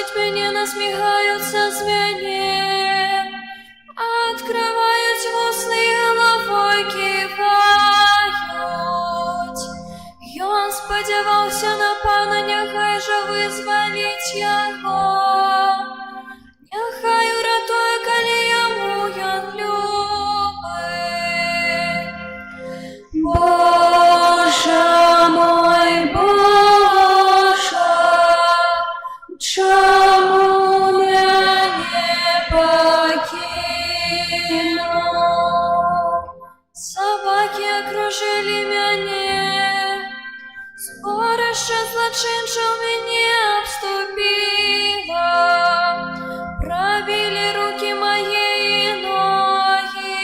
бачать мяне, насміхаються з мяне, открываюць вусны і галавой ківаюць. Ён спадзяваўся на Пана, няхай жа вызваліць яго, няхай уратуе, калі яму ён любы. Божа мой, Божа, чаму мяне пакінуў? Сабакі акружылі мяне, зборышча злачынцаў мяне абступіла, прабілі рукі мае і ногі.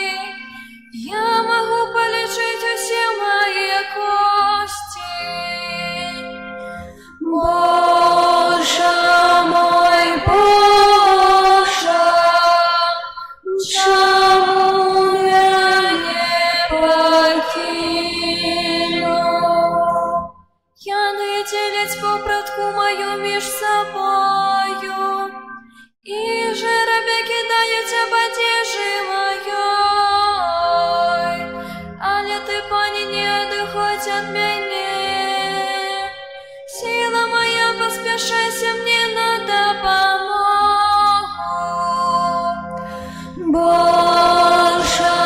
Я магу палічыць усе мае косці. Божа мой, Божа, чаму мяне пакінуў? Яны дзеляць попратку маю між сабою, і жерабя кідаюць аб адзежы маёй. Але ты, Пане, не адыходзь ад мяне, сіла моя, паспяшайся мне на дапамогу. Божа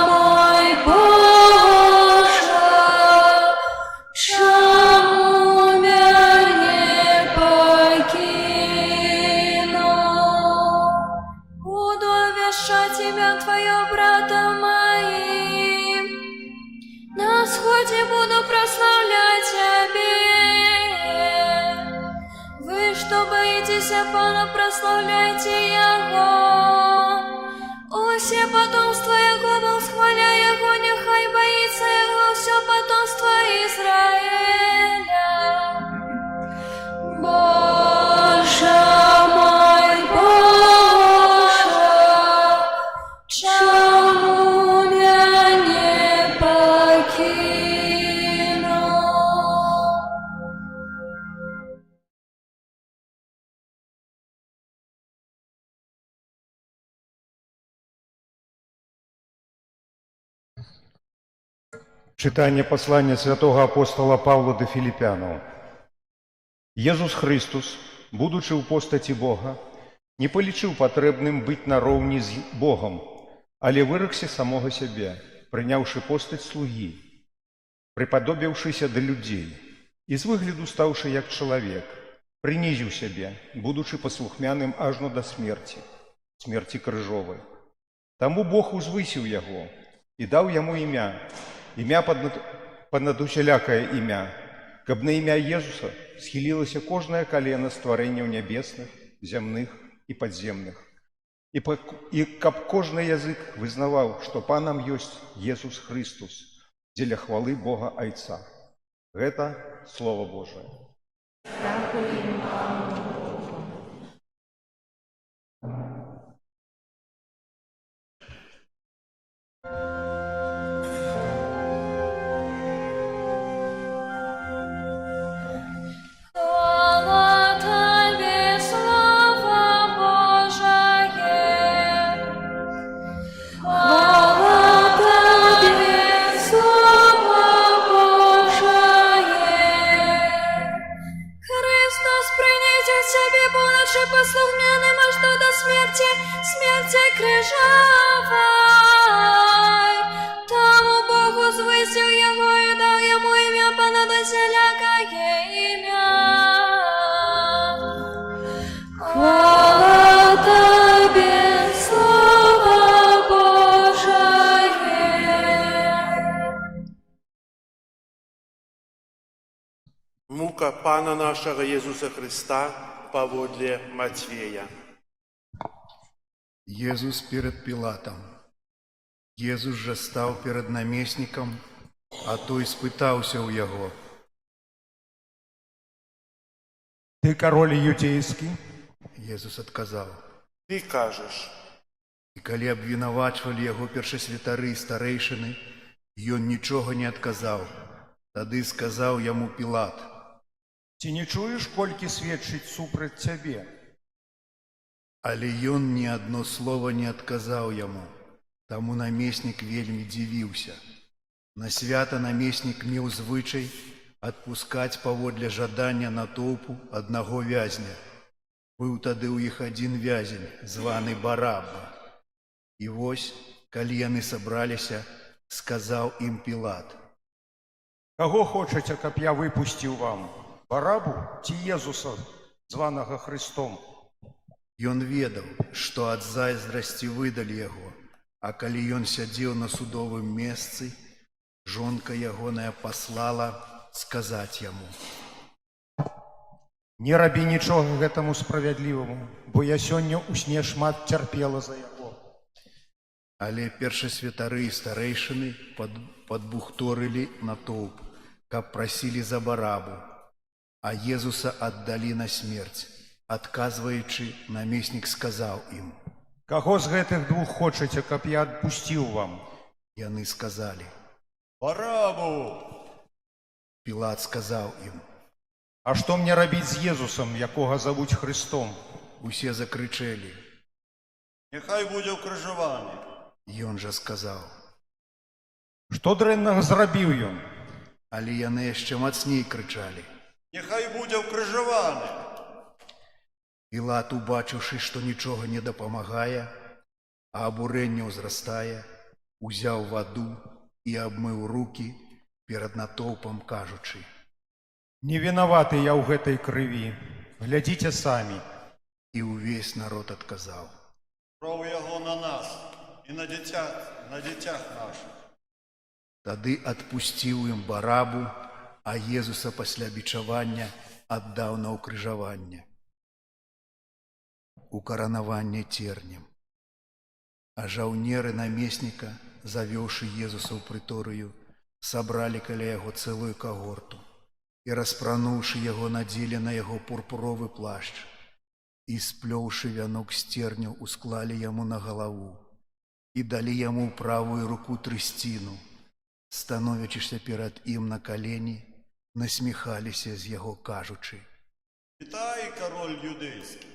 мой, Божа, чаму мяне пакінуў? Буду авяшчаць імя Твоё братам маім, на сходзе буду прославлять Тебе. Вы, что боитеся Пана, прославляйте Его. Усе потомство Его восхваля Его, нехай боится Его все потомство Израиля. Боже мой, Боже, чаму мяне пакінуў? Читание послания святого апостола Павла до Филиппянов. Иисус Христос, будучи в постаті Бога, не полічив потребним бить наровні з Богом, але вирекся самого себе, прийнявши постать слуги, приподобившися до людей, і з вигляду ставши як чоловік, принизив себе, будучи послухмяним аж до смерти, смерти крижової. Тому Бог узвисив його і дав йому ім'я понад усялякое ім'я, каб на ім'я Єзуса схилилося кожное колено створенняў небесных, земных и подземных, и каб кожны язык вызнаваў, что Панам ёсць Jesús Христос, дзеля хвалы Бога Айца. Гэта Слово Божие. Дякуємо Пану Богу. Хвала Тебе, слава Божая. Хвала Тебе, слава Божая. Христос прийняв себе, будучи послухмяним аж до смерти, смерти крижовой. Тому Богу звисив його і дав йому ім'я понад усілякое ім'я. Хвала Тобі, слава Божая. Мука Пана нашего Иисуса Христа поводле Матвея. Езус перед Пилатом. Езус же стал перед наместником, а той спытаўся ў яго. Ты король юдейский? Езус адказаў. Ты кажешь. І калі абвінавачвалі яго першасвятары і старэйшыны, ён нічога не адказаў. Тады сказаў яму Пілат. Ці не чуеш, колькі сведчыць супраць цябе? Але ён ні адно слова не адказаў яму. Таму намеснік вельмі дзівіўся. На свята намеснік меў звычай адпускаць паводле жадання натоўпу аднаго вязня. Быў тады ў іх адзін вязень, званы Бараба. І вось, калі яны сабраліся, сказаў ім Пілат: Каго хочаце, каб я выпусціў вам? Барабу ці Езуса, званага Христом? Ён ведаў, што ад зайздрасці выдалі яго, а калі ён сядзеў на судовым месцы, жонка ягоная паслала сказаць яму: Не рабі нічога гэтаму справядліваму, бо я сёння ў сне шмат цярпела за яго. Але першасвятары і старэйшыны падбухторылі натоўп, каб прасілі за Барабу, а Езуса аддалі на смерць. Адказваючы, намеснік сказаў ім: Каго з гэтых двух хочаце, каб я адпусціў вам? Яны сказалі. Барабу! Пілат сказаў ім. А што мне рабіць з Езусам, якога завуць Христом? Усе закрычэлі. Нехай будзе ўкрыжаваны. Ён жа сказаў. Што дрэннага зрабіў ён? Але яны яшчэ мацней крычалі. Нехай будзе ўкрыжаваны. Пілат, убачыўшы, што нічога не дапамагае, а абурэнне ўзрастае, узяў ваду і абмыў рукі перад натоўпам, кажучы: Не вінаваты я ў гэтай крыві, глядзіце самі. І ўвесь народ адказаў: Кроў яго на нас і на дзіцях нашых. Тады адпусціў ім Барабу, а Езуса пасля бичавання аддаў на ўкрыжаванне. Укаранаванне цернем. А жаўнеры намесніка, завёўшы Езуса ў прыторыю, сабралі каля яго цэлую кагорту і, распрануўшы яго, надзелі на яго пурпуровы плашч і, сплёўшы вянок з церняў, усклалі яму на галаву і далі яму ў правую руку трысціну. Становячыся перад ім на калені, насміхаліся з яго, кажучы: Вітай, кароль юдэйскі!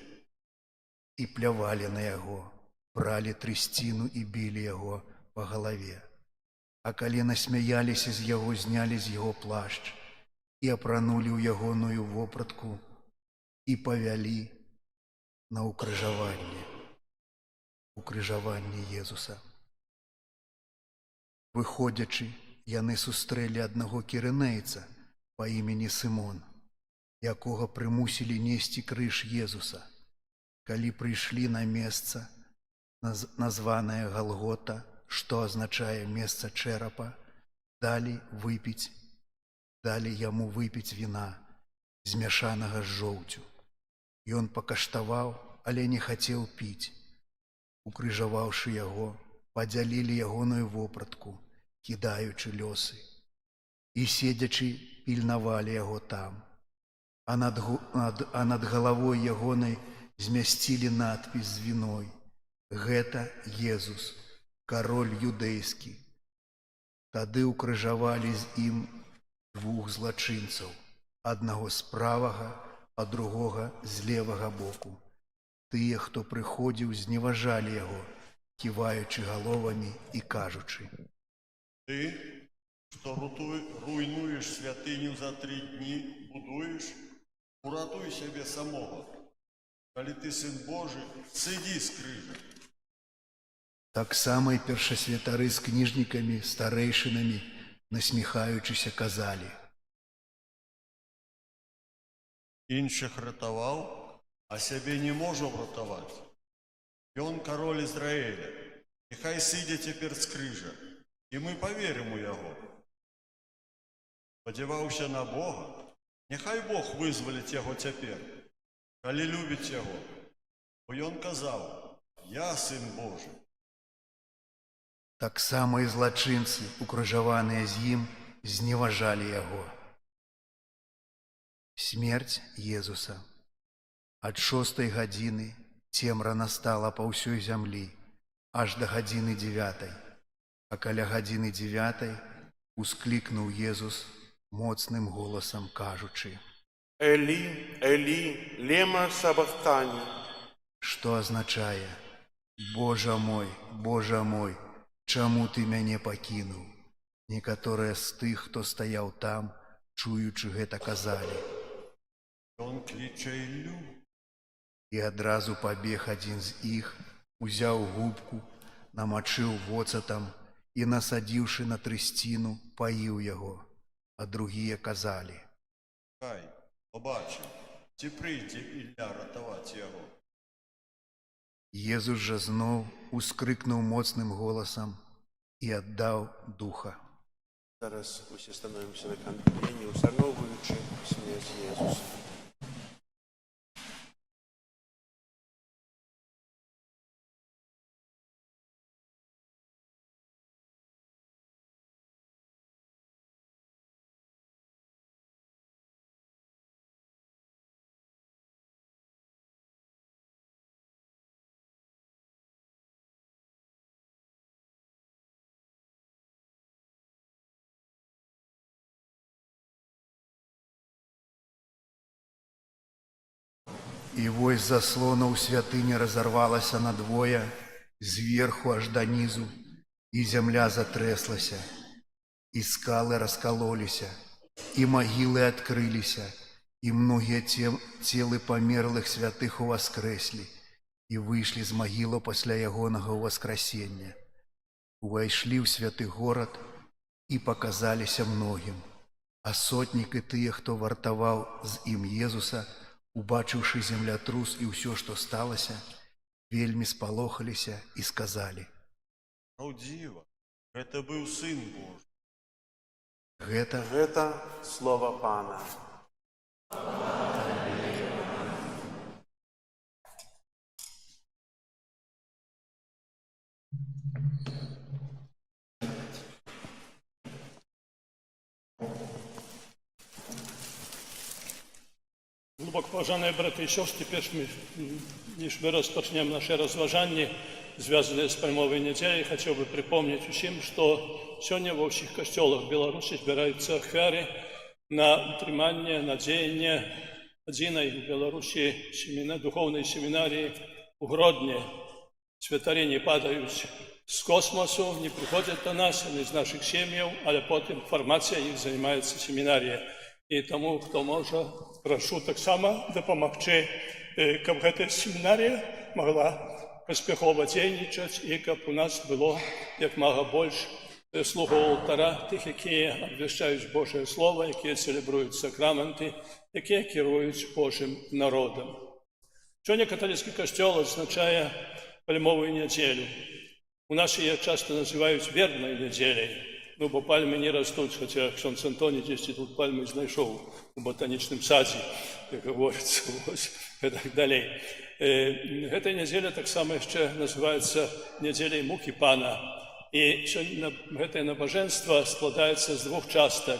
І плявалі на яго, бралі трысціну і білі яго па галаве. А калі насмяяліся з яго, знялі з яго плашч і апранулі ў ягоную вопратку і павялі на укрыжаванне Езуса. Выходзячы, яны сустрэлі аднаго кірынейца па імені Сымон, якога прымусілі несці крыж Езуса. Калі прыйшлі на месца, названае Галгота, што азначае месца чэрапа, далі яму выпіць віна, змяшанага з жоўцю. Ён пакаштаваў, але не хацеў піць. Укрыжаваўшы яго, падзялілі ягоную вопратку, кідаючы лёсы, і, седзячы, пільнавалі яго там. А над галавой ягонай змясцілі надпіс з віной: «Гэта Езус, кароль юдэйскі». Тады укрыжавалі з ім двух злачынцаў, аднаго з правага, а другога з левага боку. Тыя, хто прыходзіў, зневажалі яго, ківаючы галовамі і кажучы: Ты, што руйнуеш святыню за 3 дні, будуеш, уратуй сябе самога. Калі ты сын Божы, сыдзі з крыжа. Таксама і першасвятары з кніжнікамі, старэйшынамі, насміхаючыся, казалі: Іншых ратаваў, а сябе не можа ўратаваць. Ён кароль Ізраіля, няхай сыдзе цяпер з крыжа, і мы паверым у яго. Спадзяваўся на Бога, няхай Бог вызваліць яго цяпер, калі любіць яго, бо ён казаў: «Я сын Божы». Таксама і злачынцы, укрыжаваныя з ім, зневажалі яго. Смерць Езуса. Ад 6 гадзіны цемра настала па ўсёй зямлі, аж да гадзіны 9. А каля гадзіны 9 усклікнуў Езус моцным голасам, кажучы: Елі, Елі, лема сабахтані. што азначае: «Божа мой, чаму ты мяне пакінуў?» Некаторыя з тых, хто стаяў там, чуючы гэта, казалі. Ён кліче Іллю. І адразу пабег адзін з іх, узяў губку, намачыў воцатам і, насадзіўшы на трысціну, паіў яго. А другія казалі: Хай, побачимо, ці прийде Ілля ратаваць яго. Езус жа зноў ускрыкнуў моцным голасам і аддаў духа. Зараз усі становимося на камені, усарновуючи смерть Єсуса. І вось заслона ў святыні разарвалася надвое, зверху аж да нізу, і зямля затрэслася, і скалы раскалоліся, і магілы адкрыліся, і многія целы памерлых святых уваскрэслі, і выйшлі з магілаў пасля ягонага ўваскрасення. Увайшлі ў святы горад і паказаліся многім, а сотнік і тыя, хто вартаваў з ім Езуса, убачыўшы землятрус і ўсё, што сталася, вельмі спалохаліся і сказалі: Праўдзіва, гэта быў Сын Божы. Гэта слова Пана. Глибоко поважані брати і сестри, перш ніж ми розпочнемо наше розважання, зв'язане з Пальмовою неділею, хотів би припомнити усім, що сьогодні во всіх костьолах Білорусі збираються ахвяри на утримання, на діяння однієї в Білорусі духовної семінарії у Гродні. Святарі не падають з космосу, не приходять до нас, вони з наших сім'їв, але потім формація їх займається семінарія. І тому, хто може, прошу так само допомогти, щоб ця семінарія могла поспіхово діяти і щоб у нас було як мога більше слугу алтара, тих, які обвіщають Боже Слово, які целебрують сакраменти, які керують Божим народом. Сьогодні католицький костьол означає Пальмову неділю. У нас її часто називають вірною неділею. Ну, бо пальми не растут, хотя ксьондз Антоній 10 тут пальми знайшов у ботанічному саді, як говориться, ось, і так далі. Эта неделя так само ще називається неділею муки Пана. І сьогодні це набоженство складається з двох часток.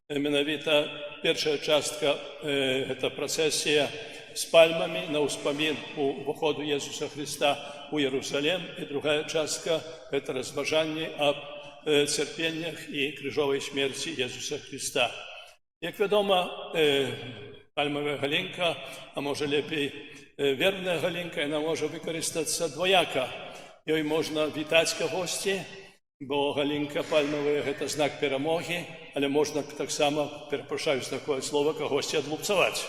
Менавіта перша частка – це процесія з пальмами на успомін у входу Ісуса Христа у Єрусалим. І друга частка – це розважання об церпіннях і крижовій смерті Ісуса Христа. Як відомо, пальмова галинка, а може лепей вербна галинка, вона може використатися двояко. Її можна вітати гості, бо галинка пальмова – це знак перемоги, але можна так само, перепрошую за таке слово, гості відлупцювати.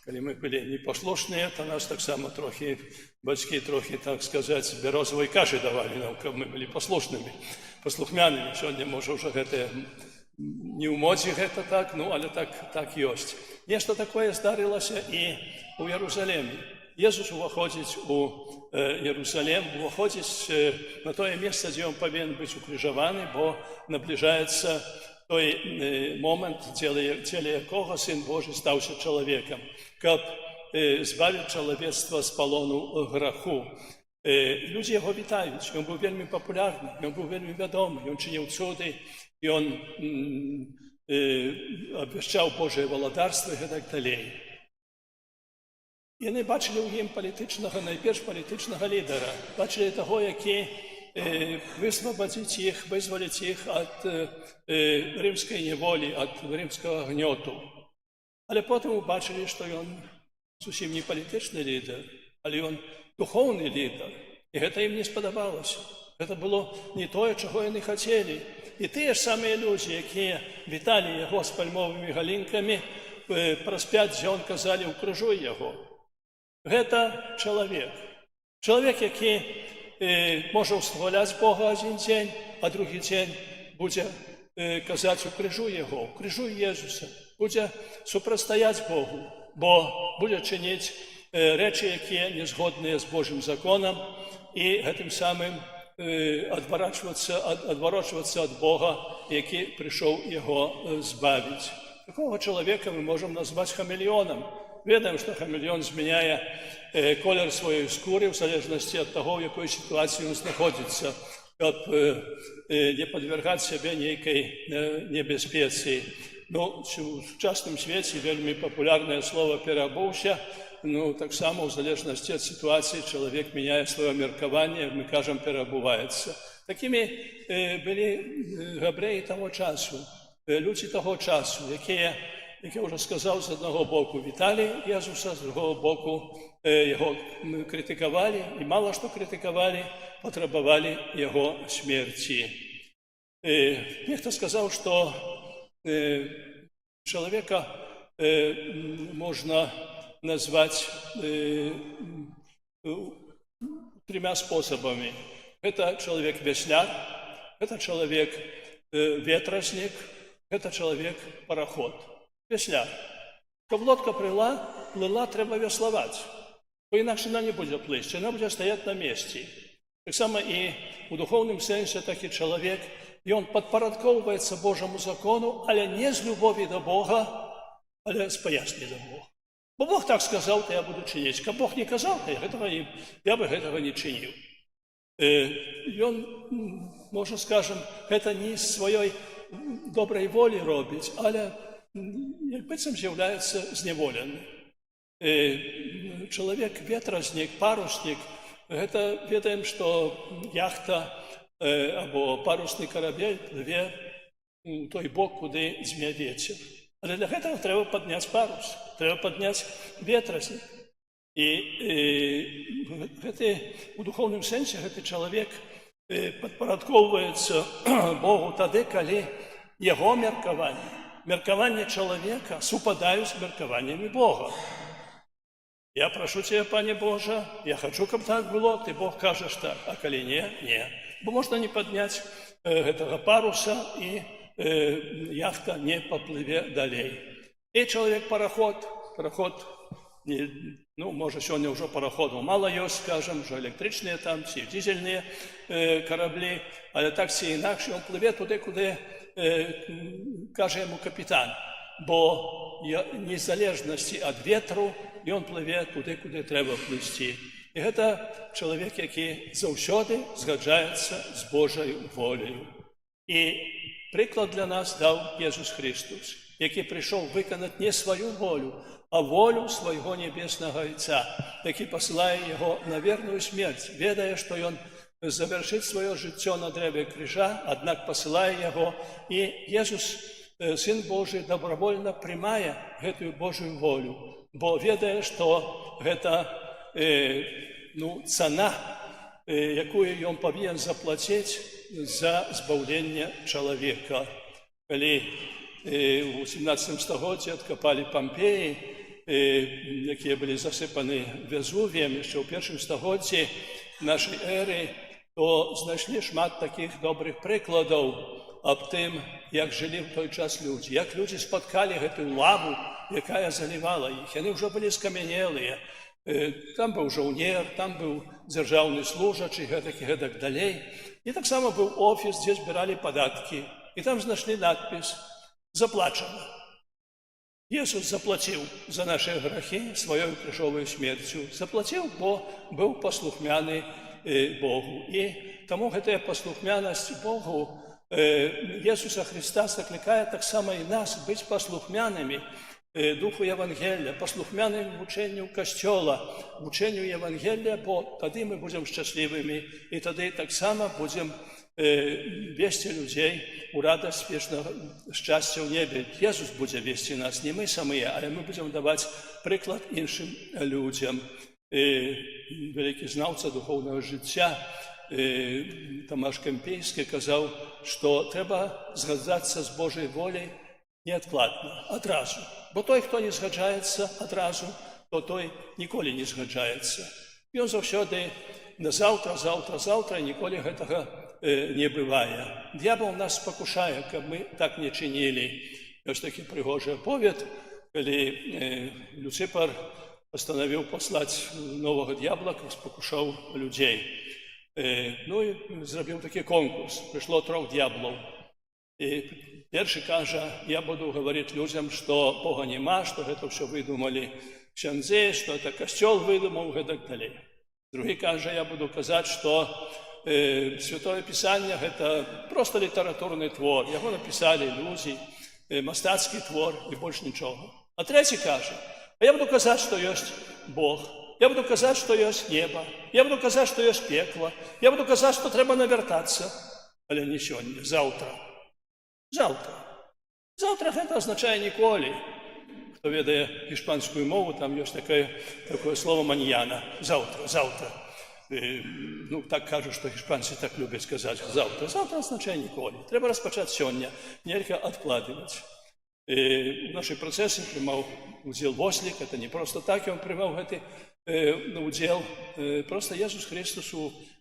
Коли ми були непослушні, то нас так само трохи, батьки трохи, так сказати, березової каші давали нам, коли ми були послушними, послухмяними. Сьогодні, може, вже це не в моді це так, ну, але так є. Нечто таке здарилося і у Єрусалимі. Ісус уходить у Єрусалим, уходить на те місце, де він повинен бути укрижований, бо наближається той момент, тілі якого Син Божий стався чоловіком, щоб збавити чоловічество з полону греху. Люди його вітають, він був вельми популярний, він був вельми відомий, він чинив чуди, і він обвіщав Боже володарство і так далі. І вони бачили у нім політичного, найперш політичного лідера, бачили того, який висвободить їх, визволить їх від римської неволі, від римського гньоту. Але потім побачили, що він зовсім не політичний лідер, але ён духоўны лідар. І гэта ім не спадабалася. Гэта было не тое, чаго яны хацелі. І тыя ж самыя людзі, якія віталі яго з пальмовымі галінкамі, праз 5 дзён казалі «укрыжуй яго». Гэта чалавек. Чалавек, які можа ўславляць Бога адзін дзень, а другі дзень будзе казаць «укрыжуй яго», «укрыжуй Езуса», будзе супрацьстаяць Богу, бо будзе чыніць рэчы, якія не згодныя з Божым законам, і гэтым самым адварочвацца ад Бога, які прыйшоў яго збавіць. Такого чалавека мы можам назваць хамелеонам. Ведаем, што хамелеон змяняе колер сваёй скуры в залежнасці ад таго, у якой сітуацыі ён знаходзіцца, каб не падвяргаць сябе нейкай небяспецы. У сучасным свеце вельмі папулярнае слово «пераабуўся». Таксама ў залежнасці ад сітуацыі чалавек мяняе сваё меркаванне, мы кажам «пераабуваецца». Такімі былі габрэі таго часу, людзі таго часу, якія, як я ўжо сказаў, з аднаго боку віталі Езуса, з другого боку яго крытыкавалі, і мала што крытыкавалі, патрабавалі яго смерці. Нехта сказаў, што чалавека можна назваць 3 спосабамі. Гэта чалавек вясляр, гэта чалавек ветразнік, гэта чалавек параход. Вясляр. Каб лодка плыла, трэба веславаць, бо інакш яна не будзе плыць, яна будзе стаяць на месці. Таксама і ў духоўным сэнсе такі чалавек, ён падпарадкоўваецца Божаму закону, але не з любові да Бога, але з паясні да Бога. Бо Бог так сказаў, то я буду чыніць. Каб Бог не казаў, то я бы гэтага не чыніў. Ён, можна скажам, гэта не з сваёй добрай волі робіць, але як быццам з'яўляецца зняволеным. Чалавек ветразнік, паруснік, гэта ведаем, што яхта або парусны карабель плыве у той бок, куды дзьме вецер. Але для гэтага трэба падняць парус, трэба падняць ветразнік. І у духоўным сэнсе гэты чалавек падпарадкоўваецца Богу тады, калі яго меркаванне чалавека супадаюць з меркаваннямі Бога. Я прашу Цябе, Пане Божа, я хачу, каб так было, Ты, Бог, кажаш так, а калі не, не. Бо можна не падняць гэтага паруса, і яхта не паплыве далей. І чалавек-параход, можа, сёння ўжо параходаў мала ёсць, скажам, ўжо электрычныя там, ці дызельныя караблі, але так ці інакш ён плыве туды, куды кажа яму капітан, бо незалежнасці ад ветру ён плыве туды, куды трэба плысці. І гэта чалавек, які заўсёды згаджаецца з Божай воляю. І прыклад для нас даў Езус Христос, які прыйшоў выканаць не сваю волю, а волю свайго небеснага Айца, які пасылае яго на верную смерць, ведае, што ён завяршыць сваё жыццё на дрэве крыжа, аднак пасылае яго, і Езус, Сын Божы, добравольна прымае гэтую Божую волю, бо ведае, што гэта цана, якую ён павінен заплаціць за збаўленне чалавека. Калі у 17 стагоддзі адкапалі Пампеі, якія былі засыпаны Везувіем яшчэ ў 1 стагоддзі нашай эры, то знайшлі шмат такіх добрых прыкладаў аб тым, як жылі ў той час людзі, як людзі спаткалі гэтую лаву, якая залівала іх. Яны ўжо былі скамянелыя. Там быў жаўнер, там быў дзяржаўны служачы, гэтак далей. І таксама быў офіс, дзе збіралі падаткі. І там знайшлі надпіс «Заплачана». Jesús заплаціў за нашы грахі сваёй крыжовай смерцю. Заплаціў, бо быў паслухмяны Богу. І таму гэтая паслухмянасць Богу Jesúsa Христа заклікае таксама і нас быць паслухмянымі Духу Евангелія, паслухмянымі вучэнню Касцёла, вучэнню Евангелія, бо тады мы будзем шчаслівымі і тады таксама будзем весці людзей у радасць вечнага шчасця ў небе. Jesús будзе весці нас, не мы самыя, але мы будзем даваць прыклад іншым людзям. великий знавця духовного життя Томаш Кемпійський казав, що треба згадатися з Божою волею неодкладно, одразу. Бо той, хто не згаджається одразу, то той ніколи не згаджається. Він завжди на завтра, і ніколи гэтага не буває. Д'ябол нас спокушає, каб ми так не чинили. Ось такий пригожий оповід, коли Люцифер постановив послати нового д'ябла, який спокушав людей. Ну і зробив такий конкурс. Прийшло 3 д'яблів. І перший каже, я буду говорити людям, що Бога нема, що це все видумали ксяндзи, що це костюл видумав і так далі. Другий каже, я буду казати, що Святое Писання – це просто літературний твор. Його написали люди, мистецький твор і більше нічого. А третій каже, а я буду казати, що є Бог. Я буду казати, що є небо. Я буду казати, що є пекло. Я буду казати, що треба навертатися. Але не сьогодні, завтра. Завтра. Завтра це означає ніколи. Хто ведає іспанську мову, там є таке слово «маньяна». Завтра. Ну, так кажуть, що іспанці так люблять сказати «завтра». Завтра означає ніколи. Треба розпочати сьогодні. Нельзя відкладувати. В нашій процесі приймав уділ Вослік. Це не просто так він приймав уділ. Просто Ісус Христос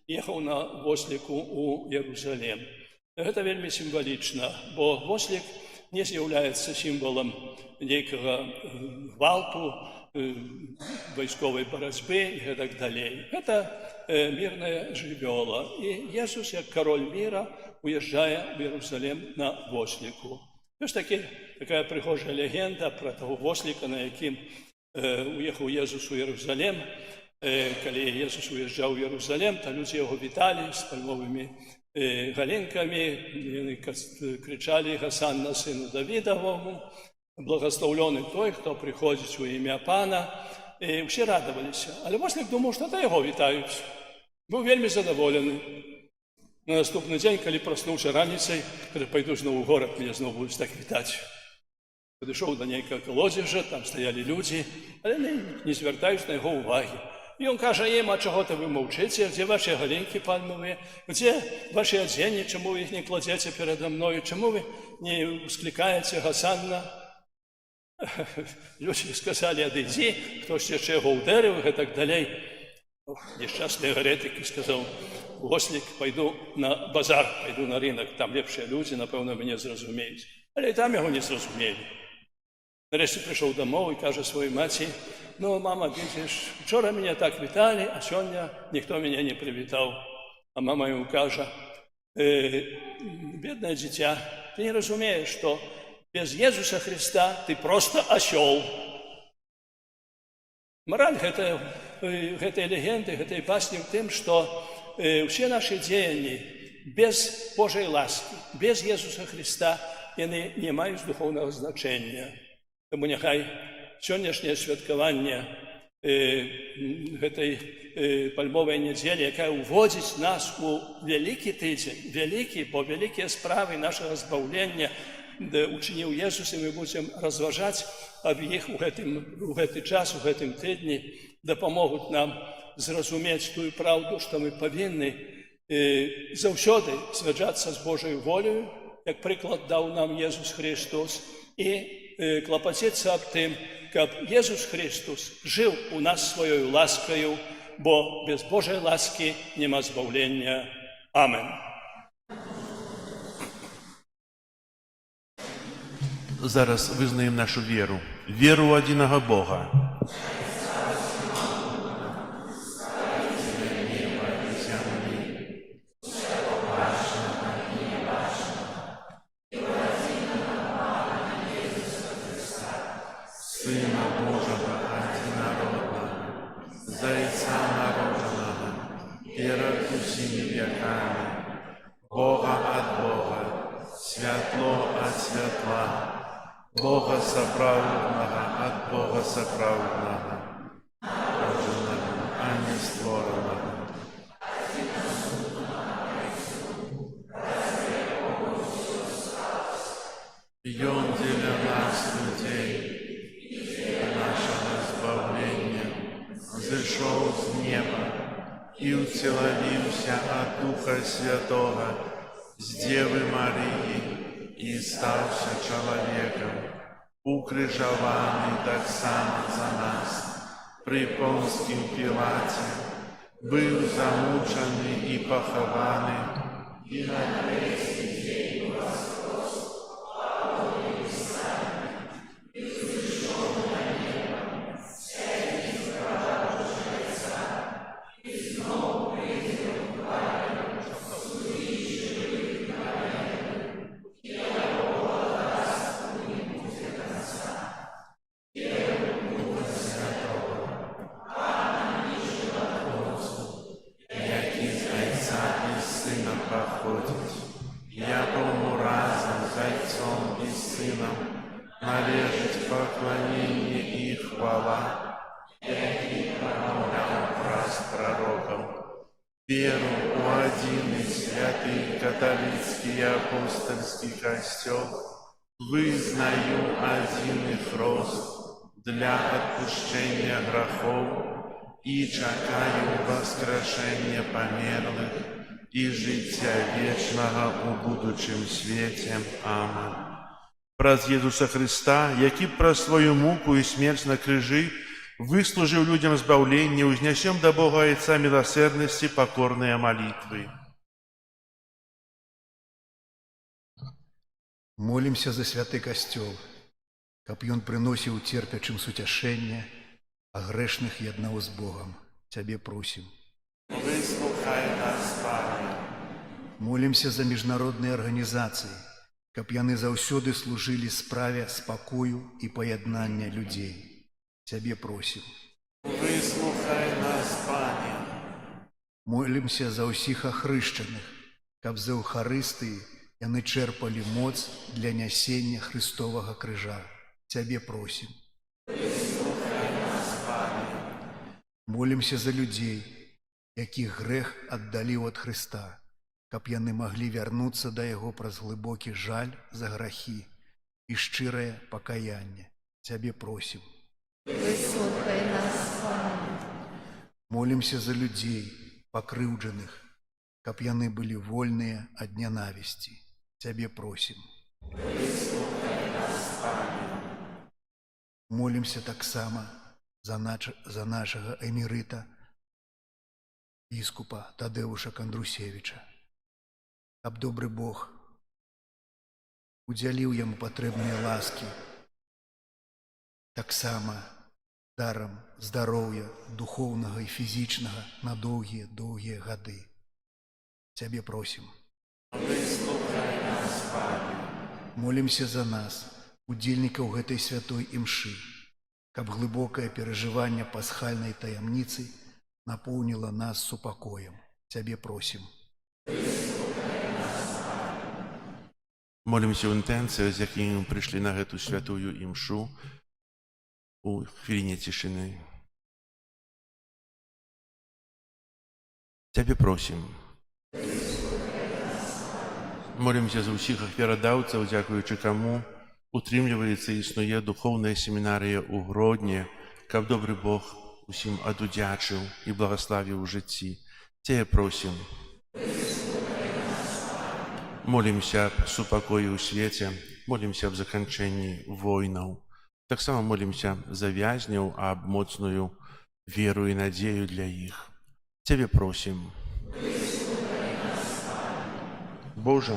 їхав на Восліку у Єрусалим. Це вельми символічно, бо Вослік не з'являється символом ніякого гвалту, військової боротьби і так далі. Це мирне живьола. І Ісус, як король мира, уїжджає в Єрусалим на Восліку. Ось така прихожа легенда про того Восліка, на яким уїхав Ісус у Єрусалим. Коли Ісус уїжджав у Єрусалим, то люди його вітали з пальмовими галинками, кричали «Госанна сину Давидовому», «Благословлений той, хто приходить у ім'я Пана». І всі радувалися. Але Вослік думав, що це його вітають. Був вельми задоволений. На наступний день, коли проснувся раніцей, коли пойду знову в город, мене знову будуть так вітати. Підійшов до ніякого колодязя, там стояли люди, але не звертають на його уваги. І він каже їм, а чого-то ви мовчите, де ваші галинки пальмові, де ваші одзення, чому ви їх не кладете передо мною, чому ви не скликаєте «Госанна». Люди сказали, «Одійди», хтось ще його ударив і так далі. Нещасний геретик сказав, «Вослік, пойду на базар, пойду на ринок, там ліпші люди, напевно, мене зрозуміють». Але і там його не зрозуміли. Нарешті прийшов домов і каже своїй матці, «Ну, мама, бачиш, вчора мене так вітали, а сьогодні ніхто мене не привітав». А мама йому каже, «Бідне дитя, ти не розумієш, що без Ісуса Христа ти просто осел». Мораль гэтай легенды, гэтай басні в тым, што ўсе нашы дзеянні без Божай ласкі, без Ісуса Христа, яны не маюць духоўнага значэння. Таму няхай сённяшняе святкаванне гэтай пальмовай нядзелі, якая ўводзіць нас у вялікі тыдзень, бо вялікія справы нашага збаўлення учыніў Ісус, і мы будзем разважаць аб іх у гэты час, у гэтым тыдні, дапамогуць нам зразумець тую праўду, што мы павінны заўсёды згаджацца з Божай волею, як прыклад даў нам Ісус Христос, і клапаціцца аб тым, каб Ісус Христос жыў у нас сваёю ласкаю, бо без Божай ласкі няма збаўлення. Амен. Зараз визнаємо нашу віру. Віру в одиного Бога. Сына Божьего одинородного, Зайца народного, перед усіми веками, Бога от Бога, святло от святла, Бога соправдного от Бога соправдного, рожденного, а не створенного. И Он для нас, людей, для нашего избавления, взошел с неба, вселився от Духа Святого з Деви Марії і стався чоловіком, укрижований так само за нас, при Понтськім Пілаті, був замучений і похований, і на третій день воскрес, впав у небеса, і взійшов на небо, сядь із правого Отця, і знов прийде в славі, судить живих і мертвих, і Бога дасть у ньому конца. Духа Святого, Пана і Животворцу, який з Отця і Сина походить, якому разом з Отцом і Сином належить поклоніння і хвала, який промовляв праз пророком. Віру у один і святий католицький апостольський костел, визнаю один і хрост для отпущення грехов і чекаю воскрешення померлих і життя вічного у будучому світі. Амінь. Праз Ісуса Христа, який про свою муку і смерть на крижі выслужил людям избавление, узнесем до Бога Отца милосердности покорные молитвы. Молимся за святый костел, каб ён приносил терпячим сутяшение, а грешных еднал с Богом. Тебе просим. Выслухай нас, Пане. Молимся за международные организации, каб яны заўсёды служили справе спокою и пояднання людей. Тебе просим. Выслухай нас, Пане. Молимся за ўсіх ахрышчаных, каб за Эўхарыстыі яны чэрпалі моц для нясення Христовага крыжа. Тебе просим. Выслухай нас, Пане. Молимся за людзей, якіх грэх аддалі ад Хрыста, каб яны маглі вярнуцца да Яго праз глыбокі жаль за грахі і шчырае пакаянне. Тебе просим. Выслухай нас, Пане. Молимся за людзей, пакрыўджаных, каб яны былі вольныя ад нянавісці. Тебе просим. Выслухай нас, Пане. Молимся таксама за нашага эмірыта, біскупа Тадэуша Кандрусевіча, каб добры Бог удзяліў яму патрэбныя ласкі, таксама дарам здароўя духоўнага і фізічнага на доўгія гады. Тебе просим. Выслухай нас, Пане. Молимся за нас, удзельнікаў гэтай святой імшы, каб глыбокае перажыванне пасхальнай таямніцы напоўніла нас супакоем. Тебе просим. Молимся в інтенціях, з якими прийшли на гэту святую імшу у хвилині тишини. Тебе просим. Молимся за усіх ахвярадаўцаў, дзякуючы каму утрымліваецца і існуе духоўная семінарыя ў Гродні, каб добры Бог усім адудзячыў і благаславіў у жыцці. Тебе просим. Молимся аб супакоі ў свеце, молимся аб заканчэнні войнаў. Таксама молимся за вязняў, аб моцную веру і надзею для іх. Тебе просим. Боже,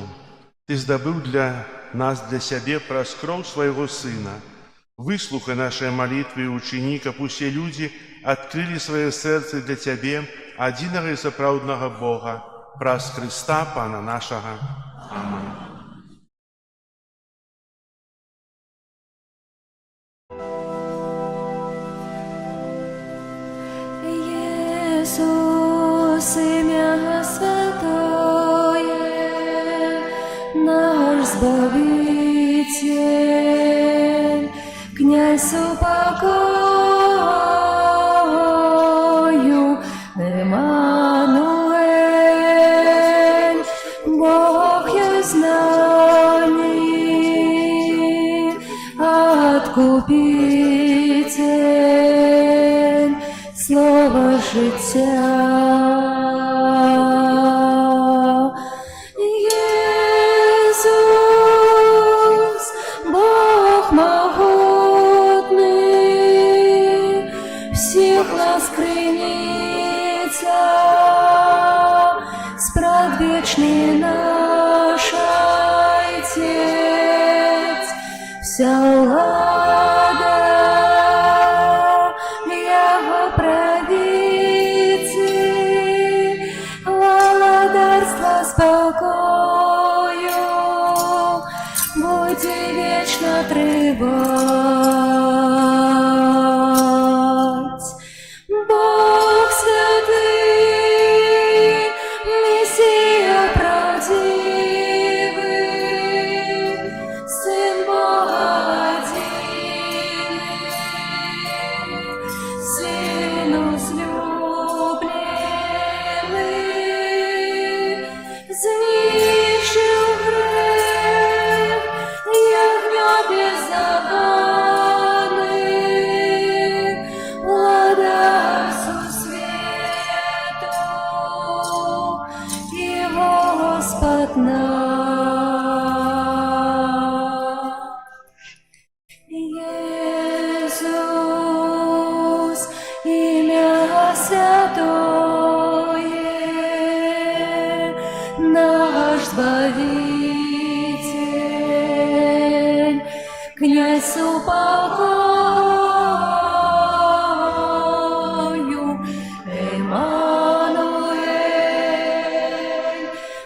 Ты здабыў для нас, для сябе праз кроў свайго Сына. Выслухай нашыя малітвы і учыні, каб усе людзі адкрылі свае сэрцы для Цябе, адзінага і сапраўднага Бога, праз Хрыста, Пана нашага. Амінь. Иисус, имя святое, наш Избавитель, князь упокою, Эммануэль, Бог есть с нами, Откупитель, Слово життя. вся влада Его правицы, владарство спокою буде вечно тривать. Бог святий, Месія правдивий, Син Бога одиний, Син возлюблений, знищив грех, ягня беззаконний, владар сусвету, Его Господь наш. Иисус, имя святое, наш Избавитель, князь упокою, Эммануэль,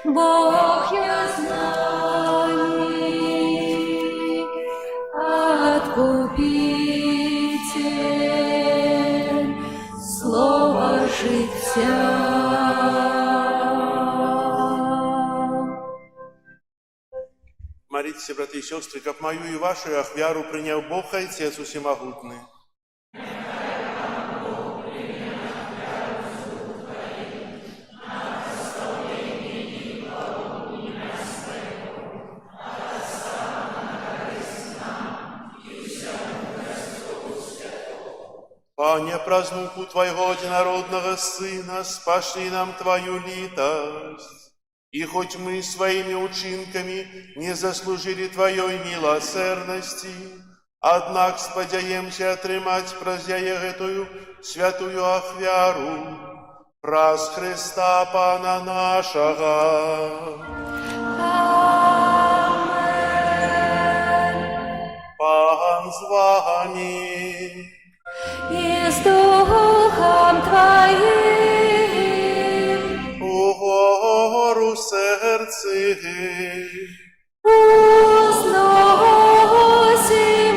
Бог ясный, Откупитель, слово життя. Молитесь, браты и сестры, как мою и вашу ахвяру принял Бог Отец Всемогутный. Пане, празднуку Твоего единородного Сына, спашли нам Твою литость. И хоть мы своими учинками не заслужили Твоей милосердности, однако сподяемся отримать прозяе эту святую ахвяру, праз Христа Пана нашего. Пан с вами. И с Духом Твоим Угору сердце, узносим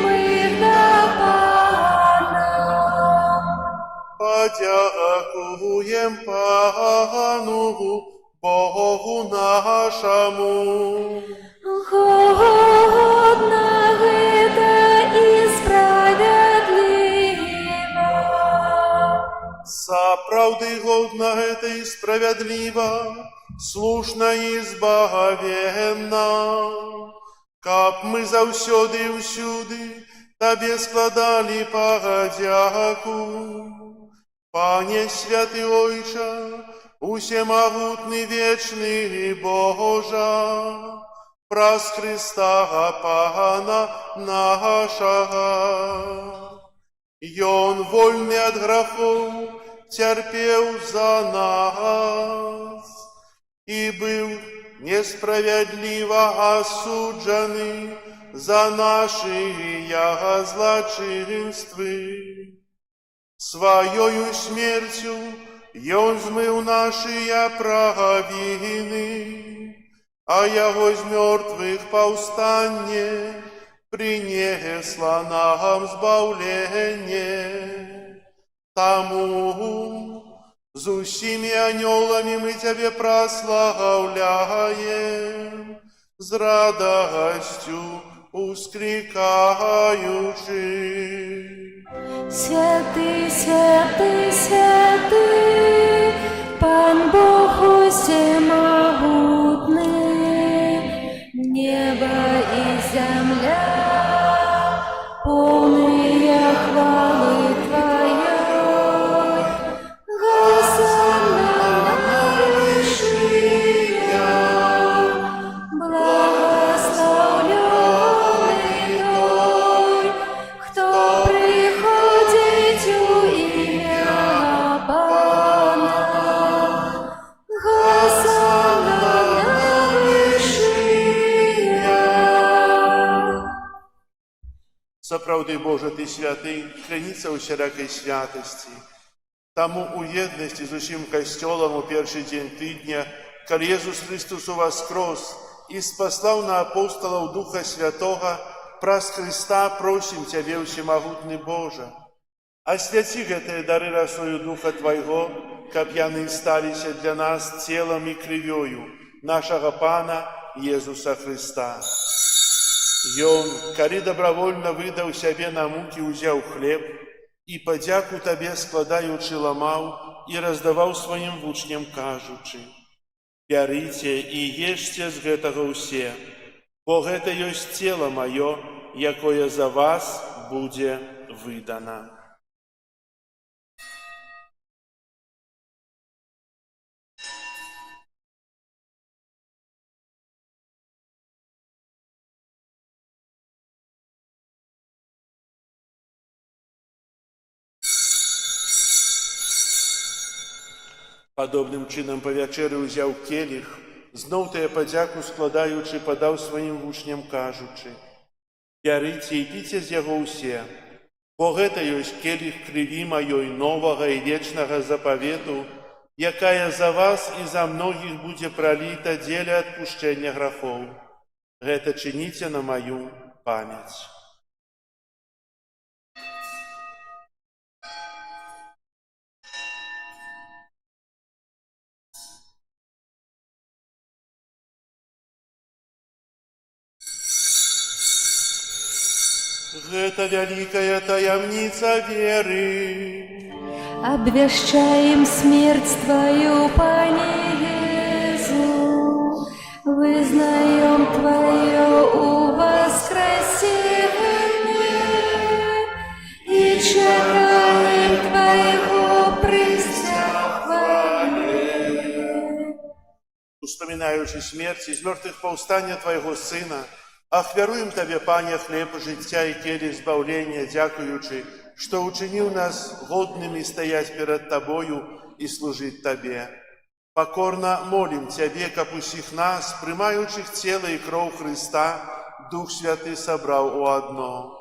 их до Пана. подякуем Пану Богу нашему. Годно это и справедливо. Сапраўды годно это и справедливо, слушно и избавенно, каб мы заўсёды і ўсюды Табе складали подяку. Пане святый Ойча, усемогутный вечный Божа, праз Христа Пана нашего. Ён вольный от грехов терпел за нас и был несправедливо осудженный за наши злочинствы. Своею смертью Ён змыл наши провины, а Его из мертвых повстанье принесла нам избавление. Тому с усими анgelами мы Тебе прославляем, с радостью ускрикаючи. Святый, святый, святый, Пан Бог всемогутный, небо и земля, полные хвалы Твоей. Госанна на вышиях, благословленный Той, кто приходит у имя Пана. Госанна на вышиях. Сапраўды, Божа, Ты святы, крыніца ўсялякай святасці. Таму у еднасці з усім касцёлам у першы дзень тыдня, калі Езус Христос уваскрос і спаслаў на апостолаў Духа Святога, праз Христа просім Цябе, усемагутны Божа. Асвяці гэтыя дары расою Духа Твайго, каб яны сталіся для нас целам і крывёю нашага Пана Езуса Христа. Ён, калі добравольна выдаў сябе на мукі, узяў хлеб і падзяку Табе складаючы ламаў і раздаваў сваім вучням, кажучы: «Бярыце і ешце з гэтага ўсе, бо гэта ёсць цела маё, якое за вас будзе выдана». Падобным чынам па вячэры ўзяў келіх, зноў тыя падзяку складаючы, падаў сваім вучням, кажучы: «Бярыце і піце з яго ўсе, бо гэта ёсць келіх крыві маёй новага і вечнага запавету, якая за вас і за многіх будзе праліта дзеля адпушчэння грахоў. Гэта чыніце на маю памяць». Гэта вялікая таямніца веры. Обвящаем смерть Твою, Пане Иисус, вызнаем Твое воскресение и чекаем Твоего присягу. Успоминаючи смерть из мертвых повстання Твоего Сына, ахвяруем Табе, Пане, хлеб жыцця і келіх збаўлення, дзякуючы, што учыніў нас годнымі стаяць перад Табою і служыць Табе. Покорна молім Цябе, каб усіх нас, прымаючых цела і кроў Христа, Дух Святы сабраў у адно.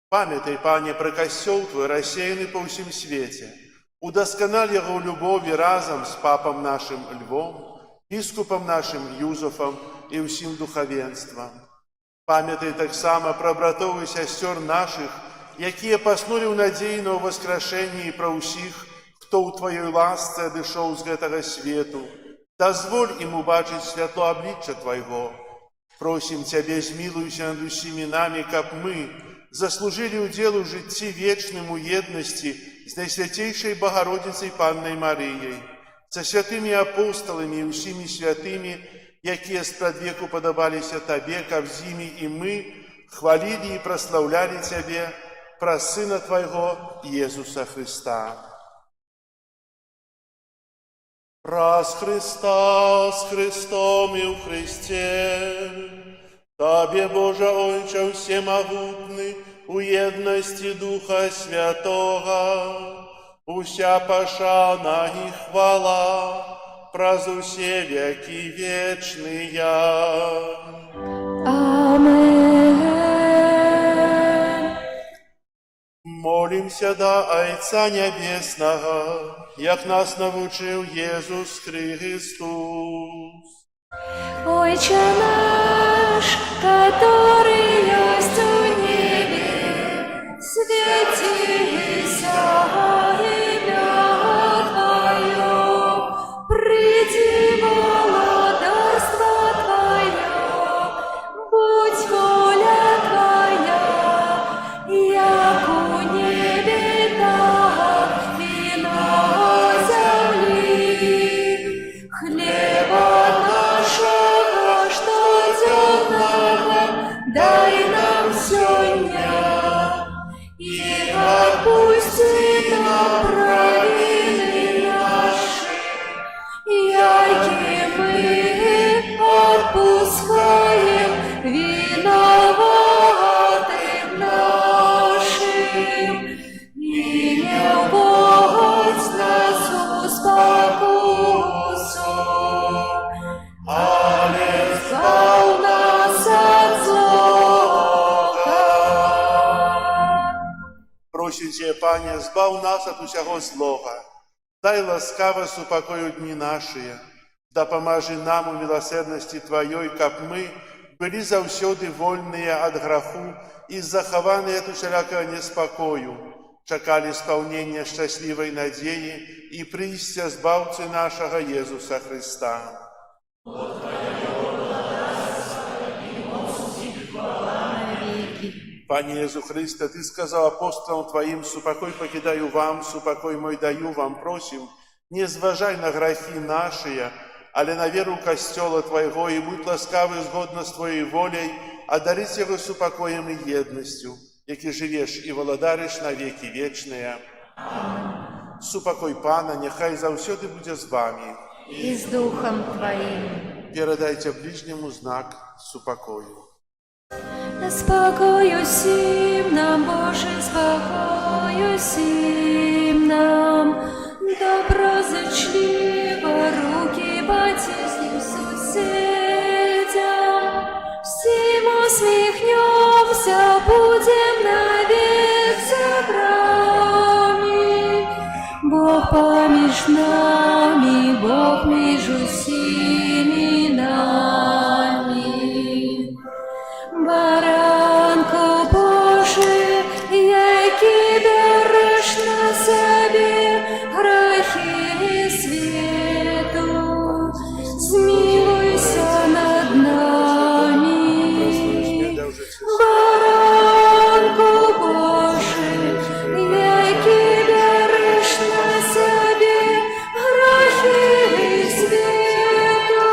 Памятай, Пане, пра касцёл Твой, рассеяны па ўсім свеце. Удасканаль яго ў любові разам з папам нашым Львом, біскупам нашым Юзафам і ўсім духавенствам. Памятай таксама пра братоў і сясцёр нашых, якія паснулі ў надзеі на ўваскрашэнне, і пра ўсіх, хто ў Тваёй ласцы адышоў з гэтага свету. Дазволь ім убачыць святло аблічча Твайго. Просім Цябе, змілуйся над усімі намі, каб мы заслужылі ўдзел у жыцці вечным у еднасці з Найсвяцейшай Багародзіцай Паннай Марыяй, са святымі апосталамі і ўсімі святымі, якія спрадвеку падабаліся Табе, каб з імі і мы хвалілі і праслаўлялі Цябе праз Сына Твайго Езуса Христа. Праз Христа, з Христом і ў Христе, Табе, Божа Ойча всемогутны, у еднасці Духа Святога, уся пашана і хвала праз усе векі вечныя. Амен. Молімся да Айца Нябеснага, як нас навучыў Езус Христос. Отче наш, который есть у небе, святися имя Твое, приди володарство Твое, будь воля Твоя, як у небе, так и на земли. Хлеба нашего, что дневного, дай Просим Тебя, Пане, збав нас от усяго злого. Дай ласкаво супокою дни наши, да поможи нам у милосердности Твоей, как мы были завсёды вольные от греху и захованные от усялякого неспокою, чекали исполнения счастливой надеи и прийстя Збавцы нашего Иисуса Христа. Пане Иисус Христе, Ты сказал апостолам Твоим: «Супокой покидаю вам, супокой мой даю вам». Просим, не зважай на грехи наши, але на веру Костела Твоего, и будь ласкавый згодно с Твоей волей, одарить его супокоем и едностью, яки живешь и володаришь на веки вечные. Супокой Пана, нехай завсёды буде з вами. И с Духом Твоим. Передайте ближнему знак супокою. Спокою всім нам, Боже, спокою всім нам, доброзичливо руки потиснем сусідям, всім усміхнемся, будем навек собрани. Бог поміж нами, Бог між усіми нами. Баранко Божий, який береш на себе грехи світу, змилуйся над нами. Баранко Божий, який береш на себе грехи світу,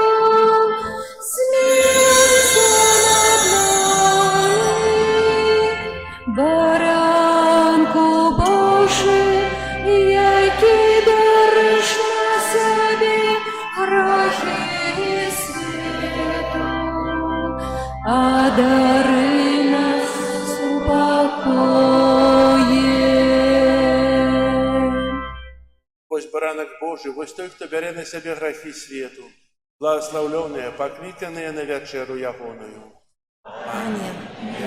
змилуйся над нами. Баранку Божий, який береш на себе грехи світу, а дари нас упокоєм. Ось баранок Божий, ось той, хто бере на себе грехи світу, благословленные, покликанные на вечеру ягоною. Пане,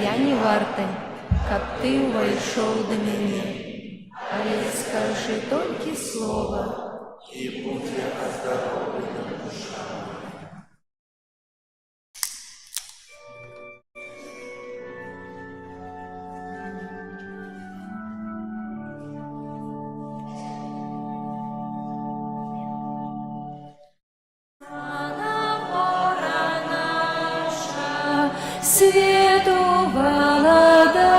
я не варта, как Ты войшел до меня, але скажи только слово, И будь оздоровлена душа моя. Свету волода,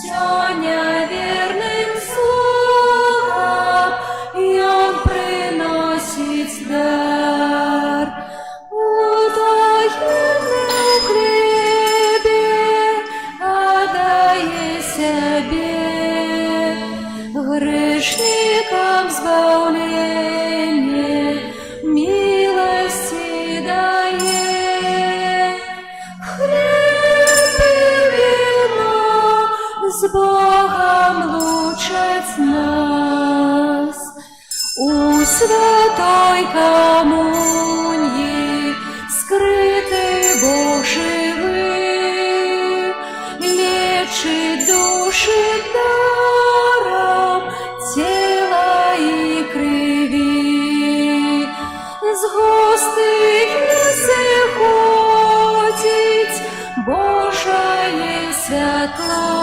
сёння верным слугам, и он приносит дар. Утаенный в хлебе отдае себе, грешникам избавление, милости дае. Хлеб и вино с Богом лучат нас. У святой коммунии скрытый Бог живый, лечит души даром тела и крови. С густых ходить Божие святло,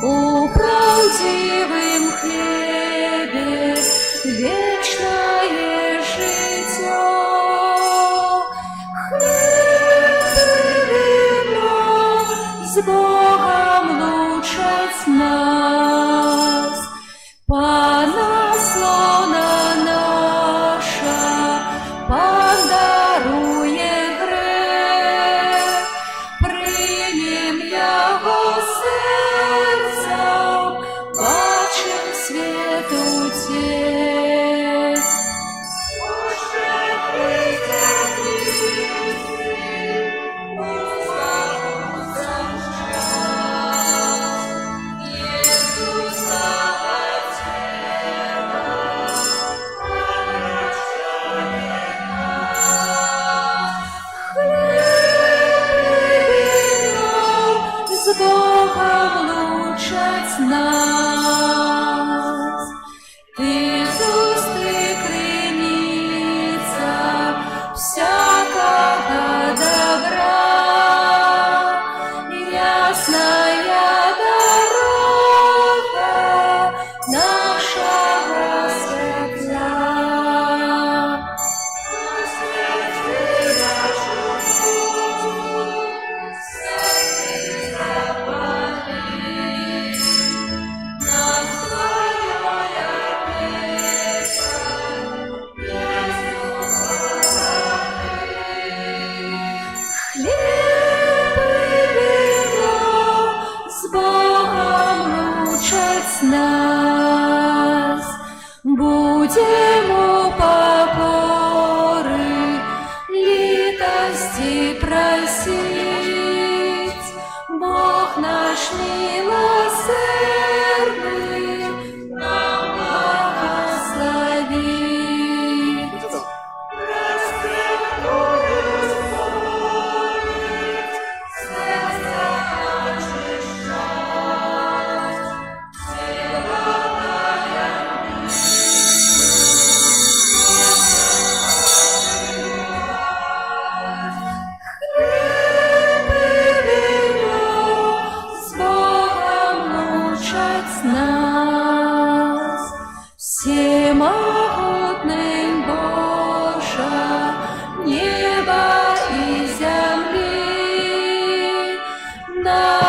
у правдивым хлебе вечное житье. Хлеб и вино с Богом лучат нас. Панаслона наша, Пан дарує грех, примем Его сердцем, бач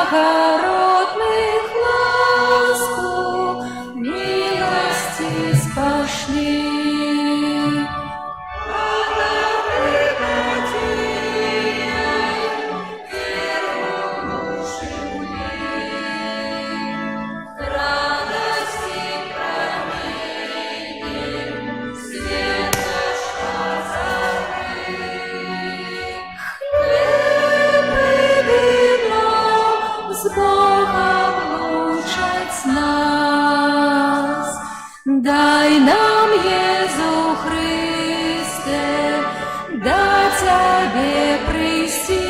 благородных ласку, милости спошли. С Богом лучать нас. Дай нам, Езу Христе, да Тебе прийти,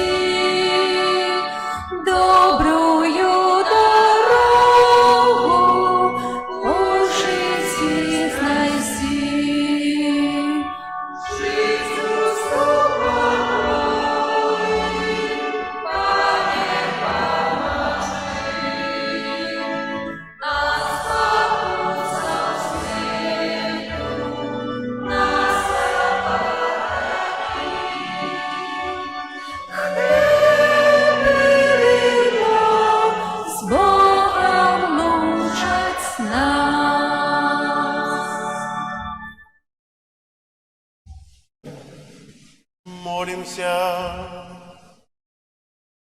добрую дорогу по жизни знайти. Жизнь с Богом лучать нас. Молимся.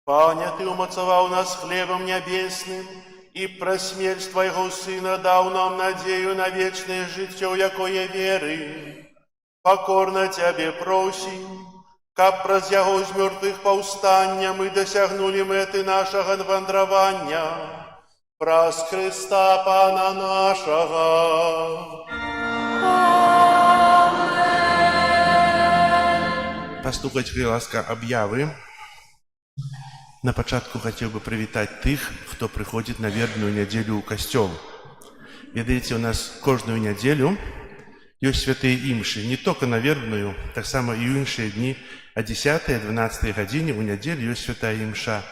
Паня, Ты умацовал нас хлебом небесным, и про смерть Твоего Сына дал нам надею на вечное житье, якое веры. Покорно Тебе просим, каб праз Яго з мертвых паўстання мы досягнули меты нашего вандравання, праз Христа Пана нашего. Пастукаць ласка аб'явы. На пачатку хацеў бы прывітаць тых, хто прыходзіць на вербную нядзелю ў касцёл. Ведаеце, у нас кожную нядзелю ёсць святыя імшы, не толькі на вербную, таксама і ў іншыя дні, а 10-12 гадзіне ў нядзелю ёсць святая імша.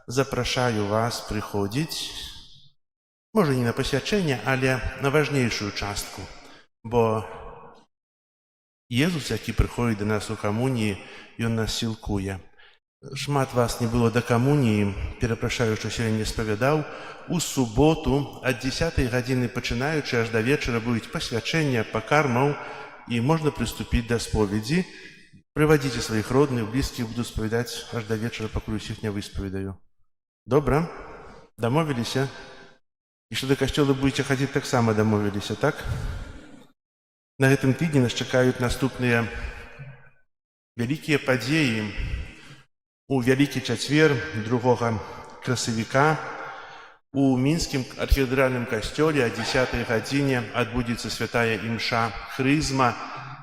Запрашаю вас прыходзіць, можа не на пасвячэнне, але на важнейшую частку, бо Езус, які прыходзіць да нас у камуніі, ён нас сілкуе. Шмат вас не было да камуніі, перапрашаю, што сёння не спавядаў. У суботу ад 10 гадзіны пачынаючы аж да вечара будуць пасвячэння, пакармаў, і можна прыступіць да споведзі. Прывадзіце сваіх родных, блізкіх, буду спавядаць аж да вечара, пакуль усіх не выспаведаю. Добра? Дамовіліся? І што да касцёла будзеце хадзіць, таксама дамовіліся, так? На гэтым тыдні нас чакаюць наступныя вялікія падзеі. У Вялікі чацвер 2 красавіка у мінскім архікафедральным касцёле о 10 гадзіне адбудзецца святая імша хрызма,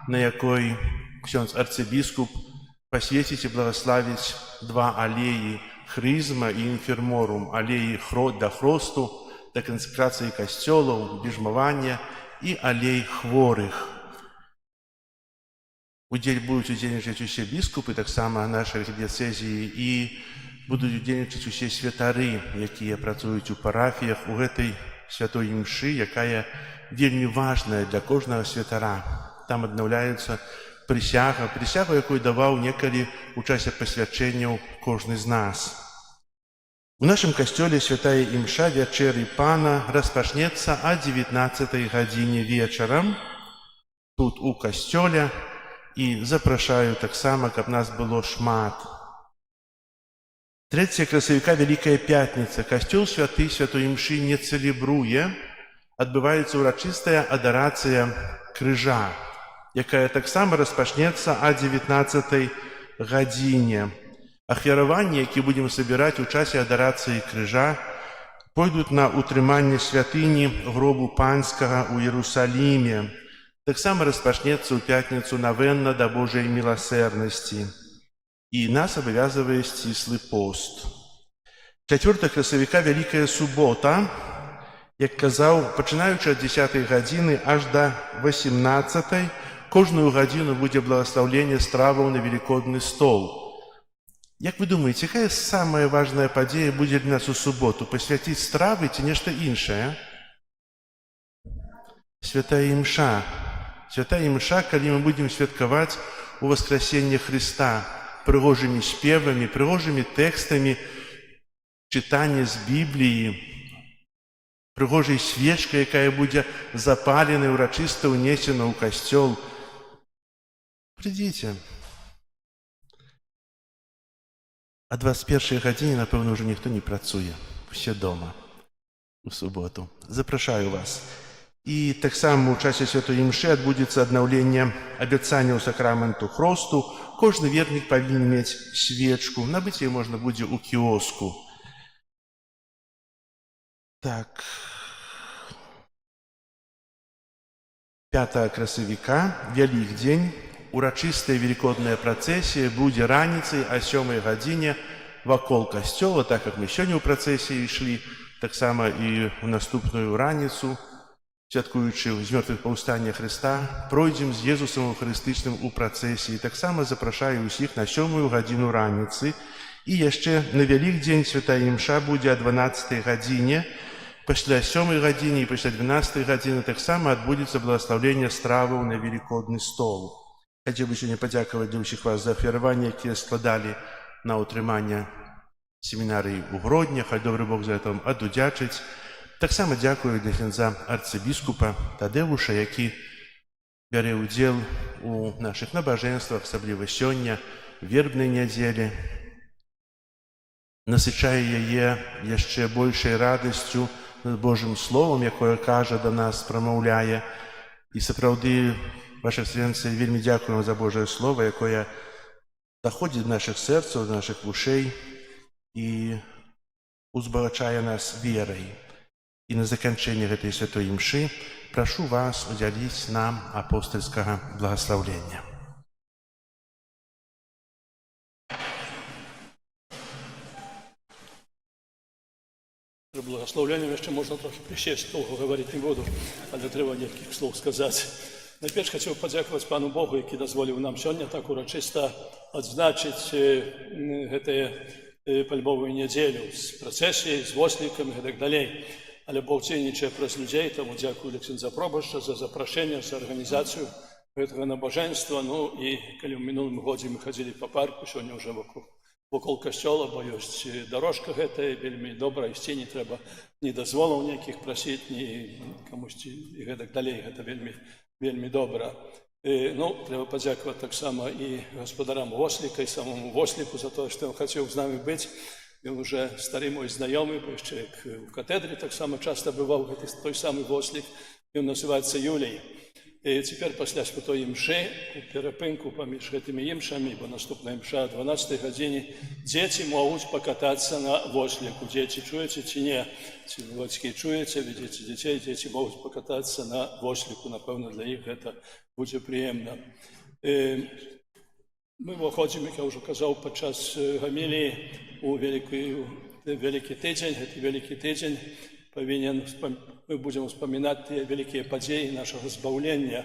на якой ксёндз арцыбіскуп пасвеціць і благаславіць 2 алеі хрызма і інферморум, алеі да хросту, да кансакрацыі касцёлаў, біжмавання і алей хворых. Будуць удзельнічаць усе біскупы, таксама нашай архідыяцэзіі, і будуць удзельнічаць усе святары, якія працуюць у парафіях у гэтай святой імшы, якая вельмі важная для кожнага святара. Там аднаўляецца прысяга, якую даваў некалі у часе пасвячэнняў кожны з нас. У нашым касцёле святая імша вячэры Пана распачнецца о 19 гадзіне вечарам тут у касцёле. І запрашаю таксама, каб нас было шмат. 3 красавіка Вялікая пятніца. Касцёл святы святой імшы не цэлебруе. Адбываецца ўрачыстая адарацыя крыжа, якая таксама распачнецца о 19 гадзіне. Ахвяраванні, які будзем сабіраць у часе адарацыі крыжа, пойдуць на утрыманне святыні гробу панскага ў Іерусаліме. Таксама распачнецца ў пятніцу навенна да Божай міласэрнасці. І нас абавязвае сціслы пост. 4 красавіка Вялікая субота, як казаў, пачынаючы ад 10 гадзіны аж да 18, кожную гадзіну будзе благаслаўленне страваў на велікодны стол. Як вы думаеце, якая самая важная падзея будзе для нас у суботу? Пасвяціць стравы ці нешта іншае? Святая імша. Святая імша, калі мы будзем святкаваць у Васкрасенне Хрыста прыгожымі спевамі, прыгожымі тэкстамі, чытанне з Бібліі, прыгожай свечка, якая будзе запалена і ўрачыста ўнесена ў касцёл. Прыйдзіце. А 21 гадзіне, напэўна, ўжо ніхто не працуе. Усе дома у суботу. Запрашаю вас. І таксама ў часе святой імшы адбудзецца аднаўленне абяцанняў сакраменту хросту. Кожны вернік павінен мець свечку. Набыць яе можна будзе ў кіоску. Так. 5 красавіка, Вялікдзень, урачыстая велікодная працэсія будзе раніцай о 7 гадзіне вакол касцёла, так як мы сёння ў працэсіі ішлі, таксама і ў наступную раніцу, святкуючы з мёртвых паўстання Хрыста, пройдзем з Езусам Эўхарыстычным у працэсіі. Таксама запрашаю ўсіх на 7 гадзіну раніцы. І яшчэ на Вялікдзень святая імша будзе о 12 гадзіне. Пасля 7 гадзіне і пасля 12 гадзіны таксама адбудзецца благаслаўленне страваў на велікодны стол. Хацеў бы сёння падзякаваць для ўсіх вас за ахвяраванне, якія складалі на ўтрыманне семінарыі ў Гродні. Хай добры Бог за гэта вам адудзячыць. Таксама дзякую для князя арцыбіскупа Тадэвуша, які бярэ ўдзел у нашых набажэнствах, асабліва сёння, вербнай нядзелі, насычае яе яшчэ большай радасцю над Божым Словам, якое кажа да нас, прамаўляе. І сапраўды, ваша эксцэлэнцыя, вельмі дзякуем за Божае Слово, якое даходзіць до нашых сэрцаў, до нашых вушэй і узбагачае нас верай. І на заканчэнне гэтай святой імшы прашу вас удзяліць нам апостальскага благаслаўлення. При благословлении еще можно трохи присесть, долго говорить не буду, але треба неких слов сказать. Найперш хочу подякувати Пану Богу, який дозволив нам сьогодні так урочисто відзначити гэту пальмовую неділю з процесією, з восліками і так далі. Але Бог дзейнічае праз людзей, тому дякую Александра Пробашча за запрашэнне, за арганізацыю гэтага набажэнства. Ну і калі ў мінулым годзе мы хадзілі па парку, сёння ўжо вакол касцёла, бо ёсць дорожка гэтая, вельмі добра ісці, не трэба ні дазволаў ніякіх прасіць, ні камусьці і гэтак далей. Гэта вельмі добра. Ну, трэба падзякаваць таксама і гаспадарам восліка, і самому восліку за тое, што ён хацеў з намі быць. Ён уже стары мой знаёмы, бо яшчэ як у катедры таксама часта бываў гэты той самы вослік. Ён называецца Юлій. І цяпер пасля святой імшы, у перапынку паміж гэтымі імшамі, бо наступная імша о 12 гадзіне, дзеці могуць пакатацца на восліку. Дзеці чуеце ці не? Ці бацькі чуеце, ведзеце дзяцей, дзеці могуць пакатацца на восліку. Напэўна, для іх гэта будзе прыемна. Мы выходзім, як я ўжо казаў, падчас гаміліі у вялікі тыдзень. Гэты вялікі тыдзень мы будзем успамінаць тыя вялікія падзеі нашага збаўлення.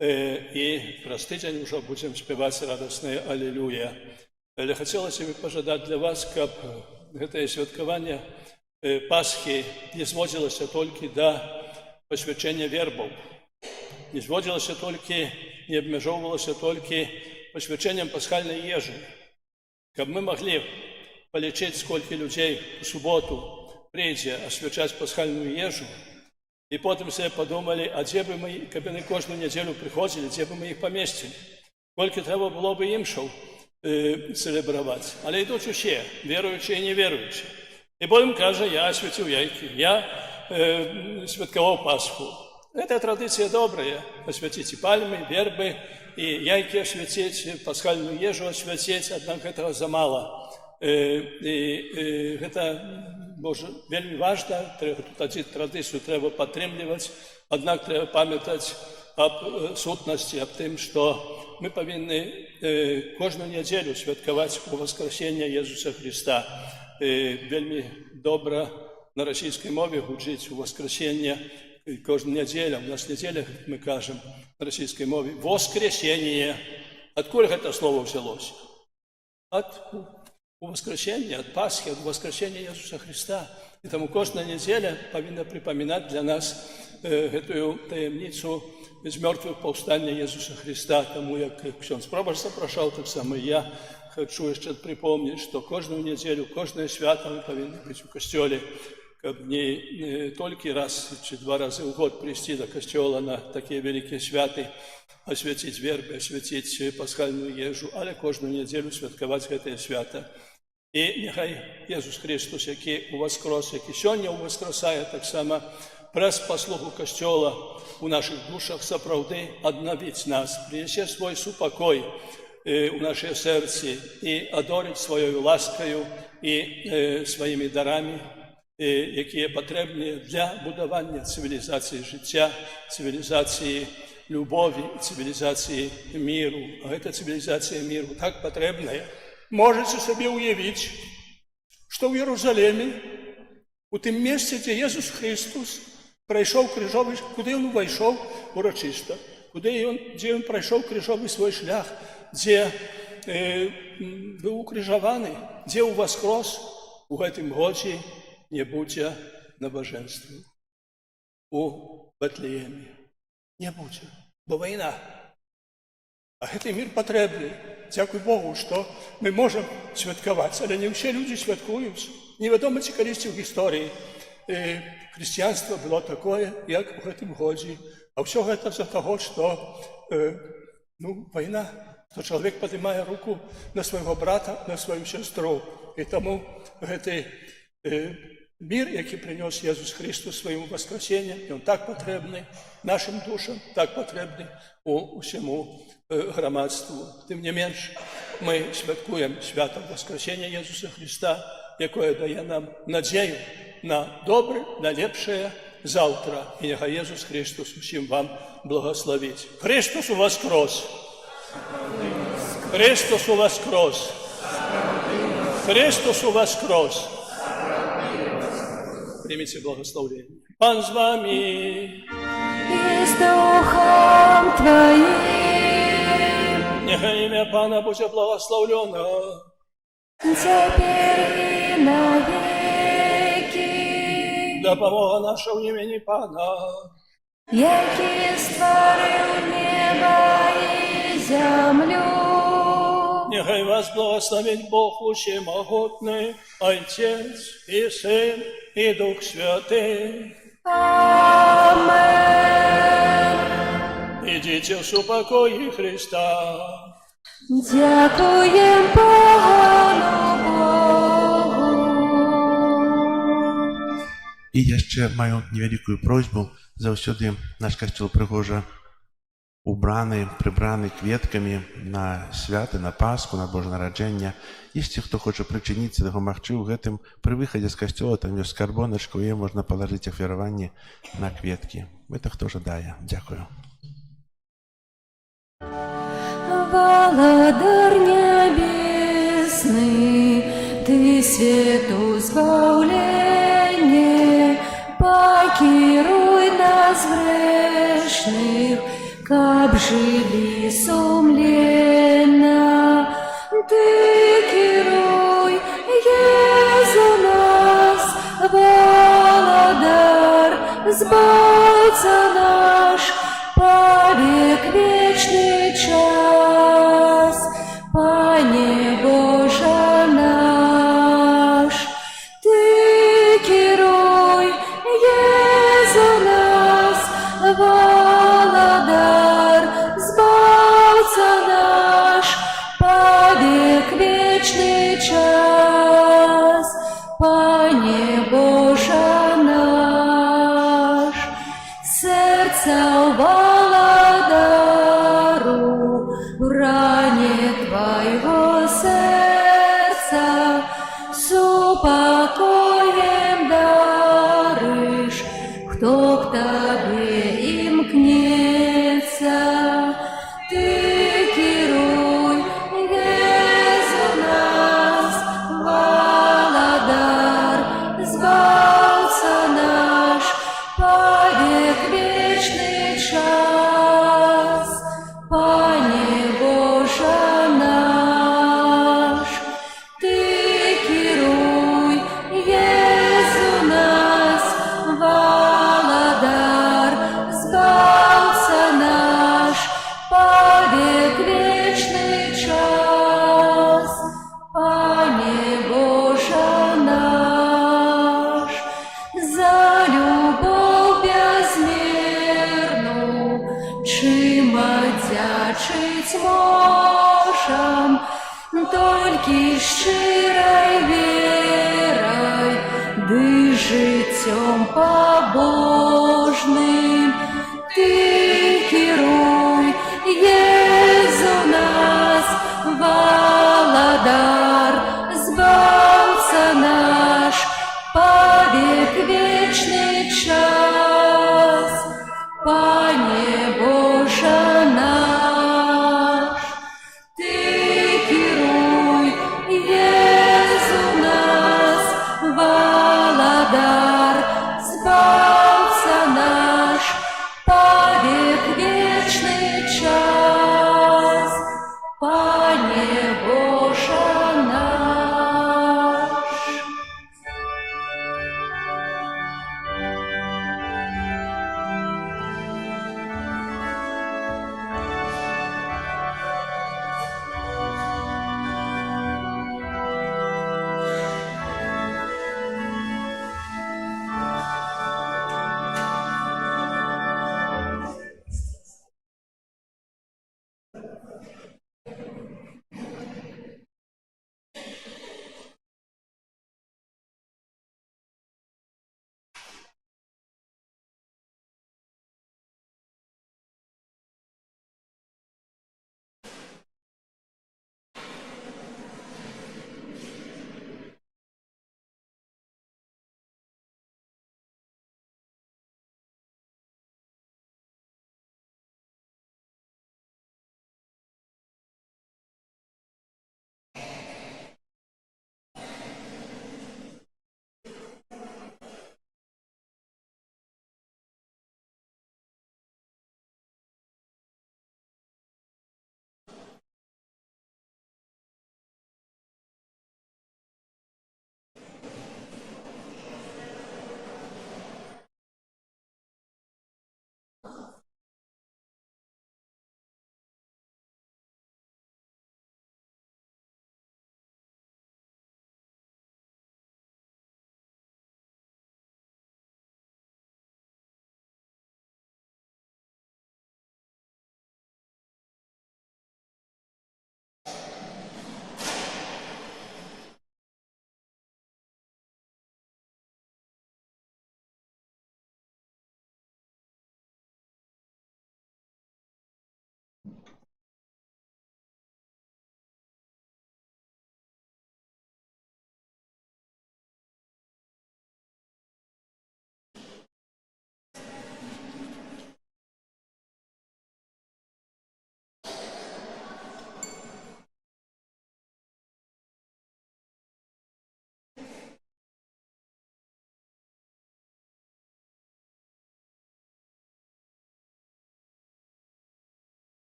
І праз тыдзень ўжо будзем спяваць радаснае алелюя. Але хацелася бы пажадаць для вас, каб гэтае святкаванне Пасхі не зводзілася толькі да пасвячэння вербаў, не зводзілася толькі, не абмяжоўвалася толькі пасвячэннем пасхальнай ежы. Каб мы маглі палічыць, сколькі людзей у суботу прыйдзе асвячаць пасхальную ежу, і потым себе падумалі, а дзе бы мы, каб яны кожную нядзелю прыходзілі, дзе бы мы іх памесцілі, колькі трэба было бы імшаў цэлебраваць. Але ідуць усе, веруючыя і неверуючыя. І потым кажа, я асвяціў яйкі, я святкаваў Пасху. Гэта традыцыя добрая, асвяціць і пальмы, вербы, і яйкі асвяціць, пасхальную ежу асвяціць, аднак гэтага замала. І гэта вельмі важна, тут традыцыю трэба падтрымліваць, аднак трэба памятаць аб сутнасці, аб тым, што мы павінны кожную нядзелю святкаваць уваскрасення Езуса Христа. Вельмі добра на расійскай мове гучыць уваскрасення кожную нядзелю. У нас нядзеля, мы кажам на расійскай мове, воскресение. Адкуль гэта слово взялося? у воскресенье, от Пасхи, от воскресения Иисуса Христа. И тому каждая неделя повинна припоминать для нас эту таємницю з мертвых повстання Иисуса Христа. Тому як ksiądz proboszcz запрошал, так само и я хочу еще припомнить, что каждую неделю, каждое свято мы повинны быть в костеле, как не только раз или два раза в год прийти до костела на такие великие святы, освятить вербы, освятить пасхальную ежу, але каждую неделю святковать это свято. І нехай Ісус Христос, який у воскрес, який сьогодні воскресає, так само прес послугу Костьола у наших душах справді одновить нас, принесе свій супокой у наше серце і одарить своєю ласкою і своїми дарами, які потрібні для будування цивілізації життя, цивілізації любові, цивілізації миру. А ця цивілізація миру так потрібна. Можете собі уявити, що в Єрусалимі, у тим місці, де Ісус Христос пройшов крижовий, куди Він вийшов урочисто, де Він пройшов крижовий свій шлях, де був укрижований, де воскрес, у цьому році не буде набоженства. У Бетлеємі не буде, бо війна. А цей мир потрібний. Дякую Богу, що ми можемо святкувати, але не всі люди святкують. Невідомо ці колись в історії. Християнство було таке, як у цьому році. А все це за того, що війна, то чоловік піднімає руку на свого брата, на свою сестру. І тому цей мир, який приніс Ісус Христос своїм воскресенням, він так потрібний нашим душам, так потрібний усьому громадству. Тим не менш, ми святкуємо свято Воскресення Ісуса Христа, яке дає нам надію на добре, на лепше завтра. І нехай Ісус Христос усім вам благословить. Христос воскрес! Христос воскрес! Христос воскрес! Примите благословение. Пан с вами. И с Духом Твоим. Нехай имя Пана будет благословлено. Теперь и навеки. Да помога нашего имени Пана. Який створил небо и землю. Нехай вас благословит Бог Всемогутный, Отец и Сын и Дух Святый. Амен. Идите в супокое Христа. Дякуєм Пану Богу. І я ще маю невелику просьбу. Заўсёды наш касцёл прыгожа убраны, прибраны кветкамі на святы, на Пасху, на Божае нараджэнне. Есці хто хоча прычыніцца, дапамагчы ў гэтым, пры выхадзе з касцёла там ёсць скарбоначка, у яе можна палажыць ахвяраванне на кветкі. Это хто жадае. Дзякую. Володар небесный, Ты свету збавление, покируй нас грешных, каб жили сумленно. Ты керуй, Езу нас, володар, Збавца наш, повек вечный час, Пане Боже наш. Ты керуй, Езу нас, володар, Збавца наш, повек вечный час, Пане Боже наш. Сердца володару, в ране Твоего сердца, супокоем даришь, кто к Тебе имкнется. Ты керуй, Езу нас, володар, Збавца наш, повек вечный час, Пане Боже наш. Ты ды жыццём побожным ты кіруй, Езу нас, валадар, збаўца наш, павек вечны час, Пане Божа наш, ты кіруй, Езу нас, валадар, збаўца наш, павек вечны час, Пане Божа наш.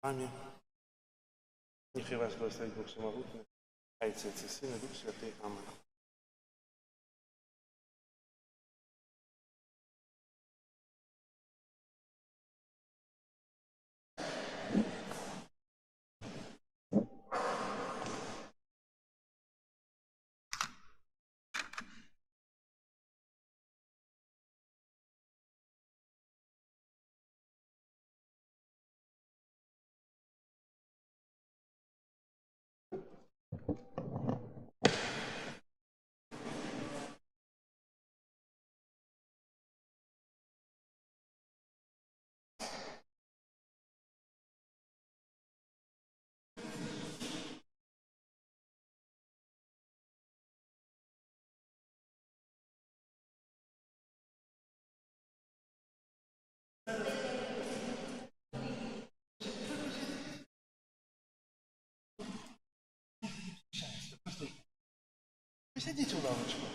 Аминь. Нехай вас благословит Бог Всемогутный, Отец и Сын и Дух Святый. Аминь. Посидите в лавочку.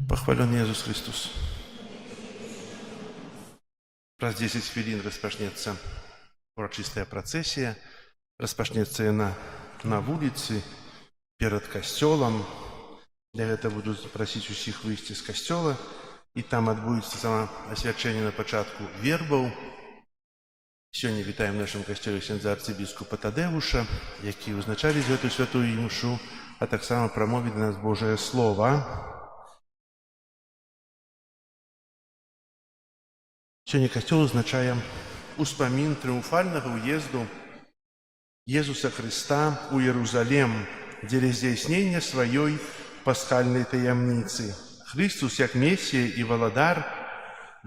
Похвален Иисус Христос. Праз 10 хвілін распачнецца урачыстая працэсія. Распачнецца яна на вуліцы перад касцёлам. Для гэта буду прасіць усіх выйсці з касцёла, і там адбудзецца сама асвячэнне на пачатку вербаў. Сёння вітаем в нашым касцёле ксяндза арцыбіскупа Тадэвуша, які ўзначаліць гэту святую імшу, а таксама прамовіць да нас Божае Слова. Сёння касцёл узначае успамін трыумфальнага ўезду Езуса Хрыста ў Иерусалим дзеля здзяйснення сваёй пасхальнай таямніцы. Христус, як Месія і валадар,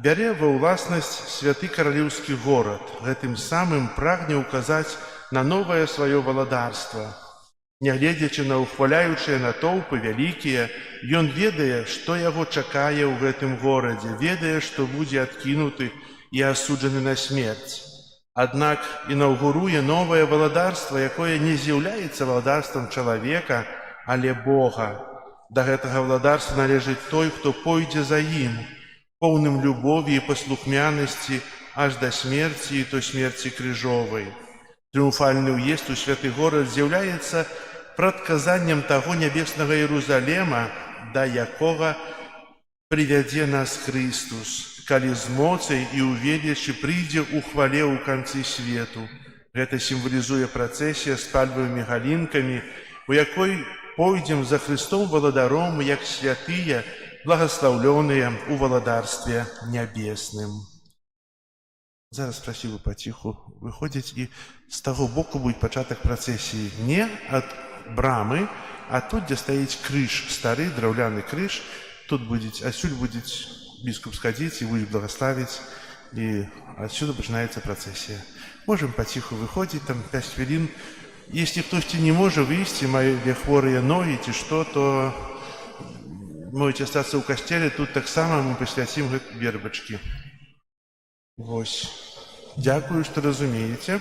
бярэ ва ўласнасць святы каралеўскі горад, гэтым самым прагне ўказаць на новае сваё валадарства. Нягледзячы на ухваляючыя натоўпы вялікія, ён ведае, што яго чакае ў гэтым горадзе, ведае, што будзе адкінуты і асуджаны на смерць. Аднак інаўгуруе новае валадарства, якое не з'яўляецца валадарствам чалавека, але Бога. Да гэтага валадарства належыць той, хто пойдзе за ім, поўным любові і паслухмянасці аж да смерці і то смерці крыжовай. Трыумфальны ўезд у святы горад з'яўляецца прадказаннем таго нябеснага Иерусалема, да якога прывядзе нас Христус, калі з моцай і ў велічы прыйдзе ў хвале ў канцы свету. Гэта сімвалізуе працэсія з пальмавымі галінкамі, у якой пойдзем за Христом валадаром, як святыя, благаслаўлёныя ў валадарстве нябесным. Зараз прасіў паціху выходзіць, і з таго боку будзе пачатак працэсіі. Не ад брамы, а тут, дзе стаіць крыж, стары драўляны крыж, тут будзе, адсюль будзе біскуп схадзіць і будзе благаславіць, і адсюль пачынаецца працэсія. Можем паціху выходзіць, там 5 хвілін. Если хтосьці не можа выйсці, мае хворыя ногі ці што, то можете астацца ў касцеле, тут таксама мы пасвяцім вербачкі. Вось. Дзякую, што разумееце.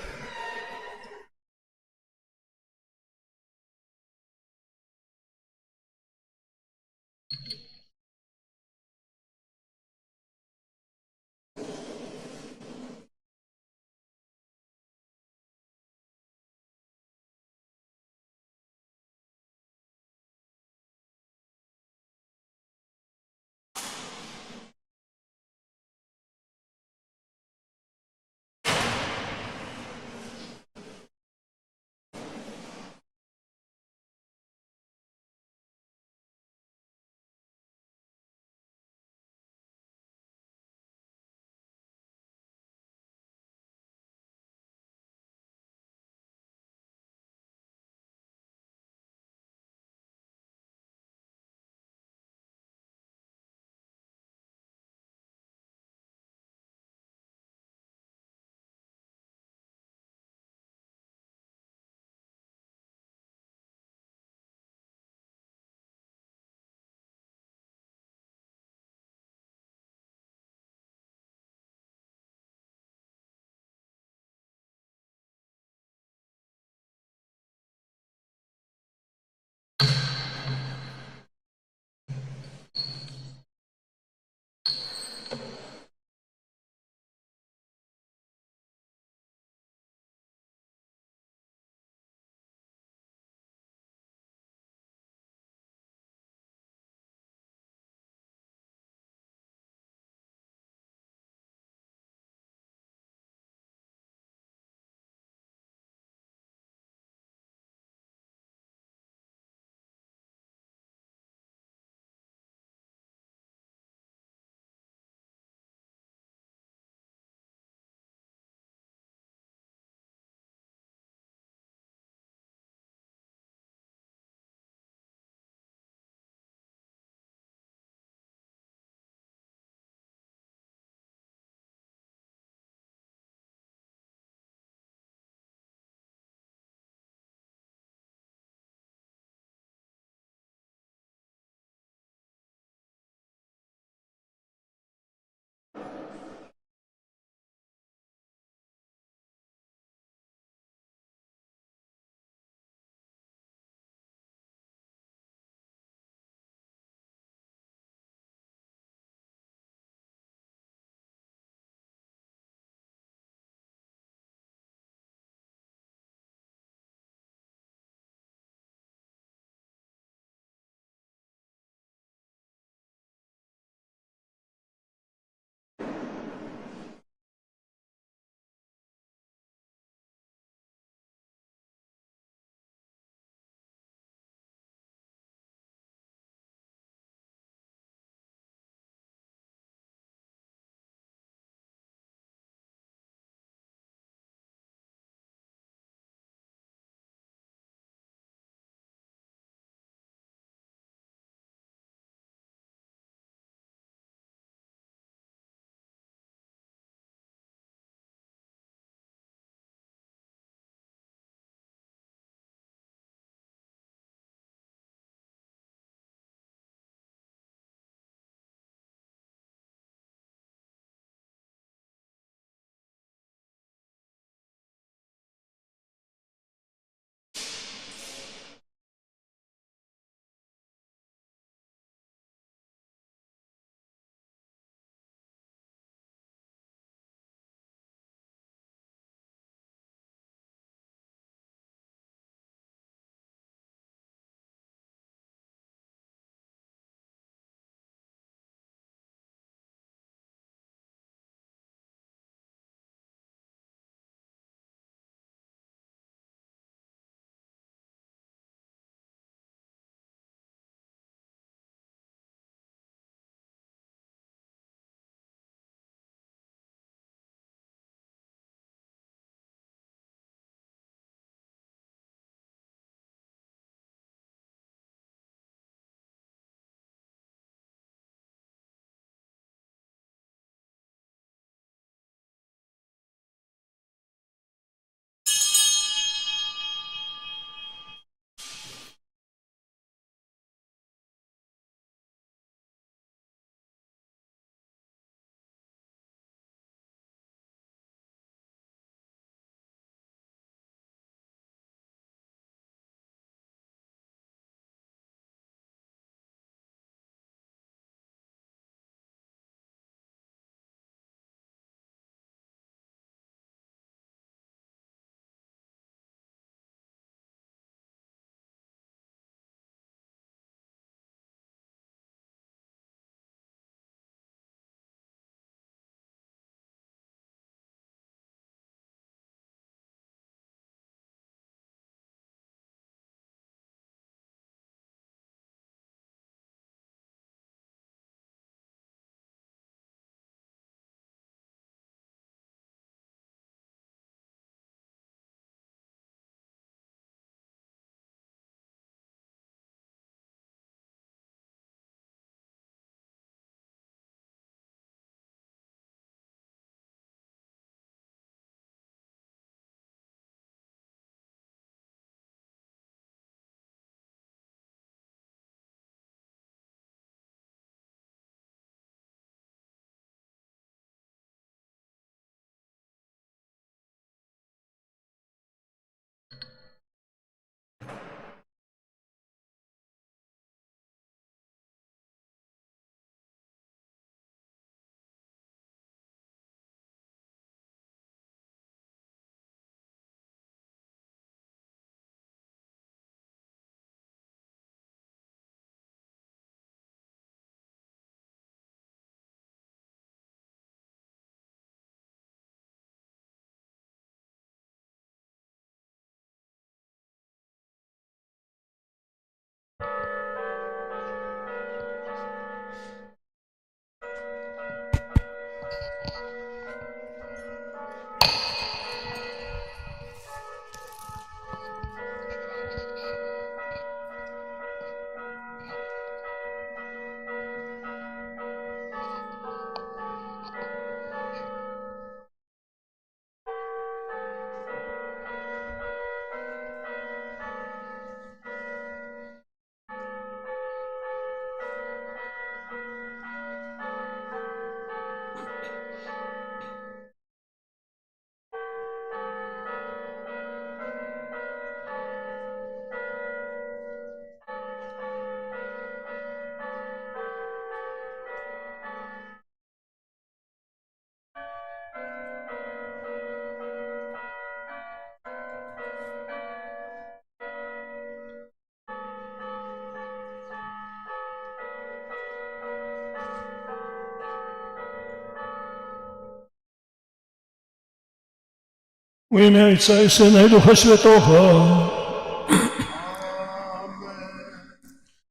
У ім'я Отця і Сина і Духа Святого.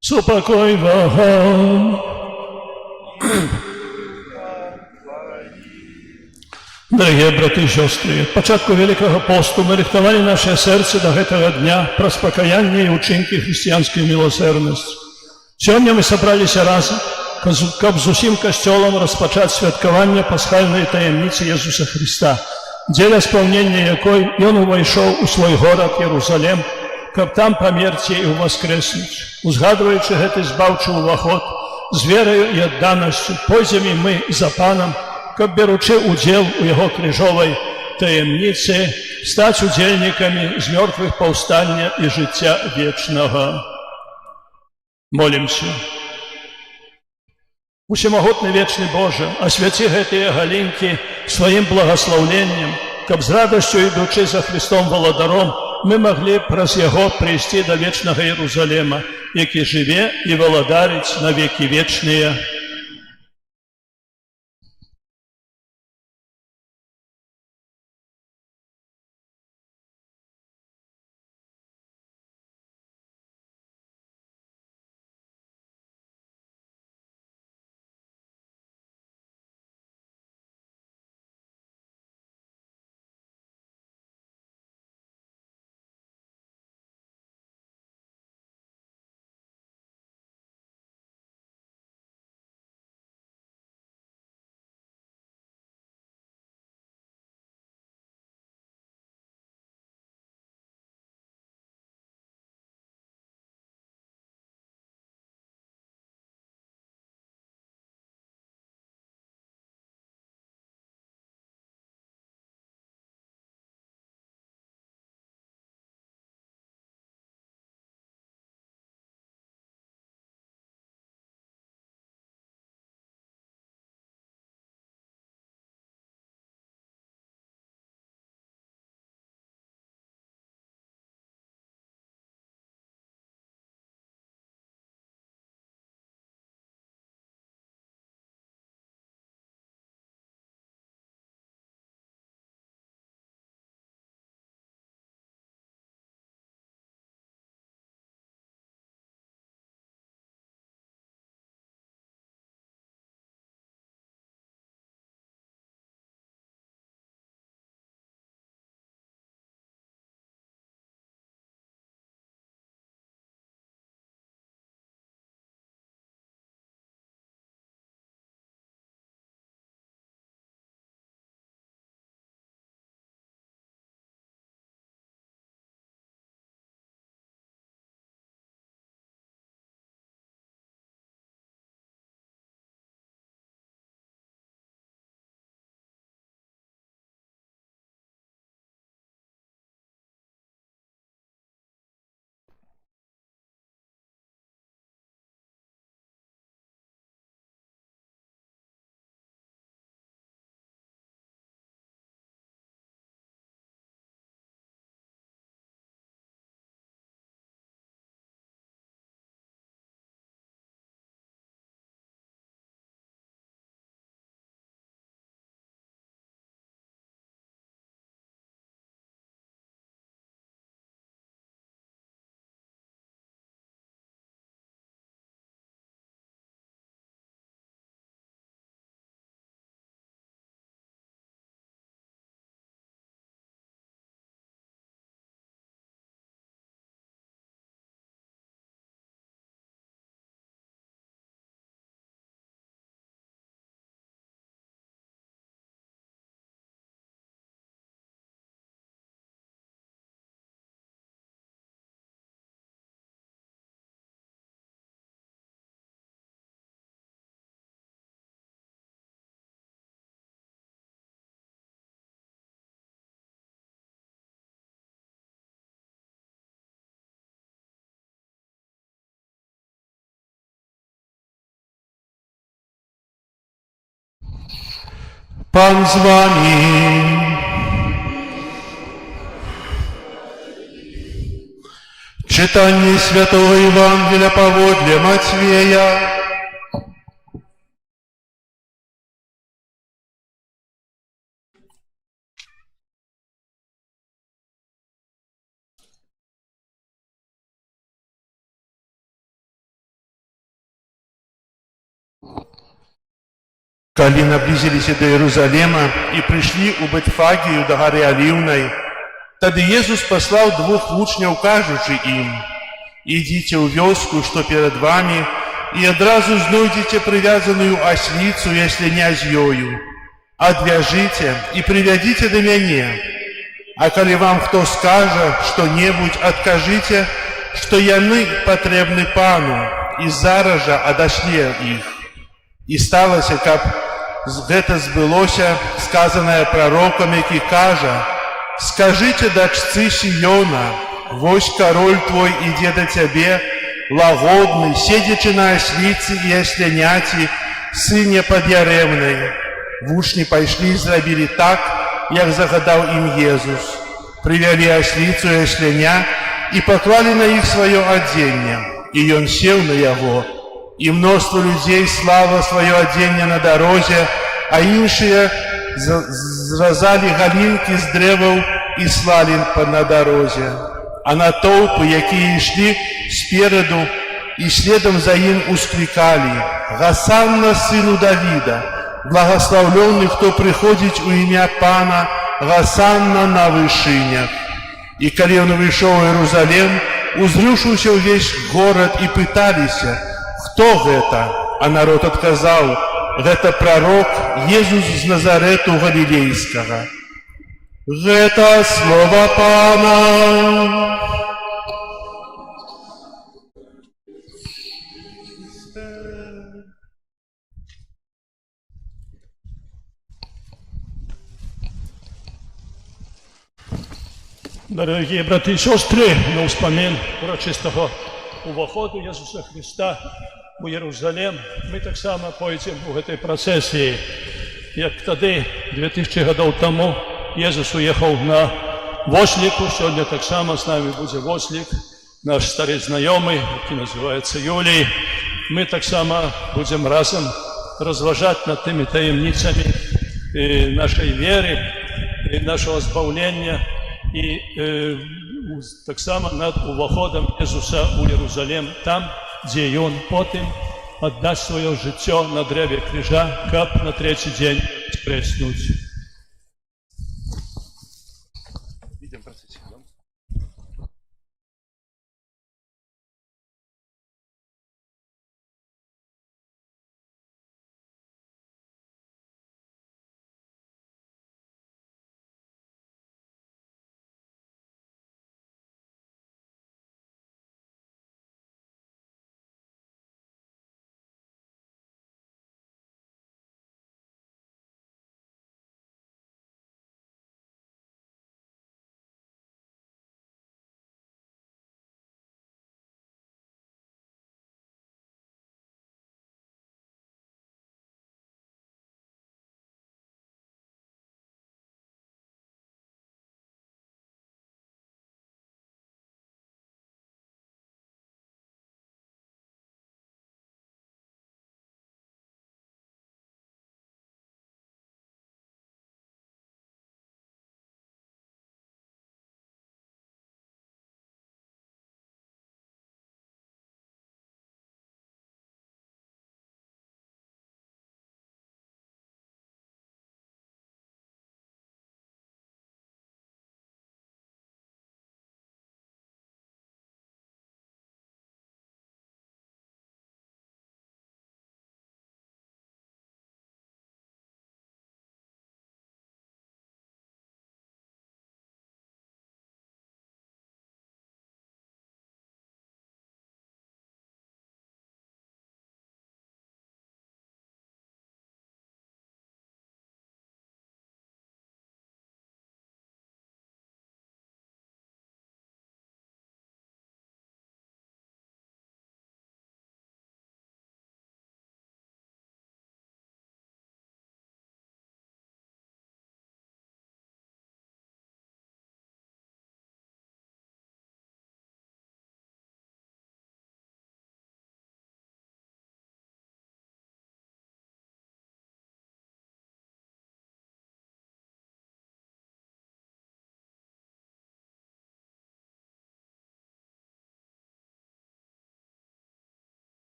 Супокой вам. Дорогие браты и сестры, от початку Великого посту мы рихтовали наше сердце до этого дня про спокаяние и учинки христианской милосердности. Сегодня мы собрались разом, каб з усім костелом розпочати святкування пасхальної таємниці Ісуса Христа, дзеля сповнення якої Ён увайшов у свой город Єрусалим, каб там памерці і воскреснуть. Узгадуючи гэты збаўчы ўваход, з верою і адданасцю пойдзем і мы за Панам, каб беручы удзел у Яго крыжовай таємниці, стаць удзельнікамі з мёртвых паўстання і жыцця вечнага. Молимся. Усемагутны вечны Боже, асвяці гэтыя галінкі сваім благаслаўленнем, каб з радасцю ідучы за Христом Валадаром мы маглі праз Яго прыйсці да вечнага Єрусалема, які жыве і валадарыць на векі вечныя. Pan z wami. Czytanie Świętego Ewangelia powodle Matwieja. Коли наблизились до Иерусалима и пришли у Бетфагию до горы Оливной, тогда Иисус послал двух учняв, кажучи им: «Идите у вёску, что перед вами, и одразу знойдете привязанную ослицу, если не озьёю. Отвяжите и приведите до меня. А коли вам кто скажет что-нибудь, откажите, что яны потребны пану, и зараз же одошле их». И сталося, как гэта збылося, сказанное пророком, який каже: «Скажите дочцы Сиона, вось король твой иде до тебе, лагодный, седячи на ослице и ослиняти, сыне подъяремной». Вучни пошли и зробили так, як загадал им Иисус. Привели ослицу и ослиня и поклали на их свое оденье, и он сел на его. И множество людей слало свое оденье на дороге, а іншие зразали галинки с древов и слали на дороге. А на толпы, якие шли спереду, и следом за им ускликали: «Госанна сыну Давида! Благословленный, кто приходит у имя Пана, Госанна на вышинях». И коли он вышел в Иерусалим, узрюшился весь город, и пытались: «Кто это?» А народ отказал: «Это пророк Иисус из Назарету Галилейского». Это слово Пана. Дорогі брати і сестри, на успомін урочистого уваходу Ісуса Христа у Єрусалим ми так само пойдемо у цій процесії, як тоді, 2000 років тому, Ісус уїхав на восліку, сьогодні так само з нами буде вослік, наш старий знайомий, який називається Юлій. Ми так само будемо разом розважати над тими таємницями нашої віри, нашого збавлення, і так само над уваходом Ісуса у Єрусалим, там, де Він потім віддасть своє життя на древі крижа, як на третій день скреснуть.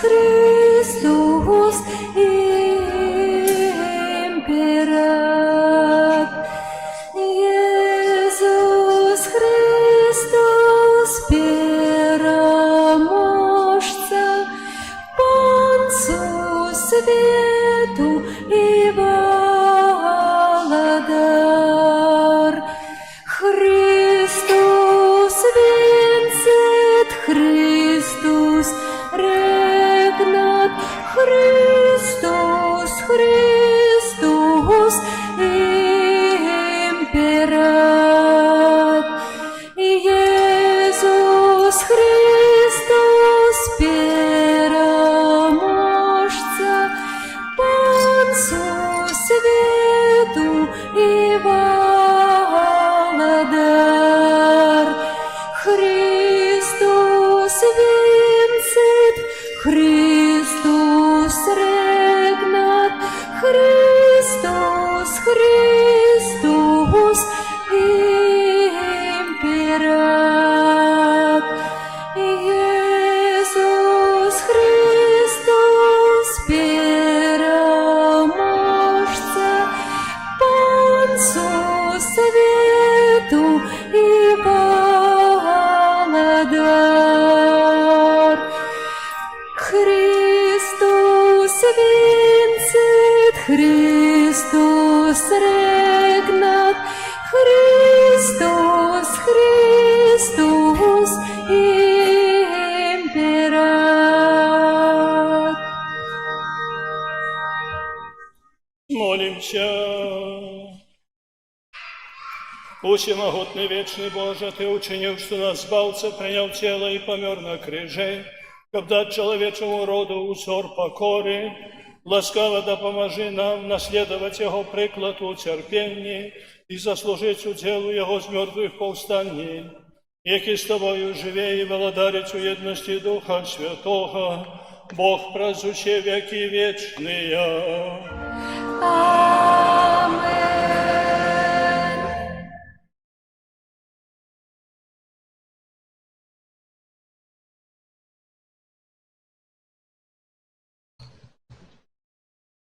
Христос, император. Иисус Христос, переможца, Панцу свету и Владар. Христос венцет, Христос регнат, Христос, Христос император. Иисус Христос, переможца, Панцу свету и Владар. Христос венцет, Христос регнат, Христос, Христос император. Иисус Христос, переможца, Панцу свету и Владар. Христос венцет, Христос регнат, Христос, Христос император. Молимся. Всемогутный вечный Боже, Ты учинил, что нас Збавца принял тело и помер на крыже, как дать человечему роду узор покоры. Ласкаво да поможи нам наследовать Его приклад у терпении и заслужить уделу Его с мертвых повстаний, яки с Тобою живе и владарить у едности Духа Святого, Бог празднуще веки вечные. Амен.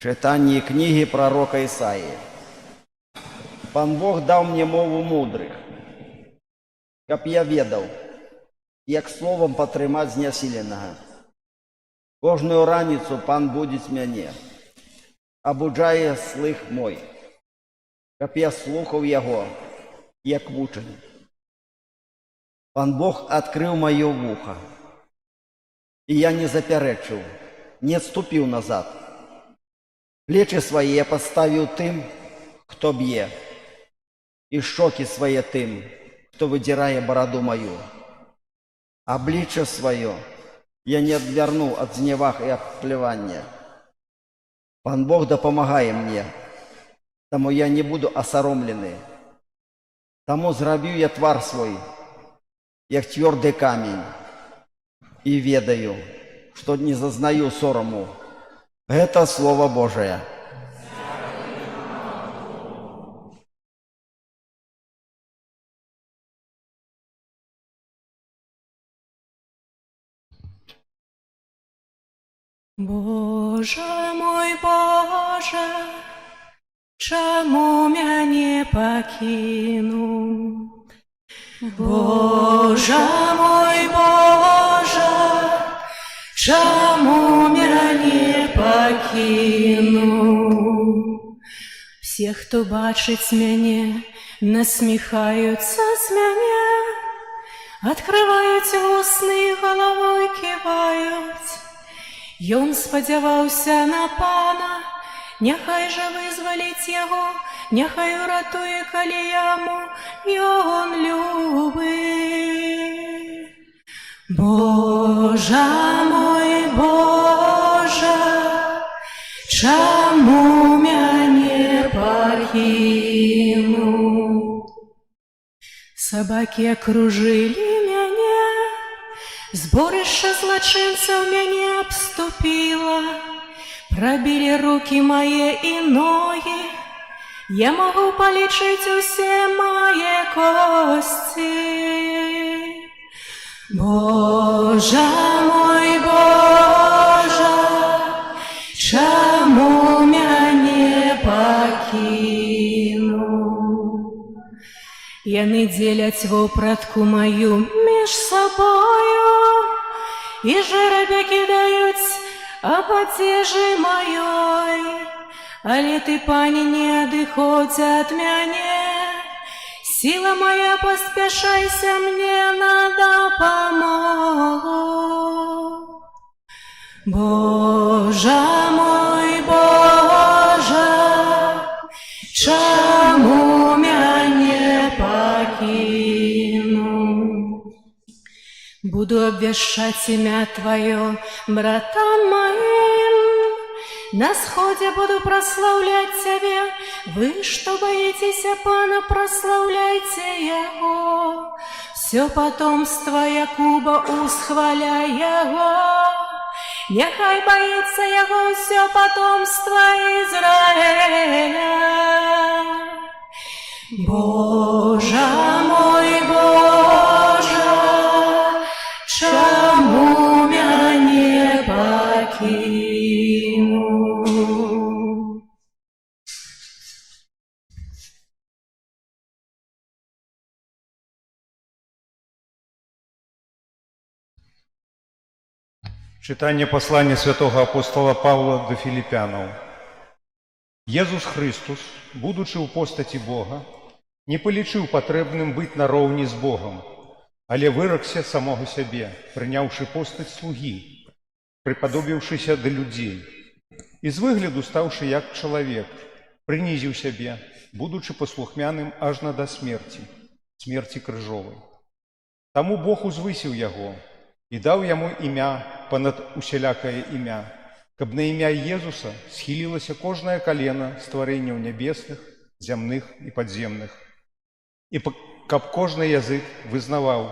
Читание книги пророка Исаии. Пан Бог дал мне мову мудрых, каб я ведал, як словом патрымаць знясіленага. Кожную раніцу Пан будзіць мяне, абуджае слых мой, каб я слухаў яго, як вучань. Пан Бог адкрыў маё вуха, і я не запярэчыў, не адступіў назад. Плечи свои я подставил тым, кто бье, и щеки свои тым, кто выдирая бороду мою. Обличье свое я не отвернул от зневах и оплевания. Пан Бог да помогай мне, тому я не буду осоромленный. Тому зробю я твар свой, як твердый камень, и ведаю, что не зазнаю сорому. Это Слово Божие. Боже мой, Боже, чому мяне покинув? Боже мой, Боже, чому мяне покинув? Все, хто бачить мяне, насміхаються з мяне, открываюць вусны, головой киваюць. Ён спадзяваўся на Пана, няхай жа вызваліць яго, няхай уратуе, калі яму ён любы. Боже мой, Боже, чаму мяне пакінуў? Сабакі акружылі мяне, зборышча злачынцаў мяне абступіла, прабілі рукі мае і ногі, я магу палічыць усе мае косці. Боже мой, Боже, Яны дзеляць вопратку маю між сабою, і жерабя кідаюць аб адзежы маёй. Але ты, пане, не адыходзь ад мяне, сила моя, поспешайся мне на допомогу. Боже мой, Боже, чому мяне покинул? Буду обвещать имя Твое братам моим, на сходе буду прославлять Тебе. Вы, что боитесь Пана, прославляйте Его. Все потомство Якуба усхваляй Его. Нехай боится Его все потомство Израиля. Боже мой, Боже, чому мяне покинул? Читание послания святого апостола Павла до Филиппянов. Езус Христос, будучи у постаті Бога, не полічив потребним бить наровні з Богом, але вирокся самого себе, прийнявши постать слуги, приподобившися до людей, і з вигляду ставши як чоловік, принизив себе, будучи послухмяним аж до смерті, смерті крижової. Тому Бог узвисив його і дав йому ім'я понад усялякое ім'я, каб на ім'я Єзуса схилилося кожне колено створенняў небесных, земных і подземных, і каб кожны язык вызнаваў,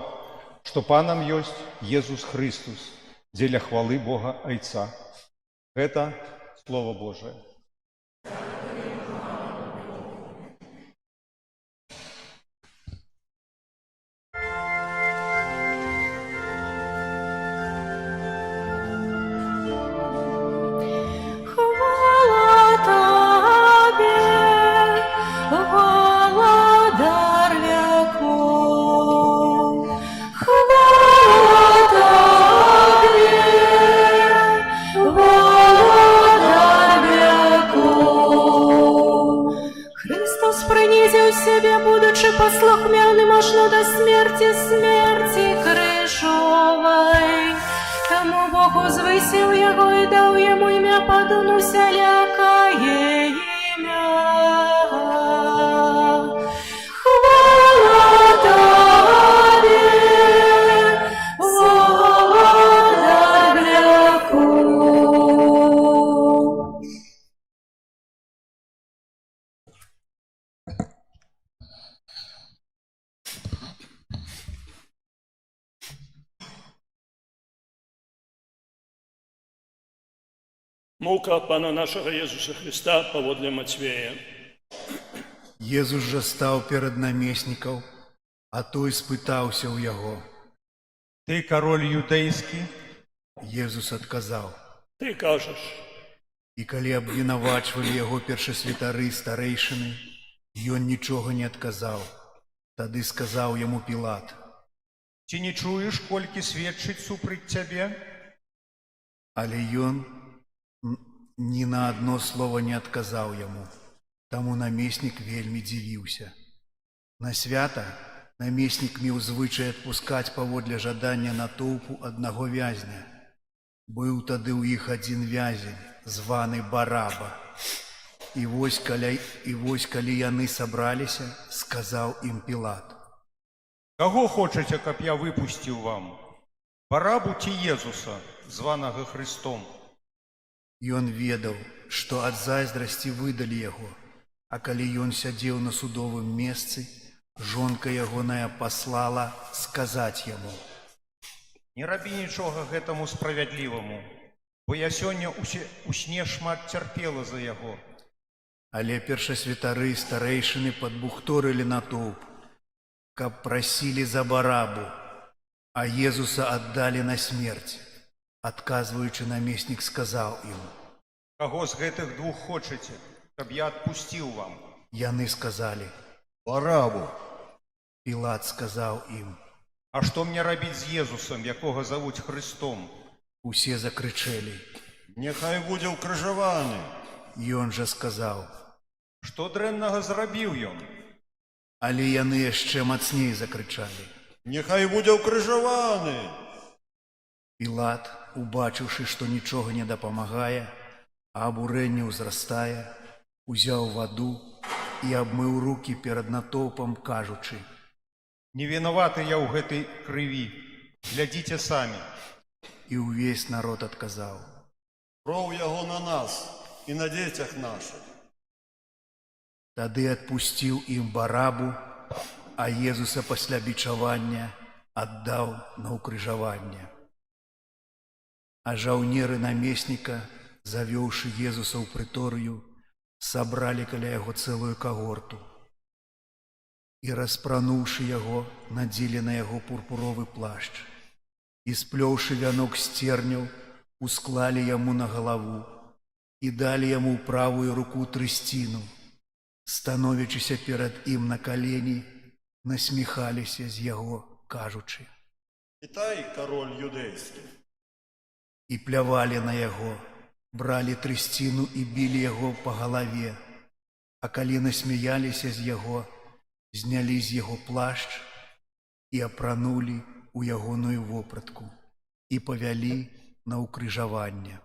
што Панам ёсць Езус Христос, дзеля хвалы Бога Айца. Гэта Слово Божие. Себе, будучи послухмяным аж до смерти, смерти крыжовой. Тому Бог узвысил его и дал ему имя подобно усялякое имя. Хвала Тебе, владаряку. Мука Пана нашего Иисуса Христа поводле Матвея. Езус жа стаў перад намеснікаў, а той спытаўся ў яго. Ты король юдэйскі? Езус адказаў. Ты кажаш. І калі абвінавачвалі яго першасвятары старэйшыны, ён нічога не адказаў. Тады сказаў яму Пілат. Ці не чуеш, колькі сведчыць супраць цябе? Але ён ні на адно слова не адказаў яму. Таму намеснік вельмі дзівіўся. На свята намеснік меў звычай адпускаць паводле жадання натоўпу аднаго вязня. Быў тады ў іх адзін вязень, званы Бараба. І вось калі яны сабраліся, сказаў ім Пілат. Каго хочаце, каб я выпусціў вам? Барабу ці Езуса, званага Христом? Ён ведаў, што ад зайздрасці выдалі яго, а калі ён сядзеў на судовым месцы, жонка ягоная паслала сказаць яму. Не рабі нічога гэтаму справядліваму, бо я сёння у сне шмат цярпела за яго. Але першасвятары старэйшыны падбухторылі натоўп, каб прасілі за Барабу, а Езуса аддалі на смерць. Адказваючы, намеснік сказаў ім. Каго з гэтых двух хочаце, каб я адпусціў вам? Яны сказалі. Барабу. Пілат сказаў ім. А што мне рабіць з Єзусом, якога завуць Христом? Усе закрычэлі. Нехай будзе ўкрыжаваны. Ён жа сказаў. Што дрэннага зрабіў ён? Але яны яшчэ мацней закрычалі. Нехай будзе ўкрыжаваны. Пілат, убачыўшы, што нічога не дапамагае, а абурэнне ўзрастае, узяў ваду і абмыў рукі перад натоўпам, кажучы: Не вінаваты я ў гэтай крыві. Глядзіце самі. І ўвесь народ адказаў: Кроў яго на нас і на дзецях нашых. Тады адпусціў ім Барабу, а Езуса пасля бичавання аддаў на ўкрыжаванне. А жаўнеры намесніка, завёўшы Езуса ў прыторыю, сабралі каля яго цэлую кагорту і, распрануўшы яго, надзелі на яго пурпуровы плашч і, сплёўшы вянок з церняў, усклалі яму на галаву і далі яму ў правую руку трысціну. Становячыся перад ім на калені, насміхаліся з яго, кажучы: Вітай, кароль юдэйскі. І плявалі на яго, бралі трысціну і білі яго па галаве, а калі насмяяліся з яго, знялі з яго плашч і апранулі ў ягоную вопратку і павялі на ўкрыжаванне.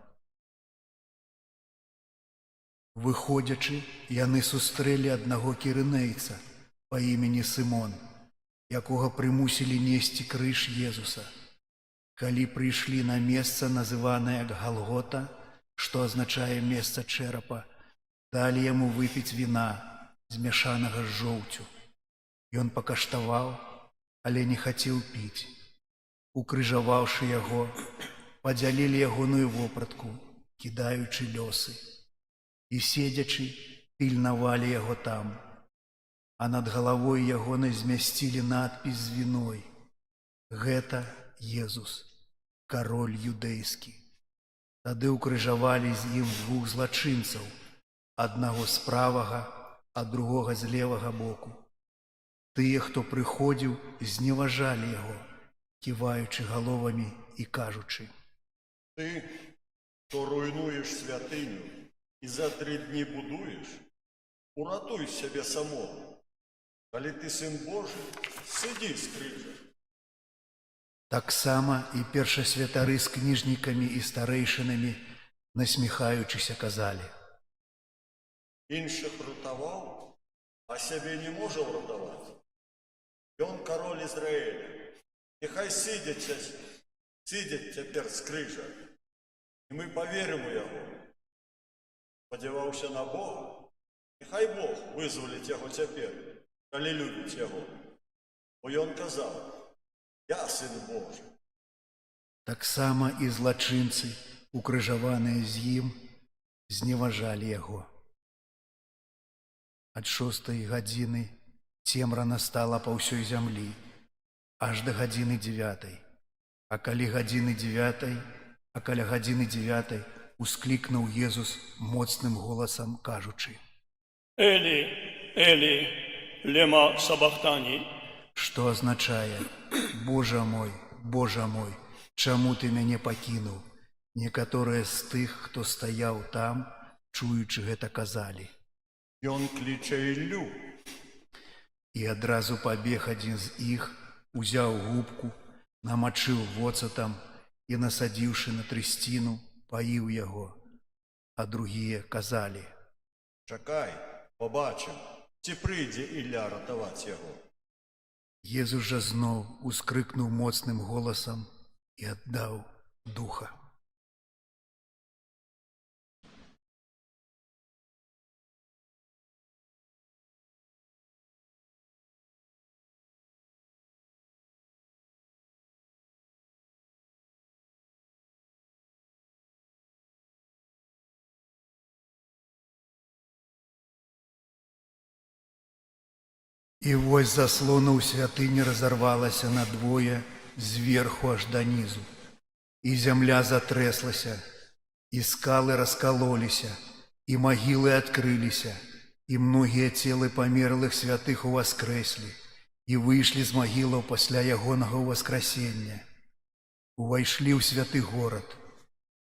Выходзячы, яны сустрэлі аднаго кірынейца па імені Сымон, якога прымусілі несці крыж Езуса. Калі прыйшлі на месца, называнае Галгота, што азначае месца чэрапа, далі яму выпіць віна, змяшанага з жоўцю. Ён пакаштаваў, але не хацеў піць. Укрыжаваўшы яго, падзялілі ягоную вопратку, кідаючы лёсы. І, седзячы, пільнавалі яго там, а над галавой ягонай змясцілі надпіс з віной: «Гэта Езус, кароль юдэйскі». Тады ўкрыжавалі з ім двух злачынцаў, аднаго з правага, а другога з левага боку. Тыя, хто прыходзіў, зневажалі яго, ківаючы галовамі і кажучы: Ты, хто руйнуеш святыню і за 3 дні будуеш, уратуй сябе самого. Калі ты сын Божий, сыдзі з крыжа. Таксама і першасвятары з кніжнікамі і старэйшынамі, насміхаючыся, казалі: Іншых ратаваў, а сябе не можа ўратаваць. Ён кароль Ізраіля. Нехай сидять цяпер з крыжа, і мы поверым у яго. Спадзяваўся на Бога, нехай Бог вызваліць яго цяпер, калі любіць яго. Бо ён казаў: Я сын Божий. Таксама і злачынцы, укрыжаваныя з ім, зневажалі яго. Ад 6 гадзіны цемра настала па ўсёй зямлі, аж да гадзіны 9. А каля гадзіны 9 усклікнуў Езус моцным голасам, кажучы: Элі, Элі, лема сабахтані. Што азначае: Божа мой, чаму ты мяне пакінуў? Некаторыя з тых, хто стаяў там, чуючы гэта, казалі: Ён кліча Іллю. І адразу пабег адзін з іх, узяў губку, намачыў воцатам і, насадзіўшы на трысціну, паіў яго. А другія казалі: Чакай, побачым, ці прыйдзе Ілля ратаваць яго. Езус жа зноў ускрыкнуў моцным голасам і аддаў духа. І вось заслона ў святыні разарвалася надвое зверху аж данізу. І зямля затрэслася, і скалы раскалоліся, і магілы адкрыліся, і многія целы памерлых святых уваскрэслі, і выйшлі з магілаў пасля ягонага ўваскрасення, увайшлі ў святы горад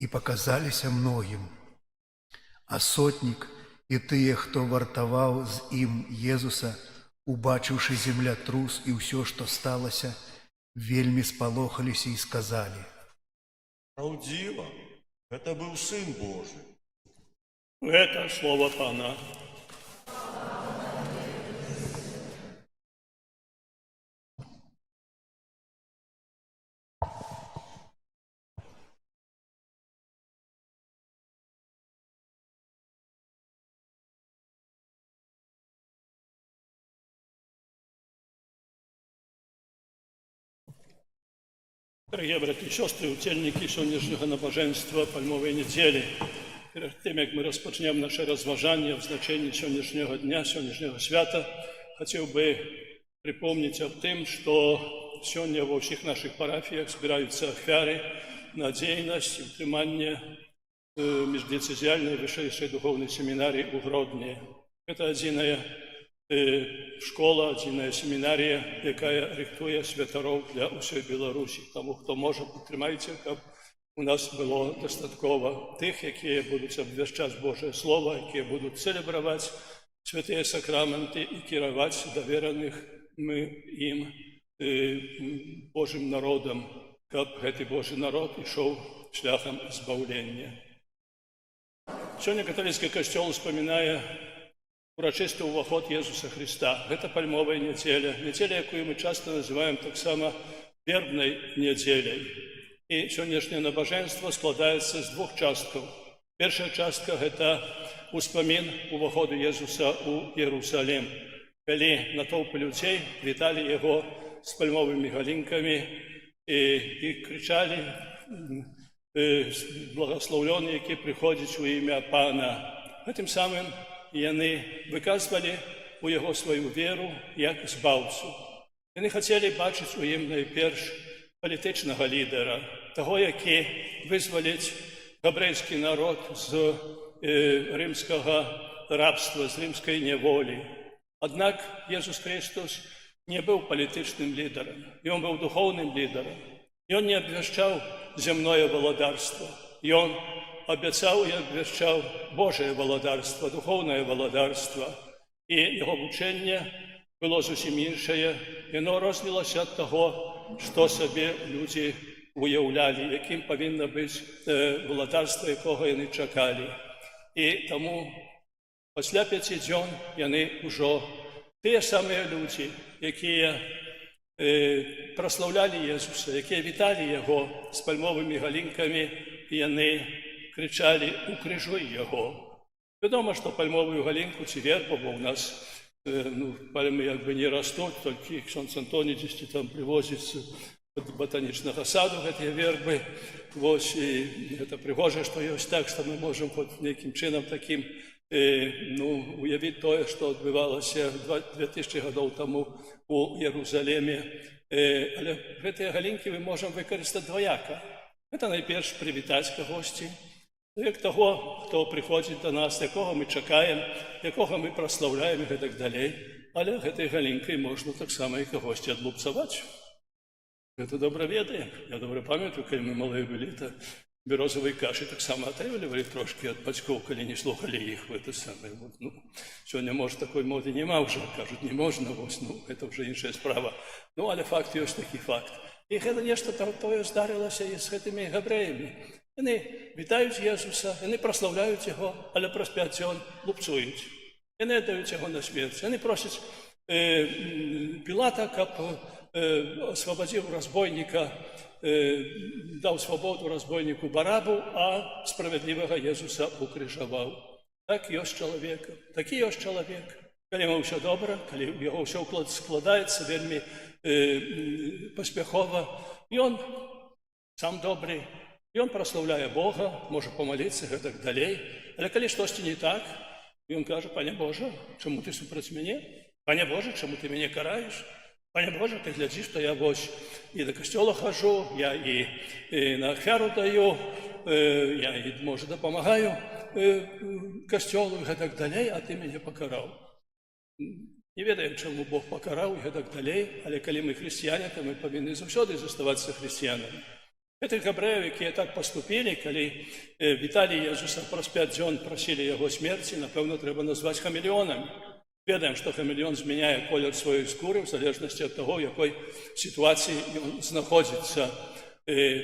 і паказаліся многім. А сотнік і тыя, хто вартаваў з ім Езуса, убачыўшы землятрус і ўсё, што сталася, вельмі спалохаліся і сказалі: Праўдзіва, гэта быў Сын Божы. Это слово Пана. Дорогие братья и сестры, учельники сьогоднішнього набожества Пальмової неділі, перед тим, як ми розпочнемо наше розважання в значенні сьогоднішнього дня, сьогоднішнього свята, хотів би припомнити об тим, що сьогодні во всіх наших парафіях збираються офіри на діяльність і утримання міждієцезіальної вищої духовної семінарії у Гродні. Це одна школа, одна семінарія, яка рихтує святоров для усієї Білорусі. Тому, хто може, підтримайте, щоб у нас було достатково тих, які будуть обвіщати Боже Слово, які будуть целебрувати святі сакраменти і керувати довірених їм Божим народом, щоб цей Божий народ йшов шляхом збавлення. Сьогодні католицький костюл вспоминає урочистий уваход Єсуса Христа. Це Пальмова неділя, неділя, яку ми часто називаємо так само вербною неділею. І сьогоднішнє набожество складається з двох частків. Перша частка – це успомін уваходу Єсуса у Єрусалим, коли натовпи людей вітали його з пальмовими галинками і кричали «Благословлений, який приходить у ім'я Пана». Тим самим вони виказували у його свою віру як збавцю. Вони хотіли бачити у їм найперш політичного лідера, того, який визволить гебрейський народ з римського рабства, з римської неволі. Однак Ісус Христос не був політичним лідером, Він був духовним лідером. Він не обвіщав земне володарство, Він обіцяв і обвіщав Боже володарство, духовне володарство. І його вчення було зовсім інше, воно рознілося від того, що собі люди уявляли, яким повинно бути володарство, якого вони чекали. І тому після 5 днів вони вже ті самі люди, які прославляли Ісуса, які вітали Його з пальмовими галинками, вони кричали «Укрижуй Його». Відомо, що пальмову галинку чи вербу, бо у нас пальми якби не ростуть, тільки ксьондз Антоній десь там привозить з ботанічного саду ці верби. Ось, і це пригоже, що є ось так, що ми можемо хоч яким чином таким уявити те, що відбувалося 2000 років тому у Єрусалимі. Але ці галинки ми можемо використати двояко. Це найперше привітати гості, як того, хто приходить до нас, якого ми чекаємо, якого ми прославляємо і так далі. Але цією галинкою можна так само і когось відлупцювати. Це добре відає. Я добре пам'ятаю, коли ми мали були, то березової каші так само отримували трошки від батьків, коли не слухали їх. Сьогодні, може, такої моди нема вже, кажуть, не можна, це вже інша справа. Але факт є ось такий факт. І це, нещо, то здарилося і з цими гебреями. Вони вітають Ісуса, вони прославляють Його, але про 5 днів лупцюють. Вони дають Його на смерть. Вони просять Пілата, щоб освободив розбойника, дав свободу розбойнику Барабу, а справедливого Ісуса укрижував. Так є чоловік. Такий є чоловік. Коли йому все добре, коли його все складається вельми поспіхово, і він сам добрий, і він прославляє Бога, може помолитися і так далі. Але коли щось не так, він каже: «Пане Боже, чому ти супроти мене? Пане Боже, чому ти мене караєш? Пане Боже, ти глядиш, що я ось і до костюла хожу, я і на оферу даю, я і, може, допомагаю костюлу і так далі, а ти мене покарав». Не ведаем, чаму Бог пакараў і гэтак далей, але калі мы хрысціяне, то мы павінны заўсёды заставацца хрысціянамі. Гэтых габрэяў, якія так паступілі, калі віталі Езуса праз 5 дзён, прасілі яго смерці, напэўна, трэба назваць хамелеонамі. Ведаем, што хамелеон змяняе колер сваёй скуры в залежнасці ад таго, у якой сітуацыі ён знаходзіцца.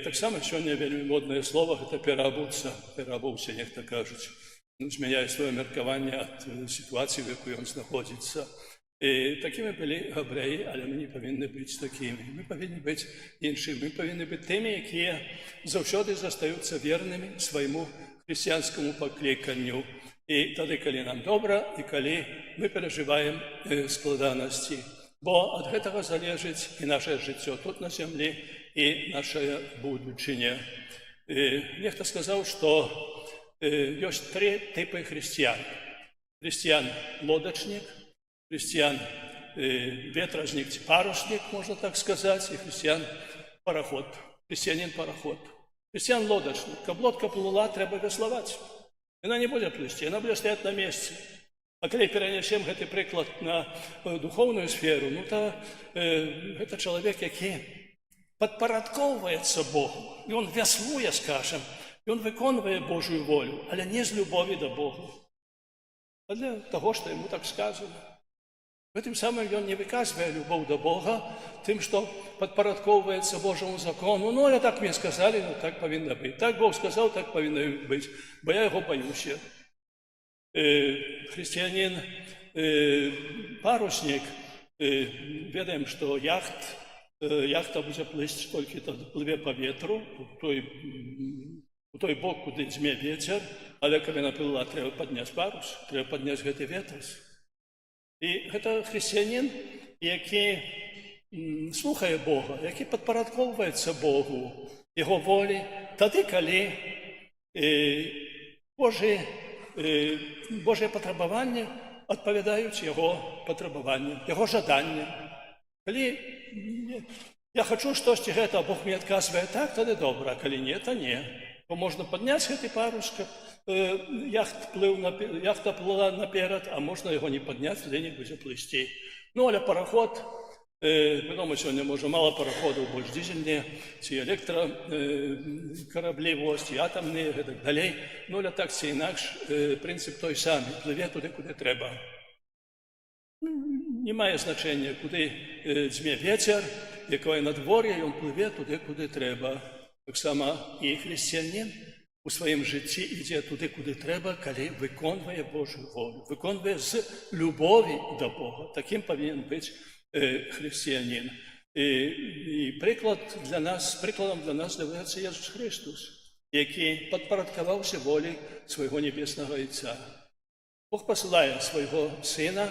Таксама сёння вельмі моднае слова гэта пераабуцца, пераабуўся, нехта кажуць. Змяняе сваё меркаванне ад сітуацыі, у якой ён знаходзіцца. Такімі былі габрэі, але мы не павінны быць такімі. Мы павінны быць іншымі. Мы павінны быць тымі, якія заўсёды застаюцца вернымі свайму хрысціянскаму пакліканню. І тады, калі нам добра, і калі мы перажываем складанасці. Бо ад гэтага залежыць і нашае жыццё тут на зямлі, і нашая будучыня. Нехта сказаў, што ёсць 3 тыпы хрысціян. Хрысціян-лодачнік, хрысціян-ветразнік ці паруснік, можна так сказаць, і хрысціян-параход, хрысціянін-параход. Хрысціян-лодачнік. Каб лодка плыла, трэба веславаць. Яна не будзе плысці, яна будзе стаяць на месцы. А калі перанясем гэты прыклад на духоўную сферу, ну то гэта чалавек, які падпарадкоўваецца Богу. Ён вяслуе, скажам, ён выконвае Божую волю, але не з любові да Богу, а для таго, што яму так сказана. Гэтым самым ён не выказвае любоў да Бога тым, што падпарадкоўваецца Божаму закону. Ну, але так мне сказалі, ну так павінна быць. Так Бог сказаў, так павінна быць, бо я яго баюся. Хрысціянін-паруснік, ведаем, што яхта будзе плысці толькі тады плыве па ветру, у той бок, куды дзьме вецер, але калі яна плыла, трэба падняць парус, трэба падняць гэты ветрас. І гэта хрысціянін, які слухае Бога, які падпарадкоўваецца Богу, яго волі, тады, калі Божыя патрабаванні адпавядаюць яго патрабаванням, яго жаданням. Калі я хачу штосьці гэта, а Бог мне адказвае так, тады добра, а калі не, то не. Бо можна падняць гэты парус, каб яхта плыла наперад, а можна яго не падняць, тады не будзе плысці. Ну, але параход, вядома, сёння можа мала параходаў, больш дызельныя, ці электракараблі, ці атамныя, гэтак далей. Ну, але так ці інакш, прынцып той самы, плыве туды, куды трэба. Не мае значэння, куды дзьме вецер, якое надвор'е, ён плыве туды, куды трэба. Таксама і хрысціянін у сваім жыцці ідзе туды, куды трэба, калі выконвае Божую волю, выконвае з любові да Бога. Такім павінен быць хрысціянін. І прыкладам для нас з'яўляецца Езус Христос, які падпарадкаваўся волі свайго небеснага Айца. Бог пасылае свайго Сына,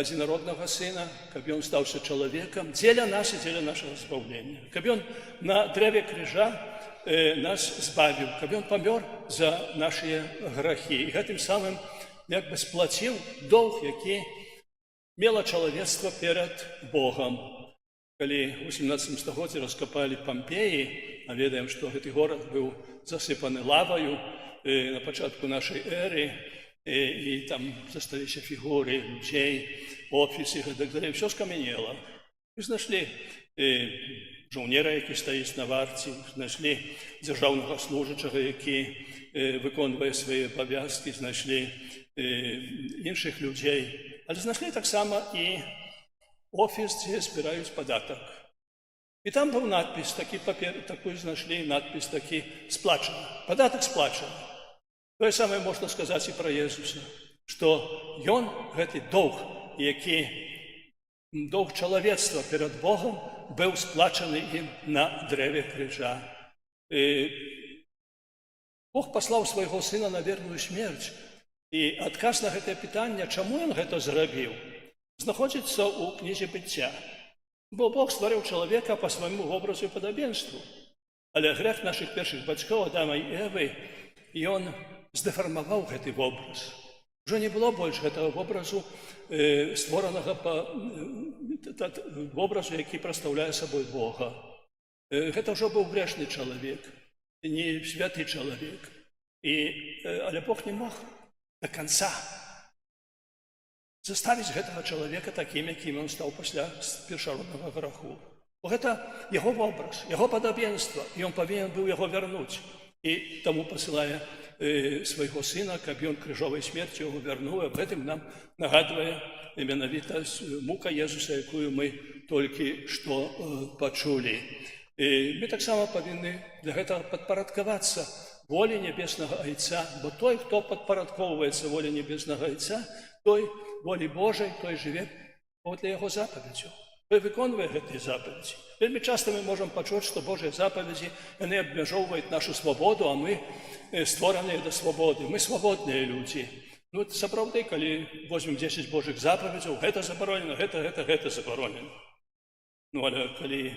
адзінароднага Сына, каб ён стаўся чалавекам дзеля нас і дзеля нашага збаўлення. Каб ён на дрэве крыжа нас збавіў, каб ён памёр за нашыя грахі. І гэтым самым як бы сплаціў доўг, які мела чалавецтва перад Богам. Калі ў 17 стагоддзі раскапалі Пампеі, а ведаем, што гэты горад быў засыпаны лаваю на пачатку нашай эры, і там засталіся фігуры людзей, офісы, гэтак далей, ўсё скамянела. І знайшлі жаўнера, які стаіць на варце, знайшлі дзяржаўнага служачага, які выконвае свае абавязкі, знайшлі іншых людзей. Але знайшлі таксама і офіс, дзе збіраюць падатак. І там быў надпіс, такой знайшлі надпіс, такі сплачаны, падатак сплачаны. Тое самае можна сказаць і пра Езуса, што ён гэты доўг, які доўг чалавецтва перад Богом быў сплачаны ім на дрэве крыжа. Бог паслаў свайго Сына на верную смерць. І адказ на гэтае пытанне, чаму ён гэта зрабіў, знаходзіцца ў кнізе быцця. Бо Бог стварыў чалавека па свайму вобразу і падабенству. Але грэх нашых першых бацькоў Адама і Эвы, ён здэфармаваў гэты вобраз. Ужо не было больш гэтага вобразу, створанага па вобразу, які прадстаўляе сабой Бога. Гэта ўжо быў грэшны чалавек, не святы чалавек. Але Бог не мог до конца заставіць гэтага чалавека такім, якім ён стаў пасля першароднага граху. Бо гэта яго вобраз, яго падабенства, і ён павінен быў яго вярнуць. І таму пасылае свайго сына, каб ён крыжовай смерцю яго вярнуў, аб гэтым нам нагадвае менавіта мука Езуса, якую мы толькі што пачулі. І мы таксама павінны для гэтага падпарадкавацца волі Нябеснага Айца, бо той, хто падпарадкоўваецца волі Нябеснага Айца, той волі Божай, той жыве паводле яго запаведзяў. Той выконвае гэтыя запаведзі. Вельмі часта мы можам пачуць, што Божыя запаведзі, яны абмяжоўваюць нашу свабоду, а мы створаныя да свабоды. Мы свабодныя людзі. Ну, сапраўды, калі возьмем 10 Божых запаведзяў, гэта забаронена, гэта забаронена. Ну, але калі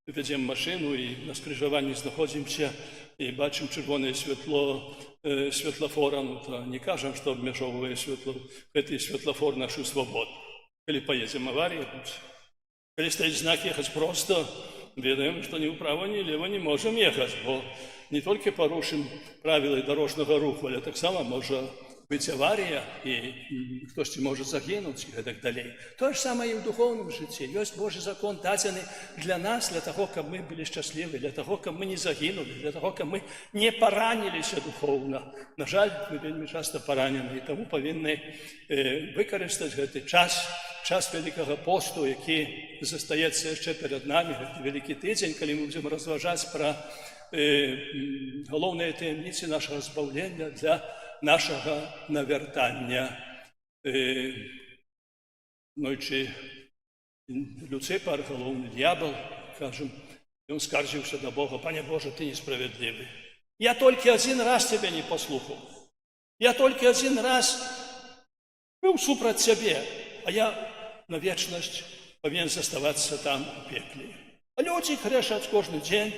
вядзем машыну і на скрыжаванні знаходзімся і бачым чырвонае святло светлафора, ну, то не кажам, што абмяжоўвае гэты светлафор нашу свабоду. Калі паедзем аварія будзе. Калі стаіць знак ехаць проста, ведаем, што ні ўправа, ні лева не можам ехаць, бо не толькі парушым правілы дарожнага руху, але таксама можа быць аварія, і хтосьці можа загінуць і гэтак далей. Тое ж самае і ў духоўным жыцці. Ёсць Божы закон дадзены для нас, для таго, каб мы былі шчаслівы, для таго, каб мы не загінулі, для таго, каб мы не параніліся духоўна. На жаль, мы вельмі часта паранены, і таму павінны выкарыстаць гэты час Вялікага посту, які застаецца яшчэ перад намі, гэты вялікі тыдзень, калі мы будзем разважаць пра галоўныя таямніцы нашага збаўлення для нашага навяртання. Нойчы Люцыпар, галоўны д'ябал, кажам, ён скардзіўся да Бога: «Пане Божа, ты несправядлівы. Я толькі адзін раз цябе не паслухаў. Я толькі адзін раз быў супраць цябе, а я на вечнасць павінен заставацца там у пекле. А людзі грэшаць кожны дзень,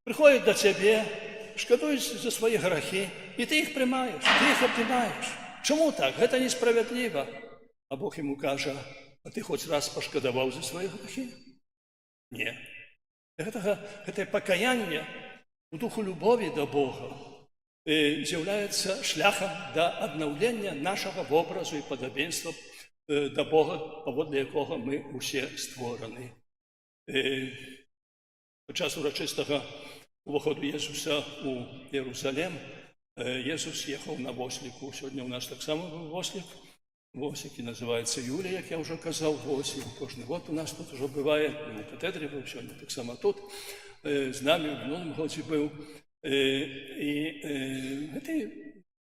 прыходзяць да цябе, шкадуюць за свае грахі, і ты іх прымаеш, ты іх абдымаеш. Чаму так? Гэта несправядліва». А Бог яму кажа: «А ты хоць раз пашкадаваў за свае грахі?» Не. Гэтае пакаянне у духу любові да Бога з'яўляецца шляхам да аднаўлення нашага вобразу і падабенства да Бога, паводле якога мы ўсе створаны. Падчас урачыстага уваходу Езуса ў Єрусалем Езус ехаў на восліку. Сёння ў нас таксама быў вослік, які называецца Юлія, як я ўжо казаў, вослік. Кожны год у нас тут ужо бывае, у катедры быў, сёння таксама тут, з намі ў мінулым годзе быў. І гэты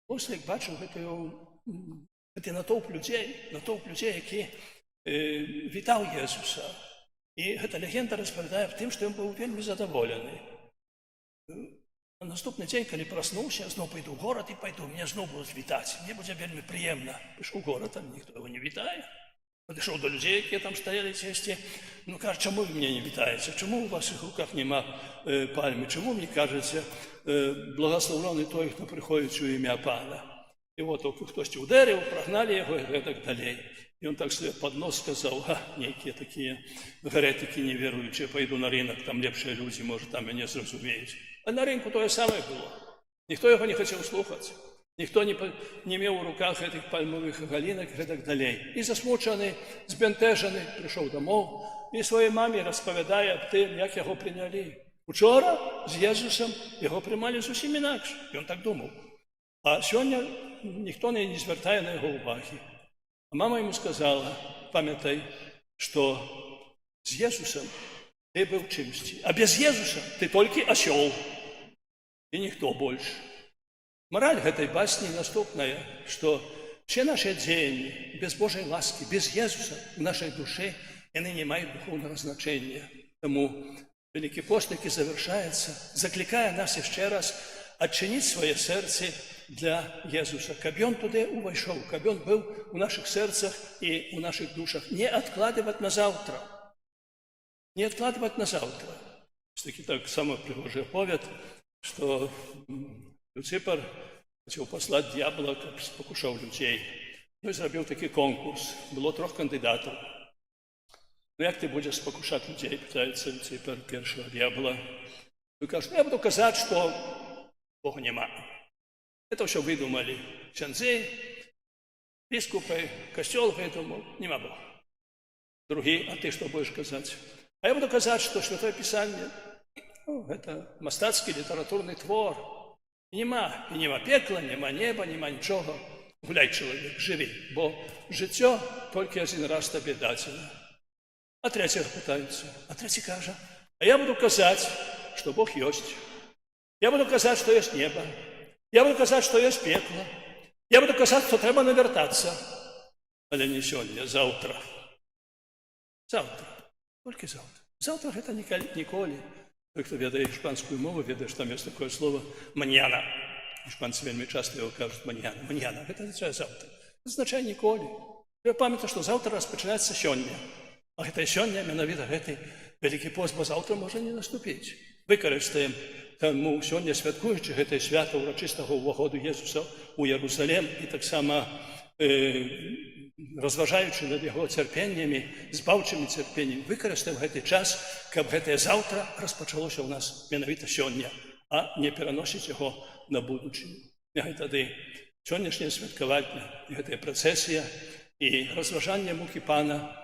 вослік бачыў гэты натоўп людзей, які вітаў Езуса. І гэта легенда распавядае аб тым, што ён быў вельмі задаволены. На наступны дзень, калі праснуўся, зноў пайду ў горад і пайду, мне зноў будуць вітаць. Мне будзе вельмі прыемна. Прыйшоў у горад, там ніхто яго не вітае. Падышоў да людзей, якія там стаялі цесці. Ну, кажа: «Чаму вы мяне не вітаеце? Чаму ў вашых руках няма пальмы? Чаму мне кажаце, благословлены той, хто прыходзіць у імя Пана?» І вот хтосьці ударыў, прагналі яго і гэтак далей. І ён так сабе пад нос сказаў: «Нейкія такія гарэтыкі неверуючыя, пайду на рынок, там лепшыя людзі, можа, там мяне зразумеюць». А на рынку тое самае было. Ніхто яго не хацеў слухаць. Ніхто не меў у руках гэтых пальмовых галінак і гэтак далей. І засмучаны, збянтэжаны, прыйшоў дамоў і сваёй маме распавядае аб тым, як яго прынялі. Учора з Езусам яго прымалі зусім інакш. Ён так думаў. А сёння ніхто не звяртае на яго ўвагі. А мама яму сказала: «Памятай, што з Езусам ты быў чымсьці, а без Езуса ты толькі асёл і ніхто больш». Мораль гэтай басні наступная, што все наши дзеянні без Божай ласкі, без Езуса в нашай душы, яны не маюць духоўнага значэння. Таму Вялікі пост, які завяршаецца, заклікае нас яшчэ раз адчыніць свае сэрцы для Езуса, каб ён туды увайшоў, каб ён быў у нашых сэрцах і у нашых душах. Не адкладваць на заўтра. Не адкладваць на заўтра. Такі так сама прыгожы аповед, што Люцыпар хацеў паслаць д'ябла, каб спакушаў людзей. Ну і зрабіў такі конкурс. Было 3 кандыдатаў. Ну як ты будзеш спакушаць людзей, пытаецца Люцыпар першага д'ябла. Ён кажа: я буду казаць, што Бога няма. Это ўсё выдумалі ксяндзы. Біскупи, костел выдумал, не могу. Другие, а ты что будешь казать? А я буду казать, что Святое Писание это мастацкий літературний твор. І нема пекла, нема неба, нема нічого. Гуляй, чоловік, живи, бо життя тільки один раз тобі дадено. А третього питаються, а третій каже, а я буду казати, що Бог есть. Я буду казати, що є небо. Я буду казати, що є пекло. Я буду казати, що треба навертатися. Але не сьогодні, а завтра. Завтра. Тільки завтра. Завтра – це ніколи. Той, хто ведає іспанську мову, ведає, що там є таке слово «маньяна». Іспанці вельми часто його кажуть «маньяна». «Маньяна» – це означає завтра. Це означає ніколи. Треба пам'ятати, що завтра розпочинається сьогодні. А це сьогодні, менавіта, цей Великий пост, бо завтра може не наступити. Використаємо тому сьогодні святкуючи це свято урочистого входу Єсуса у Єрусалим і так само розважаючи над його терпіннями, збавчими терпіннями, використаємо цей час, щоб це завтра розпочалося у нас менавіта сьогодні, а не переносити його на будучину. Нехай тоді сьогоднішнє святкування, ця процесія і розважання муки Пана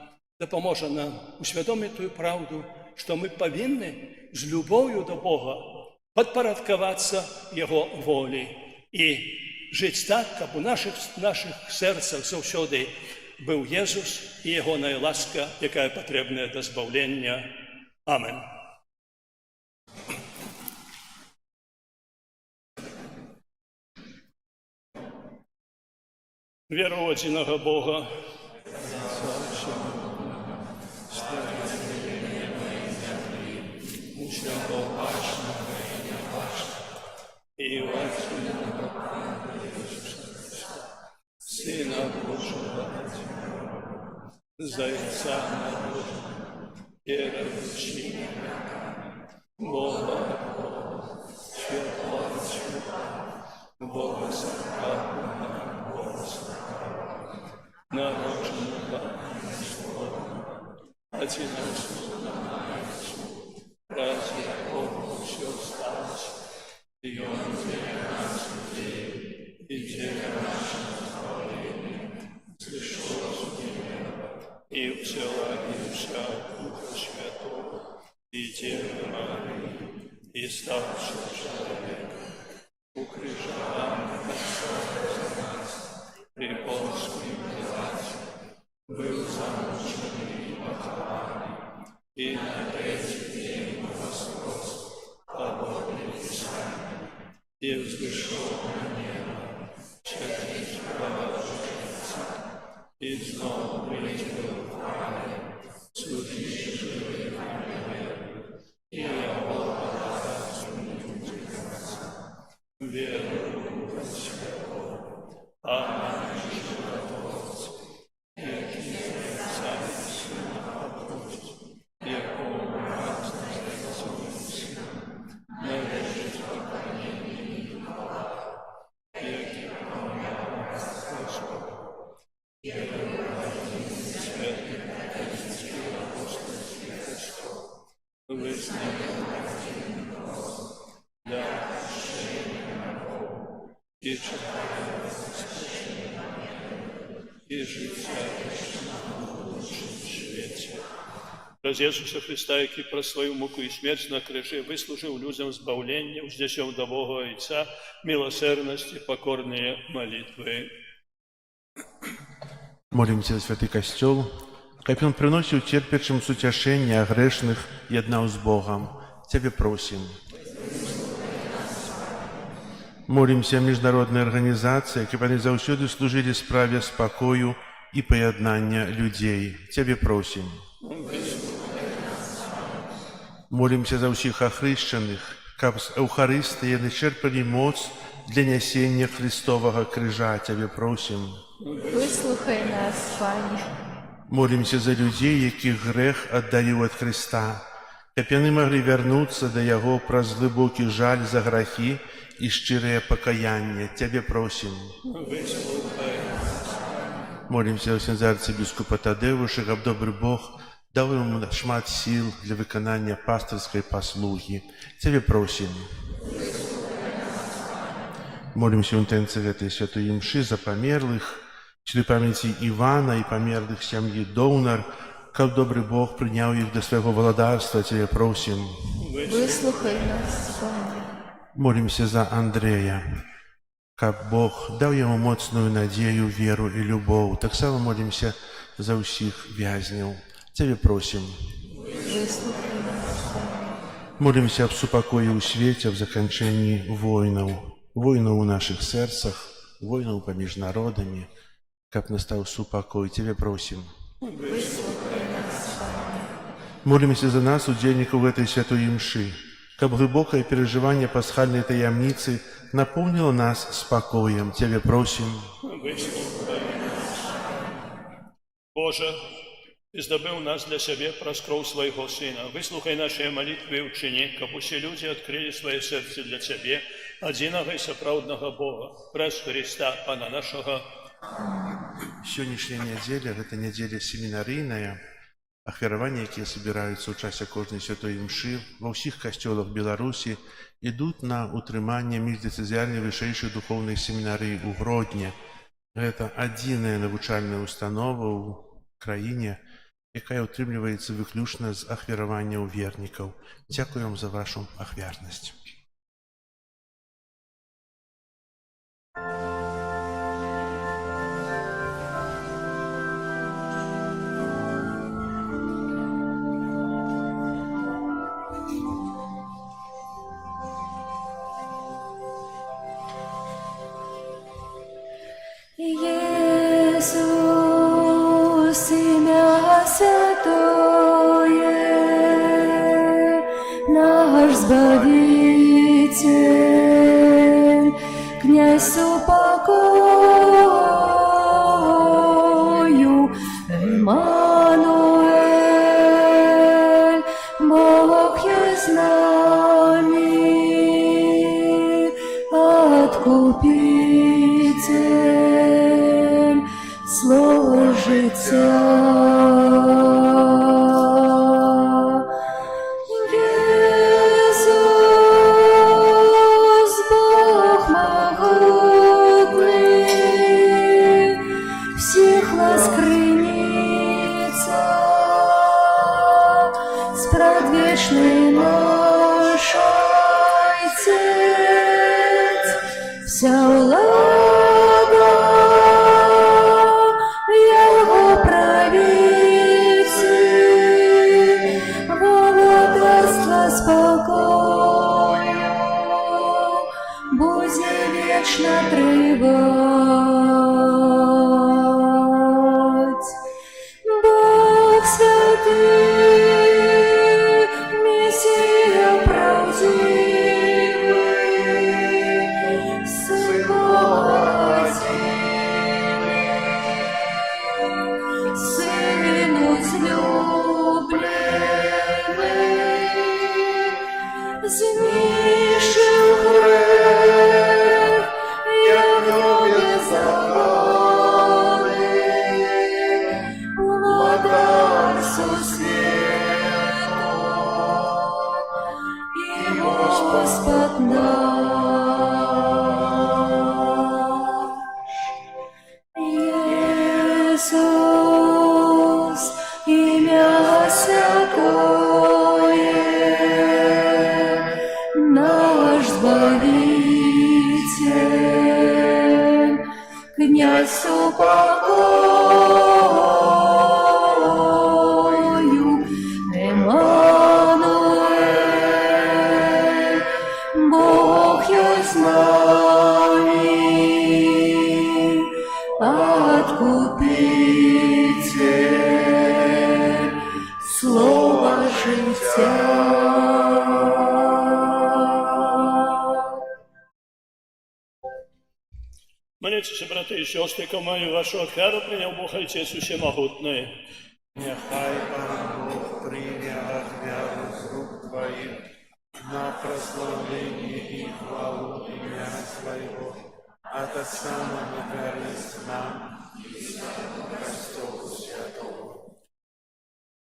допоможе нам усвідомити ту правду, що ми повинні з любов'ю до Бога підпорядкуватися Його волі і жити так, щоб у наших серцях завжди був Єсус і Його ласка, яка потрібна до збавлення. Амінь. Віру в одного Бога, і Сина Божого, Зайця Божого, Перевищення, Бога, Святого, Бога Сахарного, Бога Сахарного, народженого одиночного, праздник Бога, все осталось, и Он нас людей, и тело наше и взяла и вся Духа Святого, и Девы Марии, и ставшего человека, укрижена за нас, при Понском Пилате, был замучен и похоронен, и на третий день воскрес, подобный Писанию, и взошел на небо, через и снова прилетел в храме, судить живых и мертвых, и я благодарен людям верую в Духа Святого, Аминь, животворца, який Отца и Сына Божий, якому разность Сына, належит поклонение и хвала, який помянул Господь. И и життя в лучшем свете. Раз Иисуса Христа, який про свою муку и смерть на крижі вислужив людям збавлення, уздесем до Бога Отца, милосердности, покорные молитвы. Молимся за Святый Костел, как Он приносит терпящим сутешение грешных еднал с Богом. Тебе просим. Молимся о международной организации, как они завсёды служили справе спокою и поєднання людей. Тебе просим. Молимся за всіх охрещених, как з Евхаристії не черпали моц для несения Христового крижа. Тебе просим. Вислухай нас, Пане. Молимся за людей, яких грех отдалил от Христа, каб яны могли вернуться до Яго праз глибокий жаль за грехи и щирое покаяние. Тебе просим. Молимся за князя арцебіскупа Тадеуша, каб добрый Бог дал ему шмат сил для виконання пасторской послуги. Тебе просим. Молимся в интенции этой святой мши за померлых, Святої пам'яті Івана і померлих сім'ї Довнар, как добрий Бог прийняв їх до свого володарства, Тебе просим. Выслухай нас, Пане. Молимся за Андрея, как Бог дав йому моцную надію, віру і любов. Так само молимся за усіх в'язнів. Тебе просим. Выслухай нас, Пане. Молимся об супокої у світі, в закінченні войнаў у наших серцах, войнаў поміж народами, как настав супокой. Тебе просим. Выслухай нас, Пане. Молимся за нас, удельников этой святой мши, как глубокое переживание пасхальной таямницы наполнило нас спокоем. Тебе просим. Боже, Ты здобыл нас для Себе праз кроў Своего Сына. Выслухай наши молитвы и учини, каб усе люди открыли свое сердце для Тебе, одиного и сапраўднага Бога, праз Христа, Пана нашего. Сегодняшняя неделя – это неделя семинарийная. Ахвяраванні, якія собираюцца ў часе кожнай святой імшы ва ўсіх касцёлах Беларусі, ідуць на утрыманне міждыцэзіяльнай вышэйшай духоўнай семінарыі ў Гродні. Гэта адзіная навучальная установа ў краіне, якая ўтрымліваецца выключна з ахвяраванняў вернікаў. Дзякуем за вашу ахвярнасць. Иисус, имя святое, наш Избавитель, князь упокою, Эммануэль, Бог есть с нами, Откупитель, слово життя. Иисус, Бог могутный, всех воскресится, с предвечный наш Отец, вся влада Его правитель, володарство спокою, буде вечно тривать. Бог святый, Мессия правдивый, Сын Бога один, Сын возлюбленный, знищив грех, як беззаконный, владарству свету, и Господь наш. Иисус, имя святое, наш Избавитель, князь упокою, Эммануэль, Бог есть с нами, Откупитель, слово життя. Молитесь, браты и сестры, ко мою вашу ахвяру принял Бог Отец Всемогутный. Нехай Пан Бог прийме ахвяру з рук Твоих на прославление и хвалу имя Своего, от Отца на корысть нам и Костелу Святого.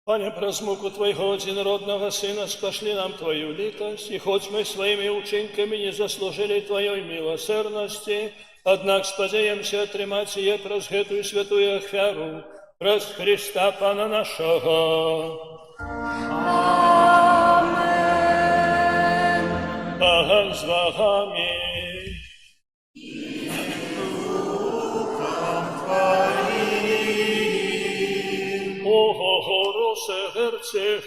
Пане, праз муку Твоего одинородного Сына спошли нам Твою литость, и хоть мы своими учинками не заслужили Твоей милосердности, однак спадеемся отрымать сие праз гэтую святую ахвяру, праз Христа Пана нашего. Amen. Пан з вами. Ого, серце,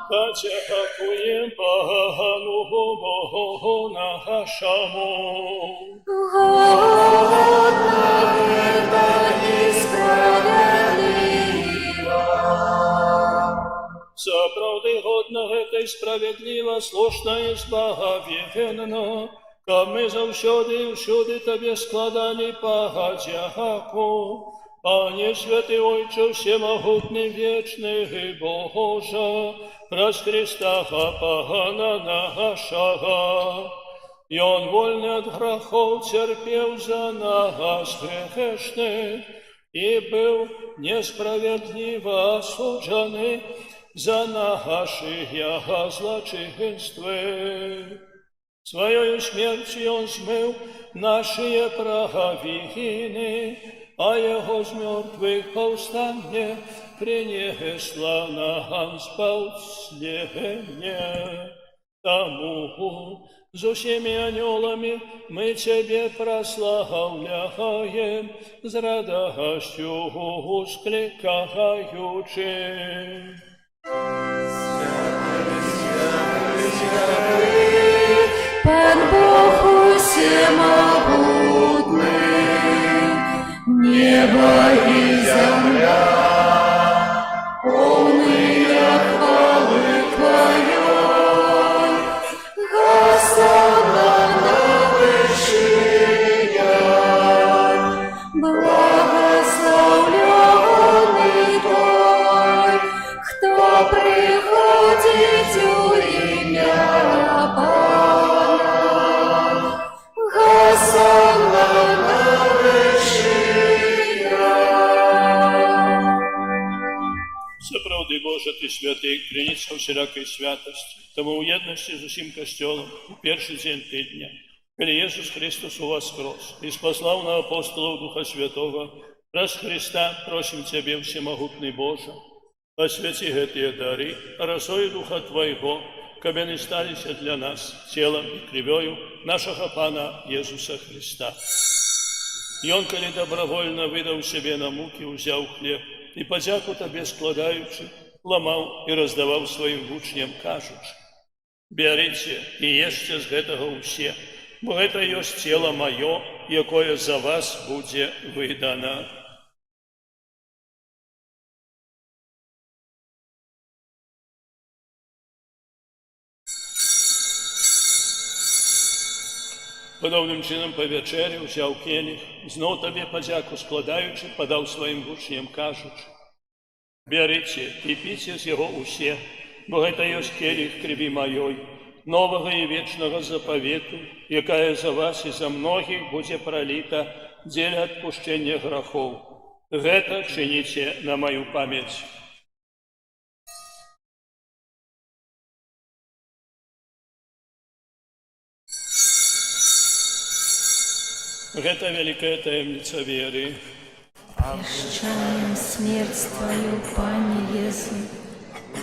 подякуєм Пану Богу нашому. Годна это и справедливо. За правды годна гэта і справедліва, слушна і збагавєнна, каб ми завсёды і всюди Табе складали подяку. Пане святый Ойче всемогутный, вечный и Божа, праз Христа Пана нашего. И Он вольный от грехов терпел за нас грешных, и был несправедливо осужденный за наши злочинства. Своею смертью Он смыл наши провины, а Его с мертвых повстание принесло нам спасение. Тому со всеми анgelами мы Тебе прославляем, с радостью воскликаючи. Пан Бог всемогутный, небо и земля, полные хвалы Твоей, Господа на вышиях, благословленный Той, кто приходит у имя Пана, Господа на вышиях. Заправды Боже, Ты святый, креница всякой святости, тому в едности с усім костелом у перший день тыдня, коли Иисус Христос воскрес, и спаслав на апостолов Духа Святого, раз Христа просим Тебе, всемогутный Боже, освяти гэтые дары, росою Духа Твоего, кабы они стались для нас телом и кровью нашего Пана Иисуса Христа. И Он, коли добровольно выдал себе на муки, взял хлеб, и подяку Тебе складаючи, ламав и раздавал своим учням, кажучи: «Берите и ешьте з гэтага ўсе, бо гэта ёсць тело маё, якое за вас будзе выдано». Подобным чином по вечері взяв келіх, знов Тобі подяку складаючи, подав своїм учням, кажучи: «Берите і пійте з його усе, бо гэта ёсць келіх крови маёй, нового і вечного заповіту, якая за вас і за многих будзе пролита дзеля отпущения грехов. Гэта чините на мою память». Гэта великая таемница веры. Вещаем смерть Твою, Пане Иису,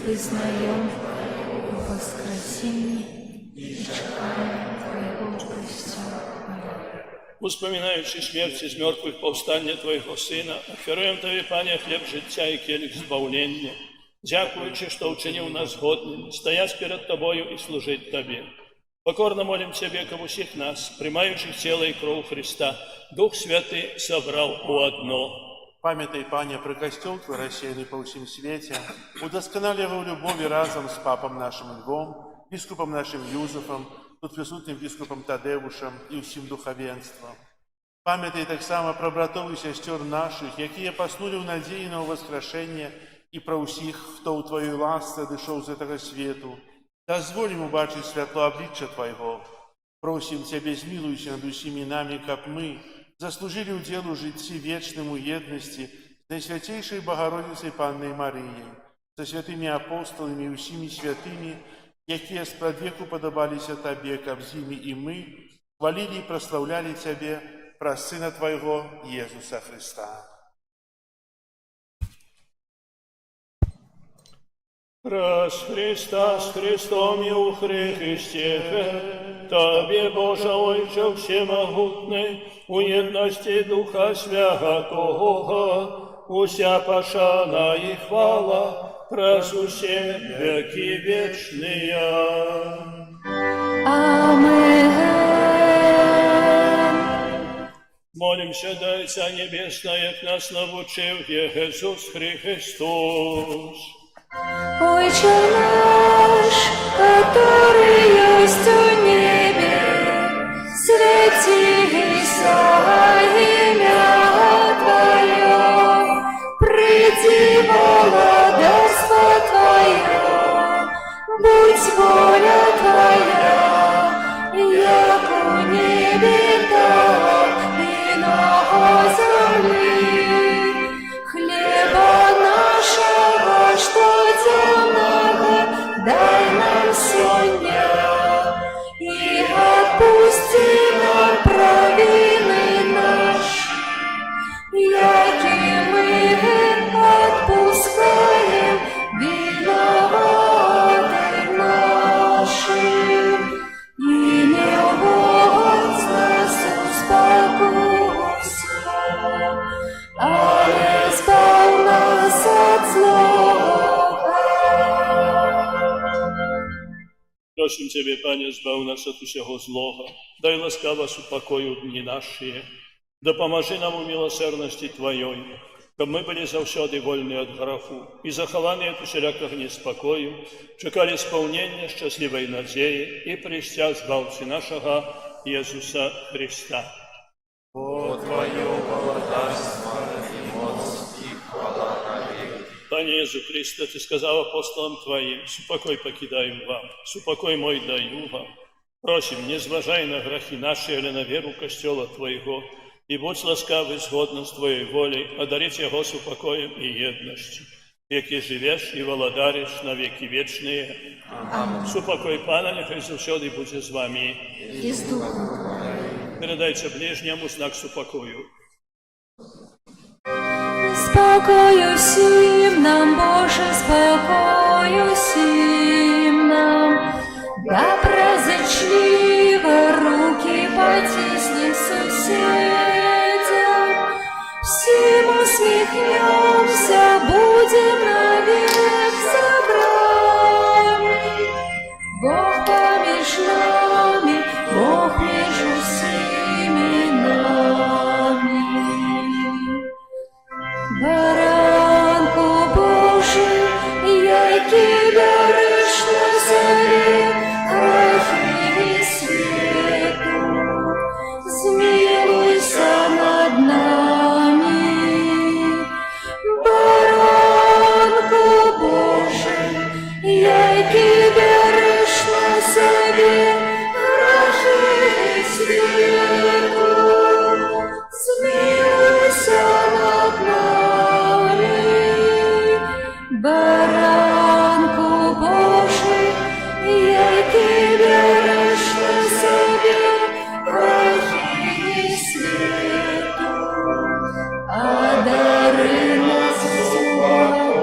признаем воскресение и чекаем Твоего престола. Успоминаючи смерть из мертвых повстання Твоего Сына, оферуем Тебе, Пане, хлеб життя и келих збавлення, дякуючи, что учинил нас годными, стоять перед Тобою и служить Тебе. Покорно молим Тебе, как всех нас, примающих тело и кровь Христа, Дух Святый собрал у одно. Памятай, Пане, про костел Твой, рассеянный по всем свете, удосконаливай в любови разом с папом нашим Львом, бискупом нашим Юзефом, тут присутним бискупом Тадеушем и всем духовенством. Памятай так само про братов и сестер наших, якія поснули в надеи на воскрешение, и про усіх, хто у Твоей ласце дышаў з этого свету. Дозволь ему бачить святло обличчя Твоего. Просим Тебя, змилуйся над усіми нами, как мы заслужили уделу житті вечному єдності з Найсвятейшей Богородицей Панной Марией, со святыми апостолами и усіми святыми, якія спрадвеку подобалися Тебе, каб з ними и мы хвалили и прославляли Тебе праз Сына Твоего Иисуса Христа. Раз Христа с Христом и у Христе, Тебе, Боже Отче всемогутный, у едности Духа Святого, уся пошана и хвала, праз усе веки вечные. Амен. Молимся, да Отца Небесное к нас навучил Иисус Христос. Отче наш, который есть в небе, святится имя Твое, приди владарство Твое, будь воля Твоя, як у небе, так и на земле. Хлеба нашего, что дай нам сегодня, и отпусти нам провины наши, яки мы отпускаем виноватым нашим. И не вводь нас в искушение, але избавь нас от злого. Просим Тебе, Пане, збав нас от усього злого, дай ласкаво супокою дні наші, допоможи нам у милосердности Твоей, каб мы были завсёды вольны от греху и захованы от усялякого неспокою, чекали исполнения счастливой надеи и прища збавцы нашего Иисуса Христа. По Твою володарство и моц и хвала навеки. Пане Иисус Христе, Ты сказал апостолам Твоим, супокой покидаем вам, супокой мой даю вам. Просим, не зважай на грехи наши, але на веру Костела Твоего, и будь ласкавый згодно с Твоей волей, одарить его супокоем и едностью, яки живешь и володаришь на веки вечные. Аминь. Супокой Пана, нехай завсёды буде з вами. И с Духом Твоим. Передайте ближнему знак супокою. Спокою всім нам, Боже, спокою всім нам, да прозочливо руки потиснем соседям, всем усмехнемся, будем навек собраны. Бог помеж нами, Бог между всеми нами. Баранку Божий, яки дариш на землі грехи світу, змилуйся над нами. Баранку Божий, яки дариш на землі грехи світу, змилуйся над нами. Баранку Божий, який береш на себе грехи світу, а дари нас спокоєм.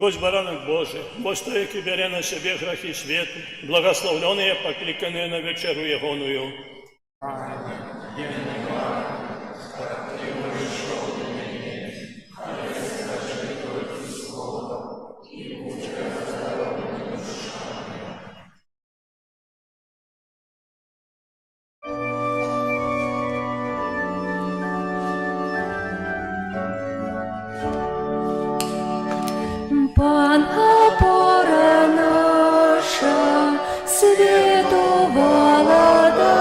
Будь баранок Божий, будь той, який бере на себе грехи світу, благословленные, покликаные на вечеру Єгоную. Пан опора наша, свету володар.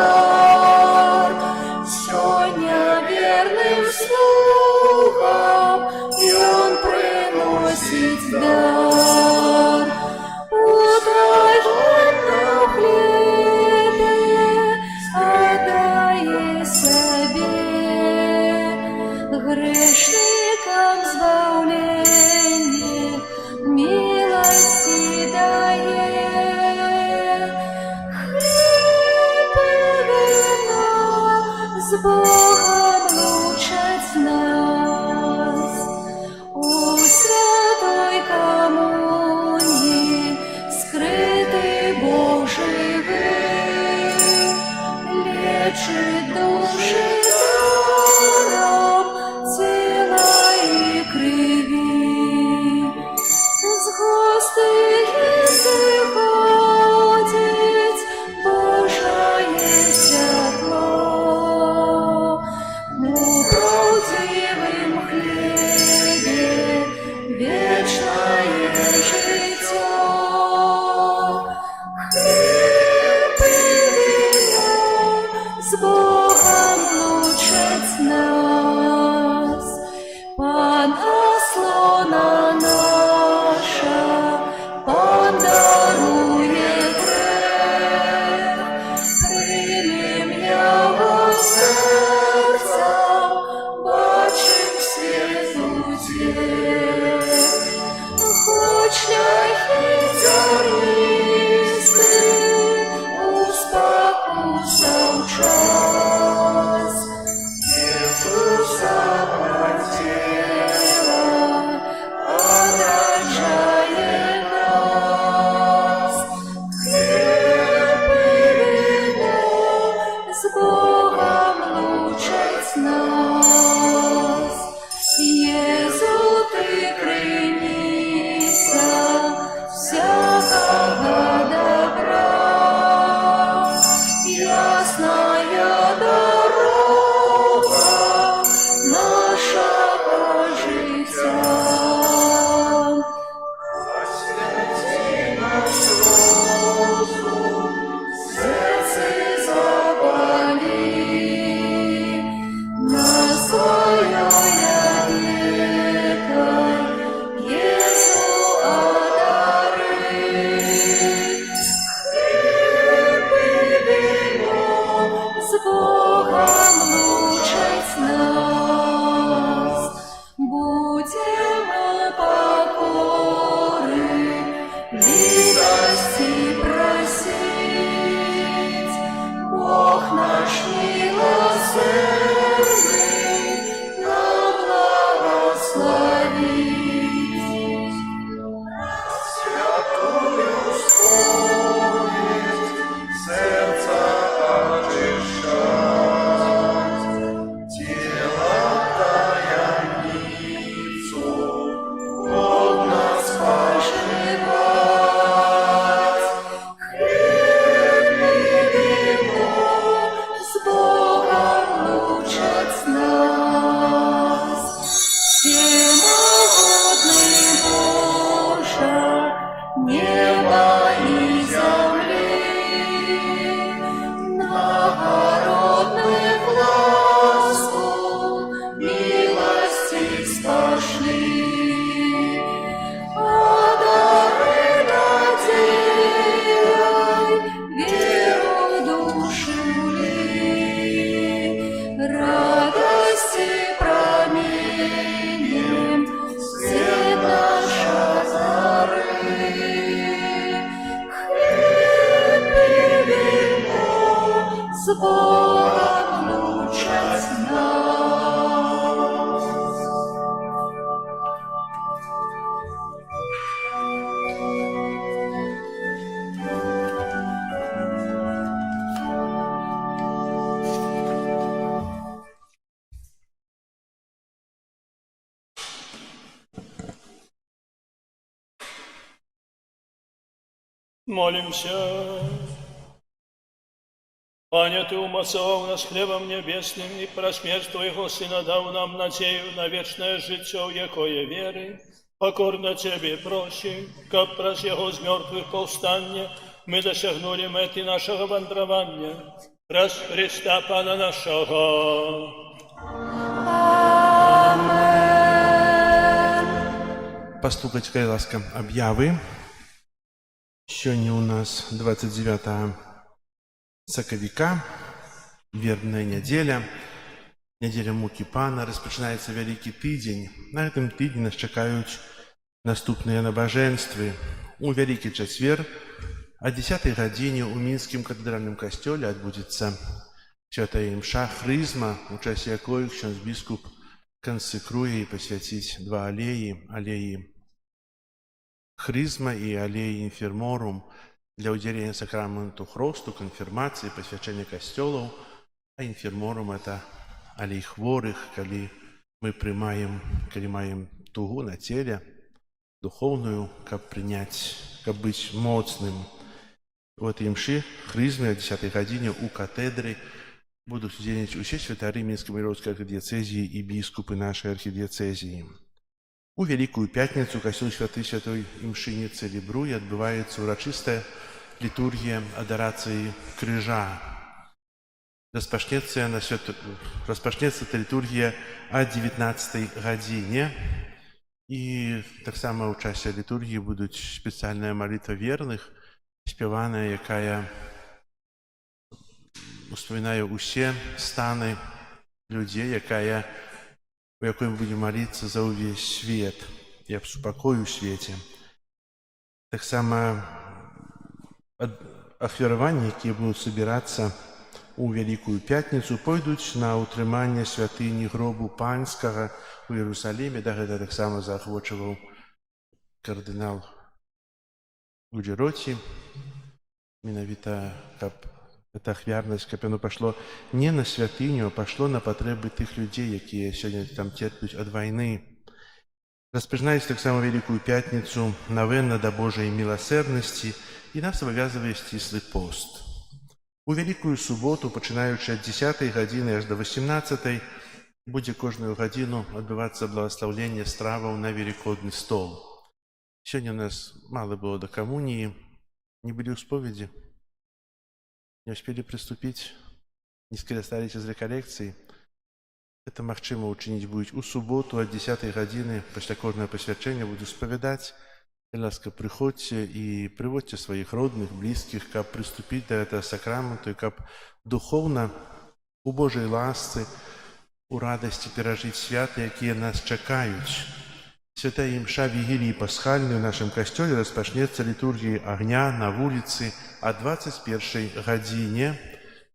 Молимся. Пане, Ты умацовал нас хлебом небесным, и про смерть Твоего Сына дал нам надею на вечное житие, якое веры. Покорно Тебе просим, как праз Его з мертвых повстання мы досягнули мети нашего вандрования. Праз Христа Пана нашего. Пастукаць ласка аб'явы. Сёння у нас 29 сакавіка, вербная нядзеля, нядзеля мукі Пана, распачынаецца вялікі тыдзень. На гэтым тыдні нас чакаюць наступныя набажэнствы. У Вялікі чацвер о 10 гадзіне ў мінскім катэдральным касцёле адбудзецца святая імша хрызма, у часе якой ксёндз-біскуп кансекруе і пасвяціць два алеі хрызма і алеі інферморум для ўдзялення сакраменту хросту, канфірмацыі, пасвячэння касцёлаў, а інферморум – это алей хворых, калі мы маем тугу на целе, духовную, каб прыняць, каб быць моцным. У этой імшы хрызмы о 10 гадзіне ў катедры будуць удзельнічаць усе святары Мінскай Міроўскай архідыяцэзіі і біскупы нашай архідыяцэзіі. У Вялікую пятніцу касцёл святой імшы не цэлебруе, адбываецца урачыстая літургія адарацыі крыжа. Распачнецца эта літургія о 19 гадзіне. І таксама ў часе літургіі будуць спецыяльная малітва верных, спяваная, якая успамінае ўсе станы людзей, у якой мы будем молиться за увесь свет и об супокою в свете. Таксама ахвяраванні, якія будуць собирацца у Вялікую пятніцу, пойдуць на утрыманне святыні гробу панскага у Иерусалиме. Да гэта таксама заахвочваў кардынал Гуджероці. Менавіта, каб эта ахвярнасць, каб яно пашло не на святыню, а пашло на патрэбы тых людзей, якія сёння там церпяць ад вайны. Распачынаецца таксама Вялікую пятніцу навенна да Божай міласэрнасці, і нас абавязвае сціслы пост. У Вялікую суботу, пачынаючы ад 10 гадзіны аж до 18, будзе кожную гадзіну адбывацца благаслаўленне страваў на велікодны стол. Сёння у нас мала было да камуніі, не былі ў споведзі, не успели приступить, не скарыстались из реколлекций. Это магчыма учинить будет у субботу от 10 гадзіны, пасля кожнага пасвячэння буду спавядаць. Ласка, прыходзьце і прыводзьце сваіх родных, блізкіх, каб прыступіць да гэтага сакраменту і каб духоўна у Божай ласцы, у радасці перажыць святы, якія нас чакаюць. Святая імша вігіліі пасхальнай у нашым касцёле распачнецца літургіяй агня на вуліцы о 21 гадзіне.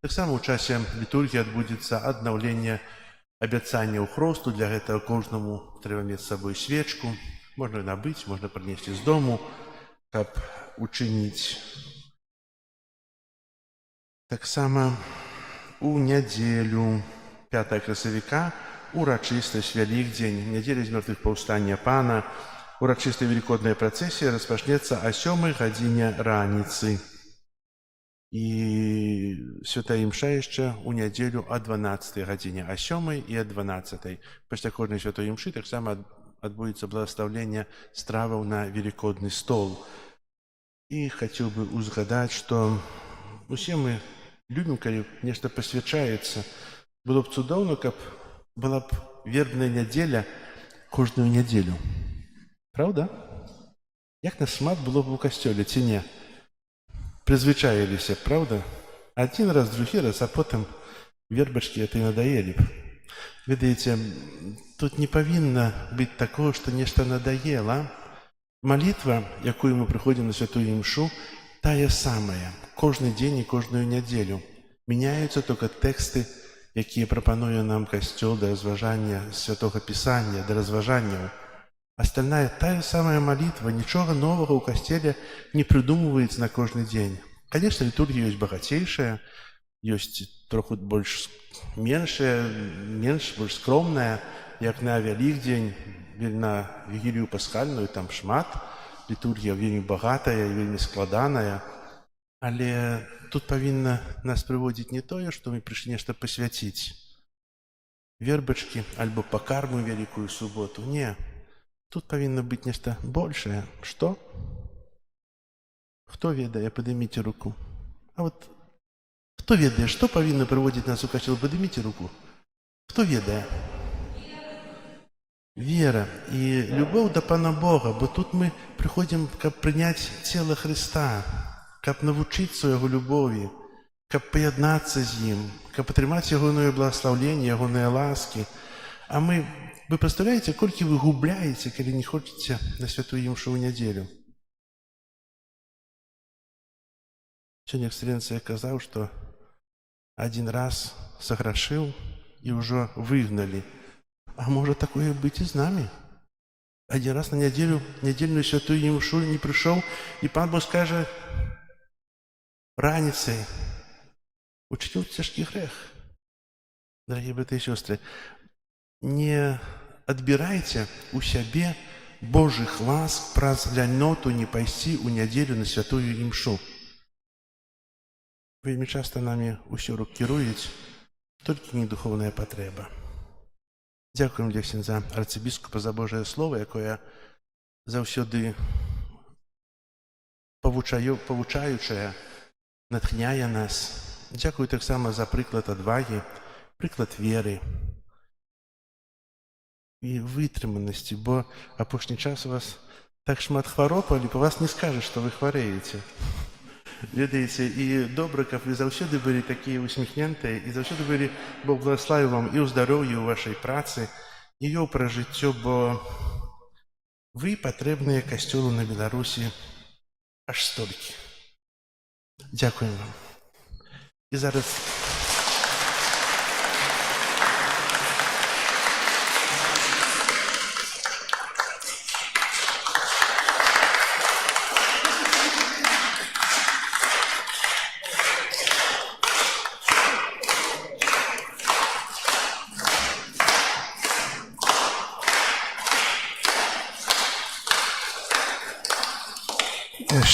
Таксама ў часе літургіі адбудзецца аднаўленне абяцанняў хросту. Для гэтага кожнаму трэба мець з сабой свечку. Можна набыць, можна прынесці з дому, каб учыніць. Таксама у нядзелю 5 красавіка урачыстасць Вялікдзень, нядзеля з мёртвых паўстання Пана. Урачыстая велікодная працэсія распачнецца о 7 гадзіне раніцы. І святая імша яшчэ у нядзелю о 12 гадзіне, о 7 і о 12. Пасля кожнай святой імшы таксама адбудзецца благаслаўленне страваў на велікодны стол. І хацеў бы узгадаць, што усе мы любім, калі нешта пасвячаецца. Было б цудоўна, каб была б вербная нядзеля кожную нядзелю. Праўда? Як нас шмат было б у касцёле, ці не? Прызвычаіліся, праўда? Адзін раз, другі раз, а потым вербачкі это і надаелі б. Ведаеце, тут не павінна быць такого, што нешта надоела. Малітва, якую мы прыходзім на святую імшу, тая самая, кожны дзень і кожную нядзелю. Мяняюцца толькі тэксты, якія прапануе нам касцёл да разважання святога пісання, да разважанняў. Остальная тая самая малітва, нічога новага ў касцеле не прыдумваецца на кожны дзень. Канешне, літургія ёсць багацейшая, ёсць троху больш меншая, больш скромная, як на Вялікдзень, на вігілію пасхальную, там шмат літургія вельмі багатая і вельмі складаная, але тут павінна нас прыводзіць не тое, што мы прыйшлі нешта пасвяціць, вербачкі альбо пакарму вялікую суботу. Не, тут павінна быць нешта большае. Што? Хто ведае? Падыміце руку. А вот хто ведае, што павінна прыводзіць нас у касцёл? Падыміце руку. Хто ведае? Вера і любоў да Пана Бога, бо тут мы прыходзім, каб прыняць цела Хрыста, каб навучыцца яго любові, каб паяднацца з ім, каб атрымаць ягонае благаслаўленне, ягоныя ласкі. А вы прадстаўляеце, колькі вы губляеце, калі не хочаце на святую імшу ў нядзелю? Сёння эксцэленцыя казаў, што адзін раз саграшыў і ўжо выгналі. А можа такое быць і з намі? Адзін раз на нядзелю, нядзельную святую імшу не прыйшоў, і Пан Бог скажа: раніцай учыніў цяжкі грэх. Дарагія браты і сёстры, не адбірайце ў сябе Божых ласк праз ляноту не пайсці ў нядзелю на святую імшу. Вельмі часта намі ўсё рук кіруюць, толькі не духоўная патрэба. Дзякуем для ксяндза арцыбіскупа за Божае Слово, якое заўсёды павучаючае, натхняе нас. Дзякую таксама за прыклад адвагі, прыклад веры і вытрыманасці, бо апошні час у вас так шмат хвароб, але па вас не скажаш, што вы хварэеце. Ведаеце, і добра, каб вы заўсёды былі такія усміхнентыя, і заўсёды былі, Бог благаславіў вам і ў здароўі, у вашай працы, і вёў пра жыццё, бо вы патрэбныя касцёлу на Беларусі аж столькі. Дзякуем вам. І зараз...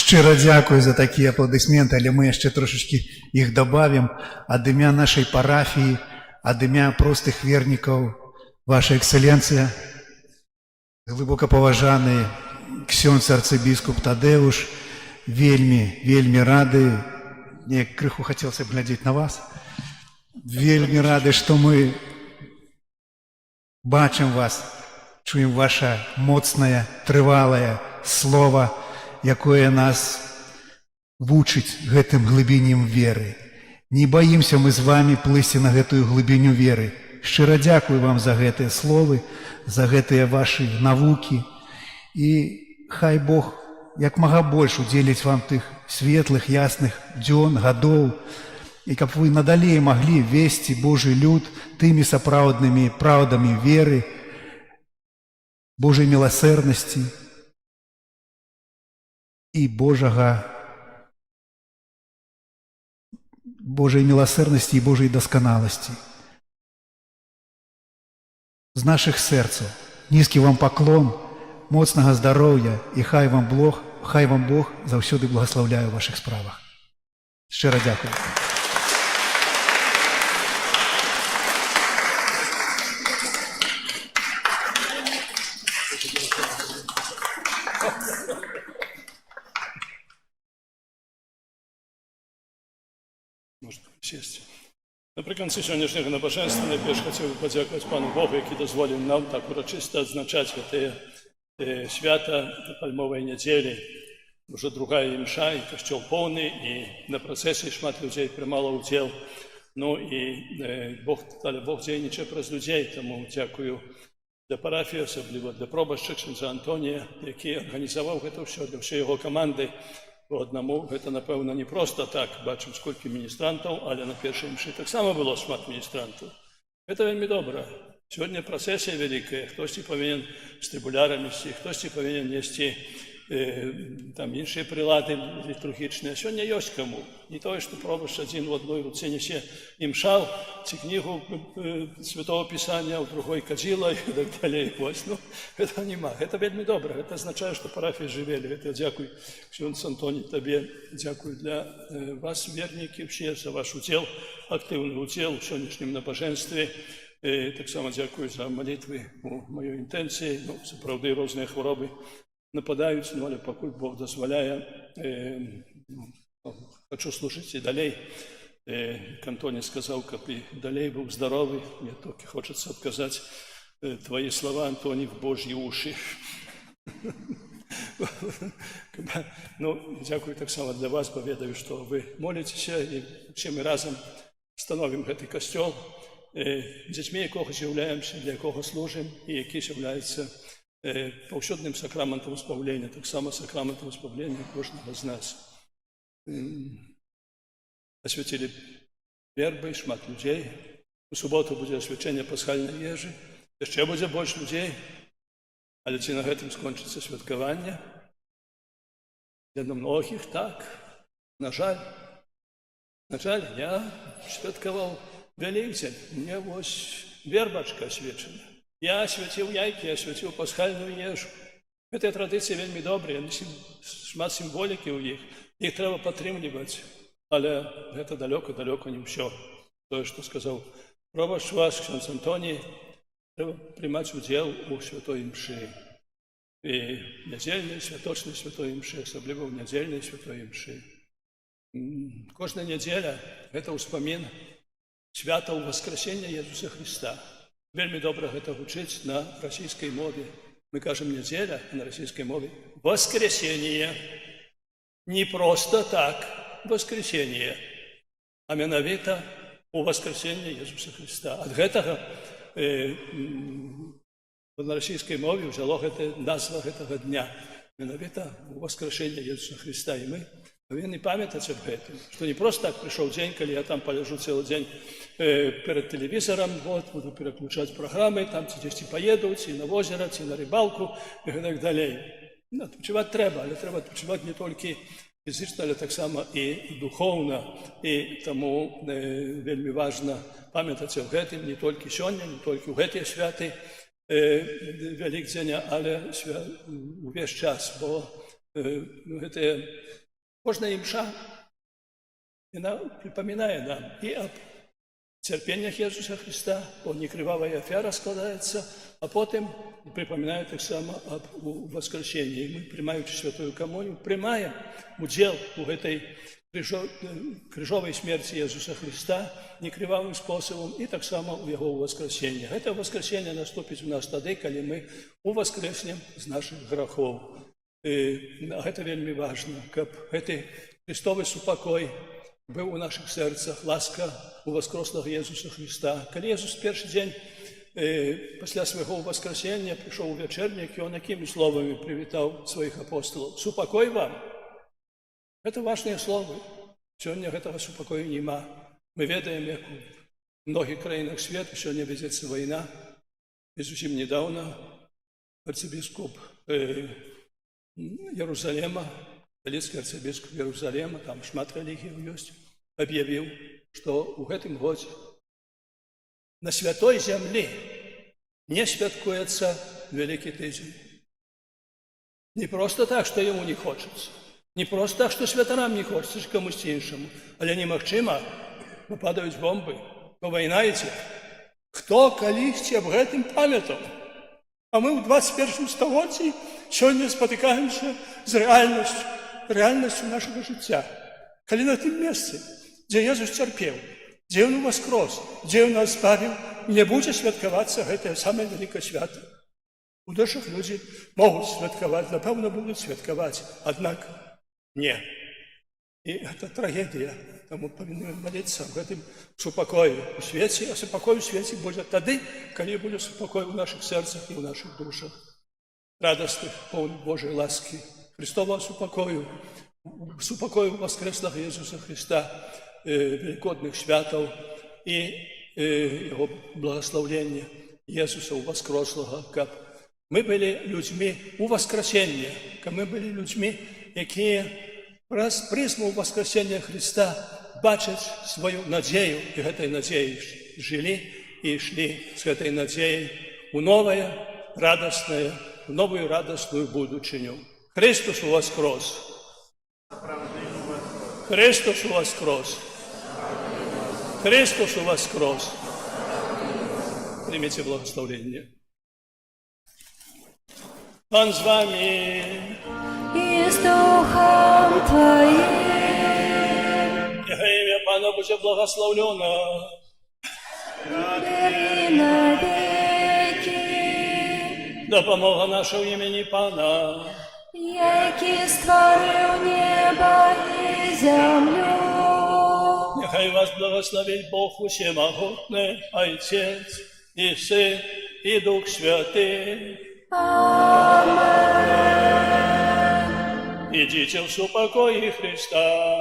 Шчыра дзякую за такія апладысменты, але мы яшчэ трошачкі іх добавім. Ад імя нашай парафіі, ад імя простых вернікаў, ваша эксцэленцыя, глыбока паважаны ксёндз арцыбіскуп Тадэуш, вельмі рады, мне крыху хацелася б глядзець на вас, вельмі рады, што мы бачым вас, чуем ваша моцнае, трывалае слова, якое нас вучыць гэтым глыбіням веры. Не баімся мы з вами плысці на гэтую глыбіню веры. Шчыра дзякую вам за гэтыя словы, за гэтыя вашы навукі. І хай Бог як мага больш удзеліць вам тых светлых, ясных дзён, гадоў, і каб вы надалей маглі весці Божий люд тымі сапраўднымі праўдамі веры, Божай міласэрнасці і Божай міласэрнасці і Божай дасканаласці. З нашых сэрцаў нізкі вам паклон, моцнага здароўя, і хай вам Бог заўсёды благаслаўляе ў вашых справах. Шчыра дзякую. Можна сісти. Наприкінці сьогоднішнього набаженства найперш хотів би подякувати Пану Богу, який дозволив нам так урочисто відзначати те свята Пальмової неділі. Вже друга імша, і костюл повний, і на процесі шмат людей приймало уділ. Ну і Бог дзейнічає праз людей, тому дякую для парафії, особливо для пробашча ксяндза Антонія, який організував це все, для всієї його команди. По одному, гэта, напэўна, не проста так, бачым, сколькі міністрантаў, але на першай імшы таксама было шмат міністрантаў. Гэта вельмі добра. Сёння працэсія вялікая, хтосьці павінен з трыбулярам ісці, хтосьці павінен несці там іншыя прылады літургічныя. Сёння ёсць каму. Не тое, што пробашч адзін у адной руцэ нясе імшал, ці кнігу Святого Пісання, у другой кадзіла і так далей. Вось, ну, гэта нема. Гэта вельмі добра. Гэта азначае, што парафія жывелі. Гэта дзякуй, ксёндз Антоні, табе. Дзякуй для вас, вернікі, ўсе, за ваш удзел, актыўны удзел у сённяшнім набажэнстве. Таксама дзякую за малітвы у маёй інтэнцыі. Ну, сапраўды, розныя хваробы нападаюць, ну, але пакуль Бог дазваляе, хочу служыць і далей. Антоні сказаў, каб і далей быў здаровы. Мне толькі хочацца адказаць, твои слова, Антоні, в Божьи уши. Ну, дзякую таксама для вас, бо ведаю, што вы моліцеся, і усе мы разам становім гэты касцёл, дзецьмі якога з'яўляемся, для якога служым, і які з'яўляецца паўсюдным сакраментам спаўлення, таксама сакраментам спаўлення кожнага з нас. Асвяцілі вербы, шмат людзей. У суботу будзе асвячэнне пасхальнай ежы, яшчэ будзе больш людзей, але ці на гэтым скончыцца святкаванне? Для многіх так. На жаль, я святкаваў Вялікдзень, мне вось вербачка асвечана. Я асвяціў яйкі, асвяціў пасхальную ежу. Гэтыя традыцыі вельмі добрыя, шмат сімволікі ў іх. Іх трэба падтрымліваць, але гэта далёка не ўсё. Тое, што сказаў пробашч ваш, ксёндз Антоні, трэба прымаць удзел у святой імшы. І нядзельнай, святочнай святой імшы, асабліва ў нядзельнай святой імшы. Кожная нядзеля – гэта ўспамін святаў Воскресення Езуса Христа. Вельмі добра гэта гучыць на расійскай мове. Мы кажам нядзеля, а на расійскай мове Воскресение. Не просто так Воскресение, а менавіта у Воскресення Езуса Христа. Ад гэтага на расійскай мове ўзяло гэта назва гэтага дня. Менавіта у Воскресення Езуса Христа. І мы павінны памятаць аб гэтым, што не проста так прыйшоў дзень, калі я там паляжу цэлы дзень перад тэлевізарам, буду пераключаць праграмы, там ці дзесьці паеду, ці на возера, ці на рыбалку і гэтак далей. Адпачываць трэба, але трэба адпачываць не толькі фізічна, але таксама і духоўна. І таму вельмі важна памятаць аб гэтым не толькі сёння, не толькі ў гэтыя святы Вялікдзеня, але увесь час, бо гэтая кожная імша, яна припамінае нам і аб цярпеннях Езуса Христа, бо некрывавая афера складаецца, а потым припамінае таксама аб Воскресенні. І мы, прымаючы святую камунію, прымаем удзел у гэтай крыжовай смерці Езуса Христа некрывавым спосабам і таксама ў яго Воскресення. Гэта Воскресенне наступіць у нас тады, калі мы уваскрэснем з нашых грахоў. Гэта вельмі важна, каб гэты Христовы супакой быў у нашых сэрцах, ласка у воскрослага Езуса Христа. Калі Езус першы дзень пасля свайго воскресення прыйшоў у вячэрнік, ён якімі словамі прывітаў сваіх апосталаў? Супакой вам. Гэта важныя словы. Сёння гэтага супакою няма. Мы ведаем, як у многіх краінах свету сёння вядзецца вайна. І зусім недаўна арцыбіскуп Ярусалема, каталіцкі арцыбіскуп Ярусалема, там шмат рэлігіяў ёсць, аб'явіў, што ў гэтым годзе на святой зямлі не святкуецца Вялікі тыдзень. Не проста так, што яму не хочацца, не проста так, што святарам не хочацца, ці камусьці іншаму, але немагчыма, бо падаюць бомбы, бо вайна ідзе. Хто калісьці аб гэтым памятаў? А мы ў 21 стагоддзі сёння спатыкаемся з рэальнасцю нашага жыцця. Калі на тым месцы, дзе Езус цярпеў, дзе ён уваскрос, дзе ён нас збавіў, не будзе святкавацца гэтае самае вялікае свята. У душах людзі могуць святкаваць, напэўна, будуць святкаваць, аднак не. І гэта трагедыя. Таму павінны маліцца аб гэтым супакоі у свеце, а супакой у свеце будзе тады, калі будзе супакой у нашых сэрцах і ў нашых душах. Радасных, поўных Божай ласкі, Христового супакою воскреслага Езуса Христа, великодных святаў і яго благословлення Езуса воскрослага, каб Мы были людьми у Воскресения, мы были людьми, які праз призму Воскресения Христа бачать свою надею, и этой надеей жили и шли с этой надеей у новое, радостное, в новую радостную будущую. Христос воскрес! Христос воскрес! Христос воскрес! Примите благословение. Пан з вами. И с Духом Твоим. Нехай ім'я Пана буде благословлено. Теперь и навеки. Допомога наша в імені Пана. Який створив небо и землю. Нехай вас благословить Бог усемогутний, Отець і Син, і Дух Святий. Amen. Ідіть в супокої Христа.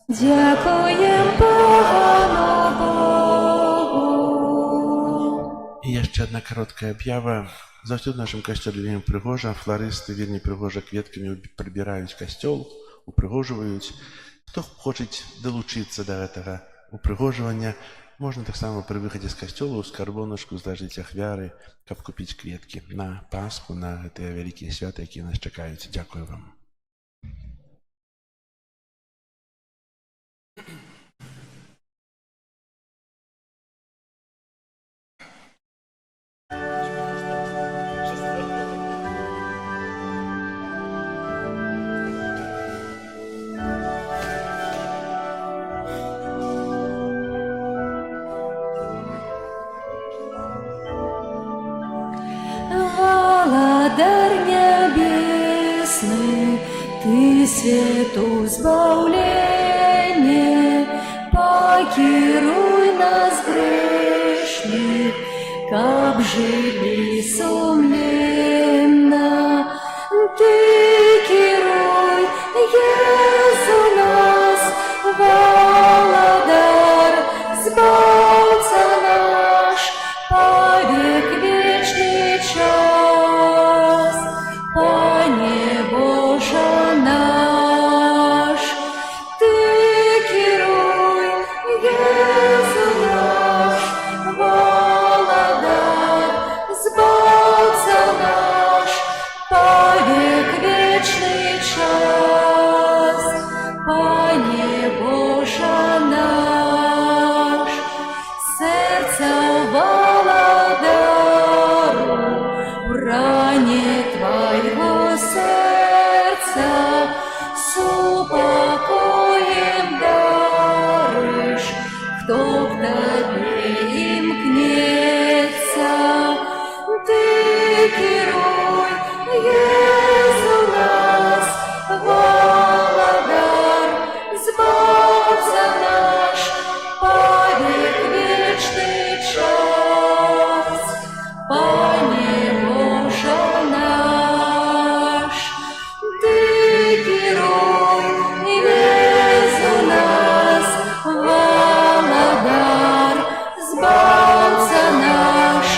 Дякуємо Пану Богу. I jeszcze jedna krótka objawa. Zawsze w naszym kościele wiemy Prygorza, florysty wierni Prygorza kwiatkami прибираją kościół, uprygożują. Kto chce dołączyć do tego uprygożowania, można tak samo przy wychodzie z kościoła z skarboneczku zdarzyć ofiary, aby kupić kwiatki na Paschu, na te wielkie święta, jakie nas czekają. Dziękuję wam. Володар небесный, Ты свету избавление, покируй нас грешных, как жили сумленно. Ты керуй, Езу нас, володар, Сбавца наш, повек вечный час, Пане Боже наш. Ты керуй, Езу наш, володар, Сбавца наш, повек вечный час, Пане Боже наш. Сердце володару, брани Твоего сердца, с упокоем даришь, кто к Тебе им кнется. Ты керуй, Езу нас, володар, Сбавца наш, повек вечный час, Пане Боже наш. Ты керуй, Езу нас, володар, Сбавца наш,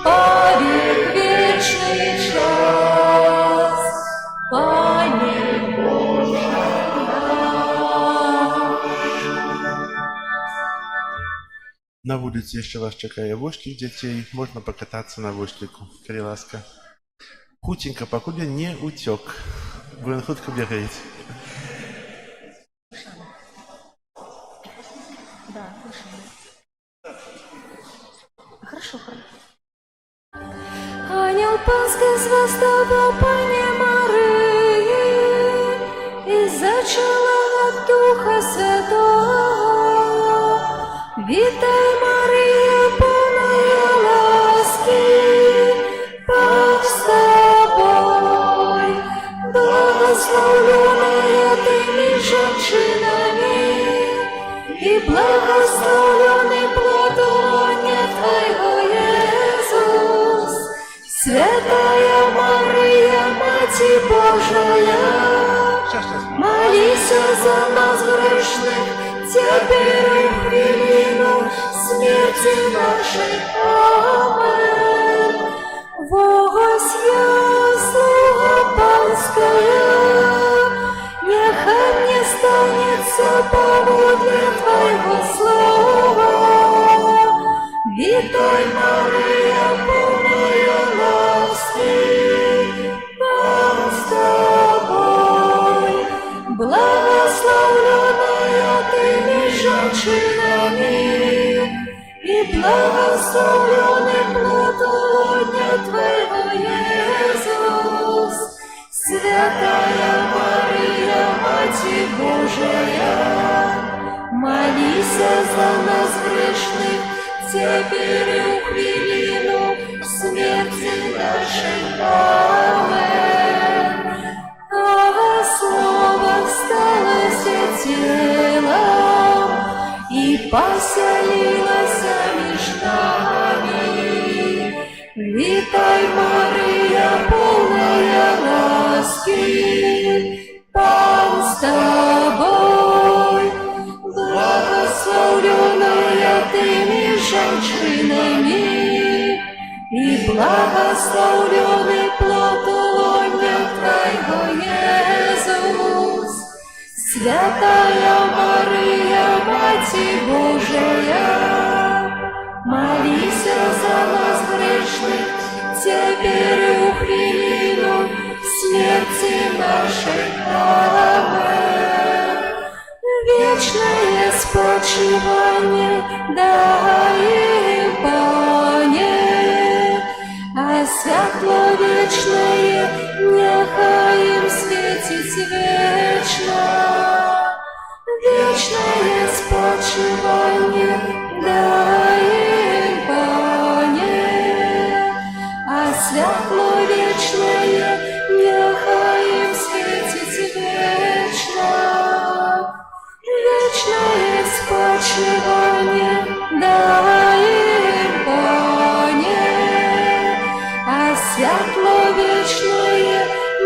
повек вечный час, Пане Боже Na ulicy jeszcze was czekają woźki dzieci, można покататься na woźniku. Коли ласка. Хутенько, покуда не утек. Вы хутко бегаете. Да, хорошо. Ангел Пасхи звездовал Пане Марии, и зачала от Духа Святого. Вітай, Марія, повная ласки, Бог с тобой, благословленная ты между женщинами, и благословенный плод лона Твоего, Иисус. Святая Мария, Мать Божия, молись за нас грешных, теперь и в хвилину смерти нашей. Амен. Вось я, слуга панская, нехай мне станется поводле Твоего слова. Витай, Мария, полная ласки, Пан с Тобой. Благословленная Ты меж женщинами, и благословленный плод лона Твоего, Иисус. Святая Мария, Мать Божия, молись за нас грешных, теперь и в хвилину смерти нашей. Амен. А Слово сталося телом и поселилось меж нами. Витай, Мария, полная ласки, Пан с Тобой. Благословленная Ты меж женщинами, и благословленный плод лона Твоего, Иисус. Святая Мария, Мать Божия, молись за нас грешных, теперь и в хвилину смерти нашей. Амен. Вечное спочивание дай им, Пане, а святло вечное нехай им светить вечно. Вечное спочивание дай им, Пане, а святло вечное нехай им светить вечно. Вечное спочивание дай им, Пане, а святло вечное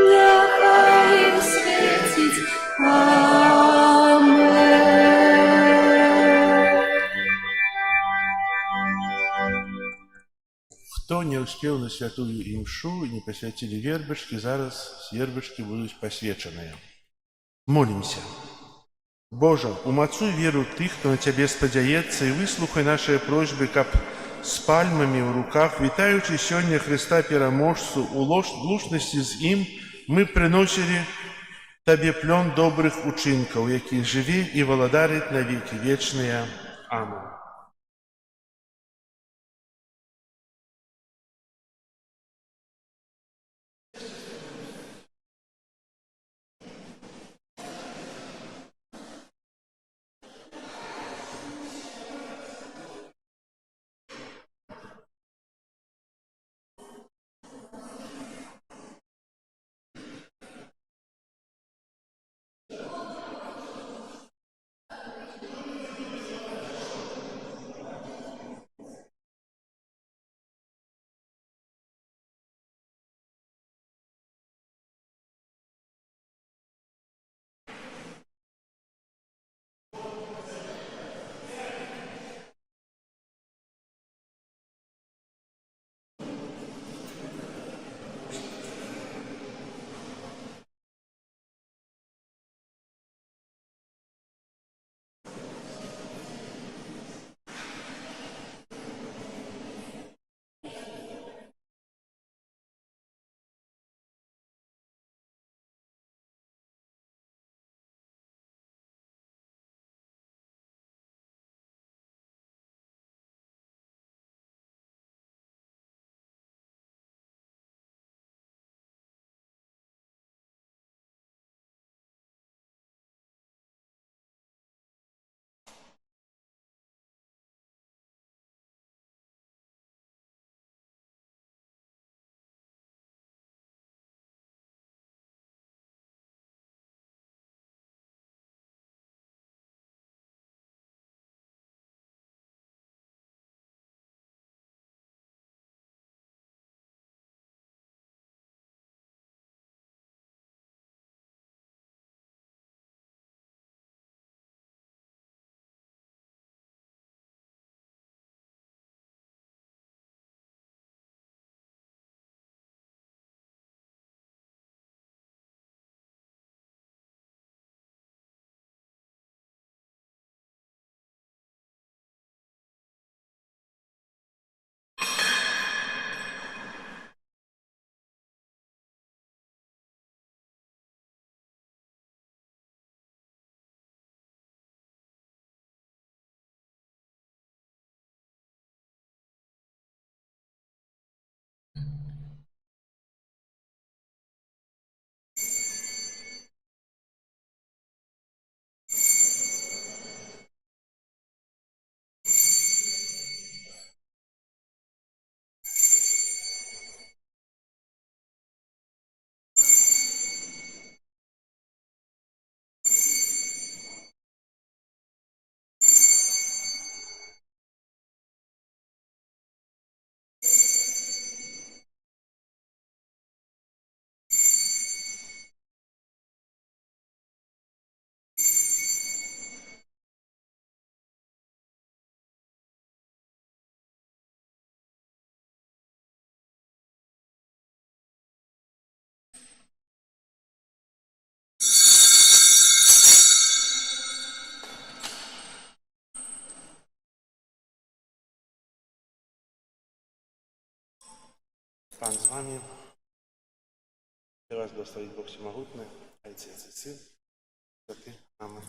нехай им светить. Амен. Кто не успел на святую имшу и не посвятили вербочки, зараз вербочки будут посвяченные. Молимся. Боже, умацуй веру тых, кто на Тебе спадзяецца, и выслухай наши просьбы, каб с пальмами в руках, витаючи сёння Христа пераможцу, у лушности з ім, мы приносили Тебе плен добрых учинков, які живе и владарит на веки вечные. Аминь. Пан з вами. Я вас благословить Бог Всемогутний, Отец и Сын, Святый. Аминь.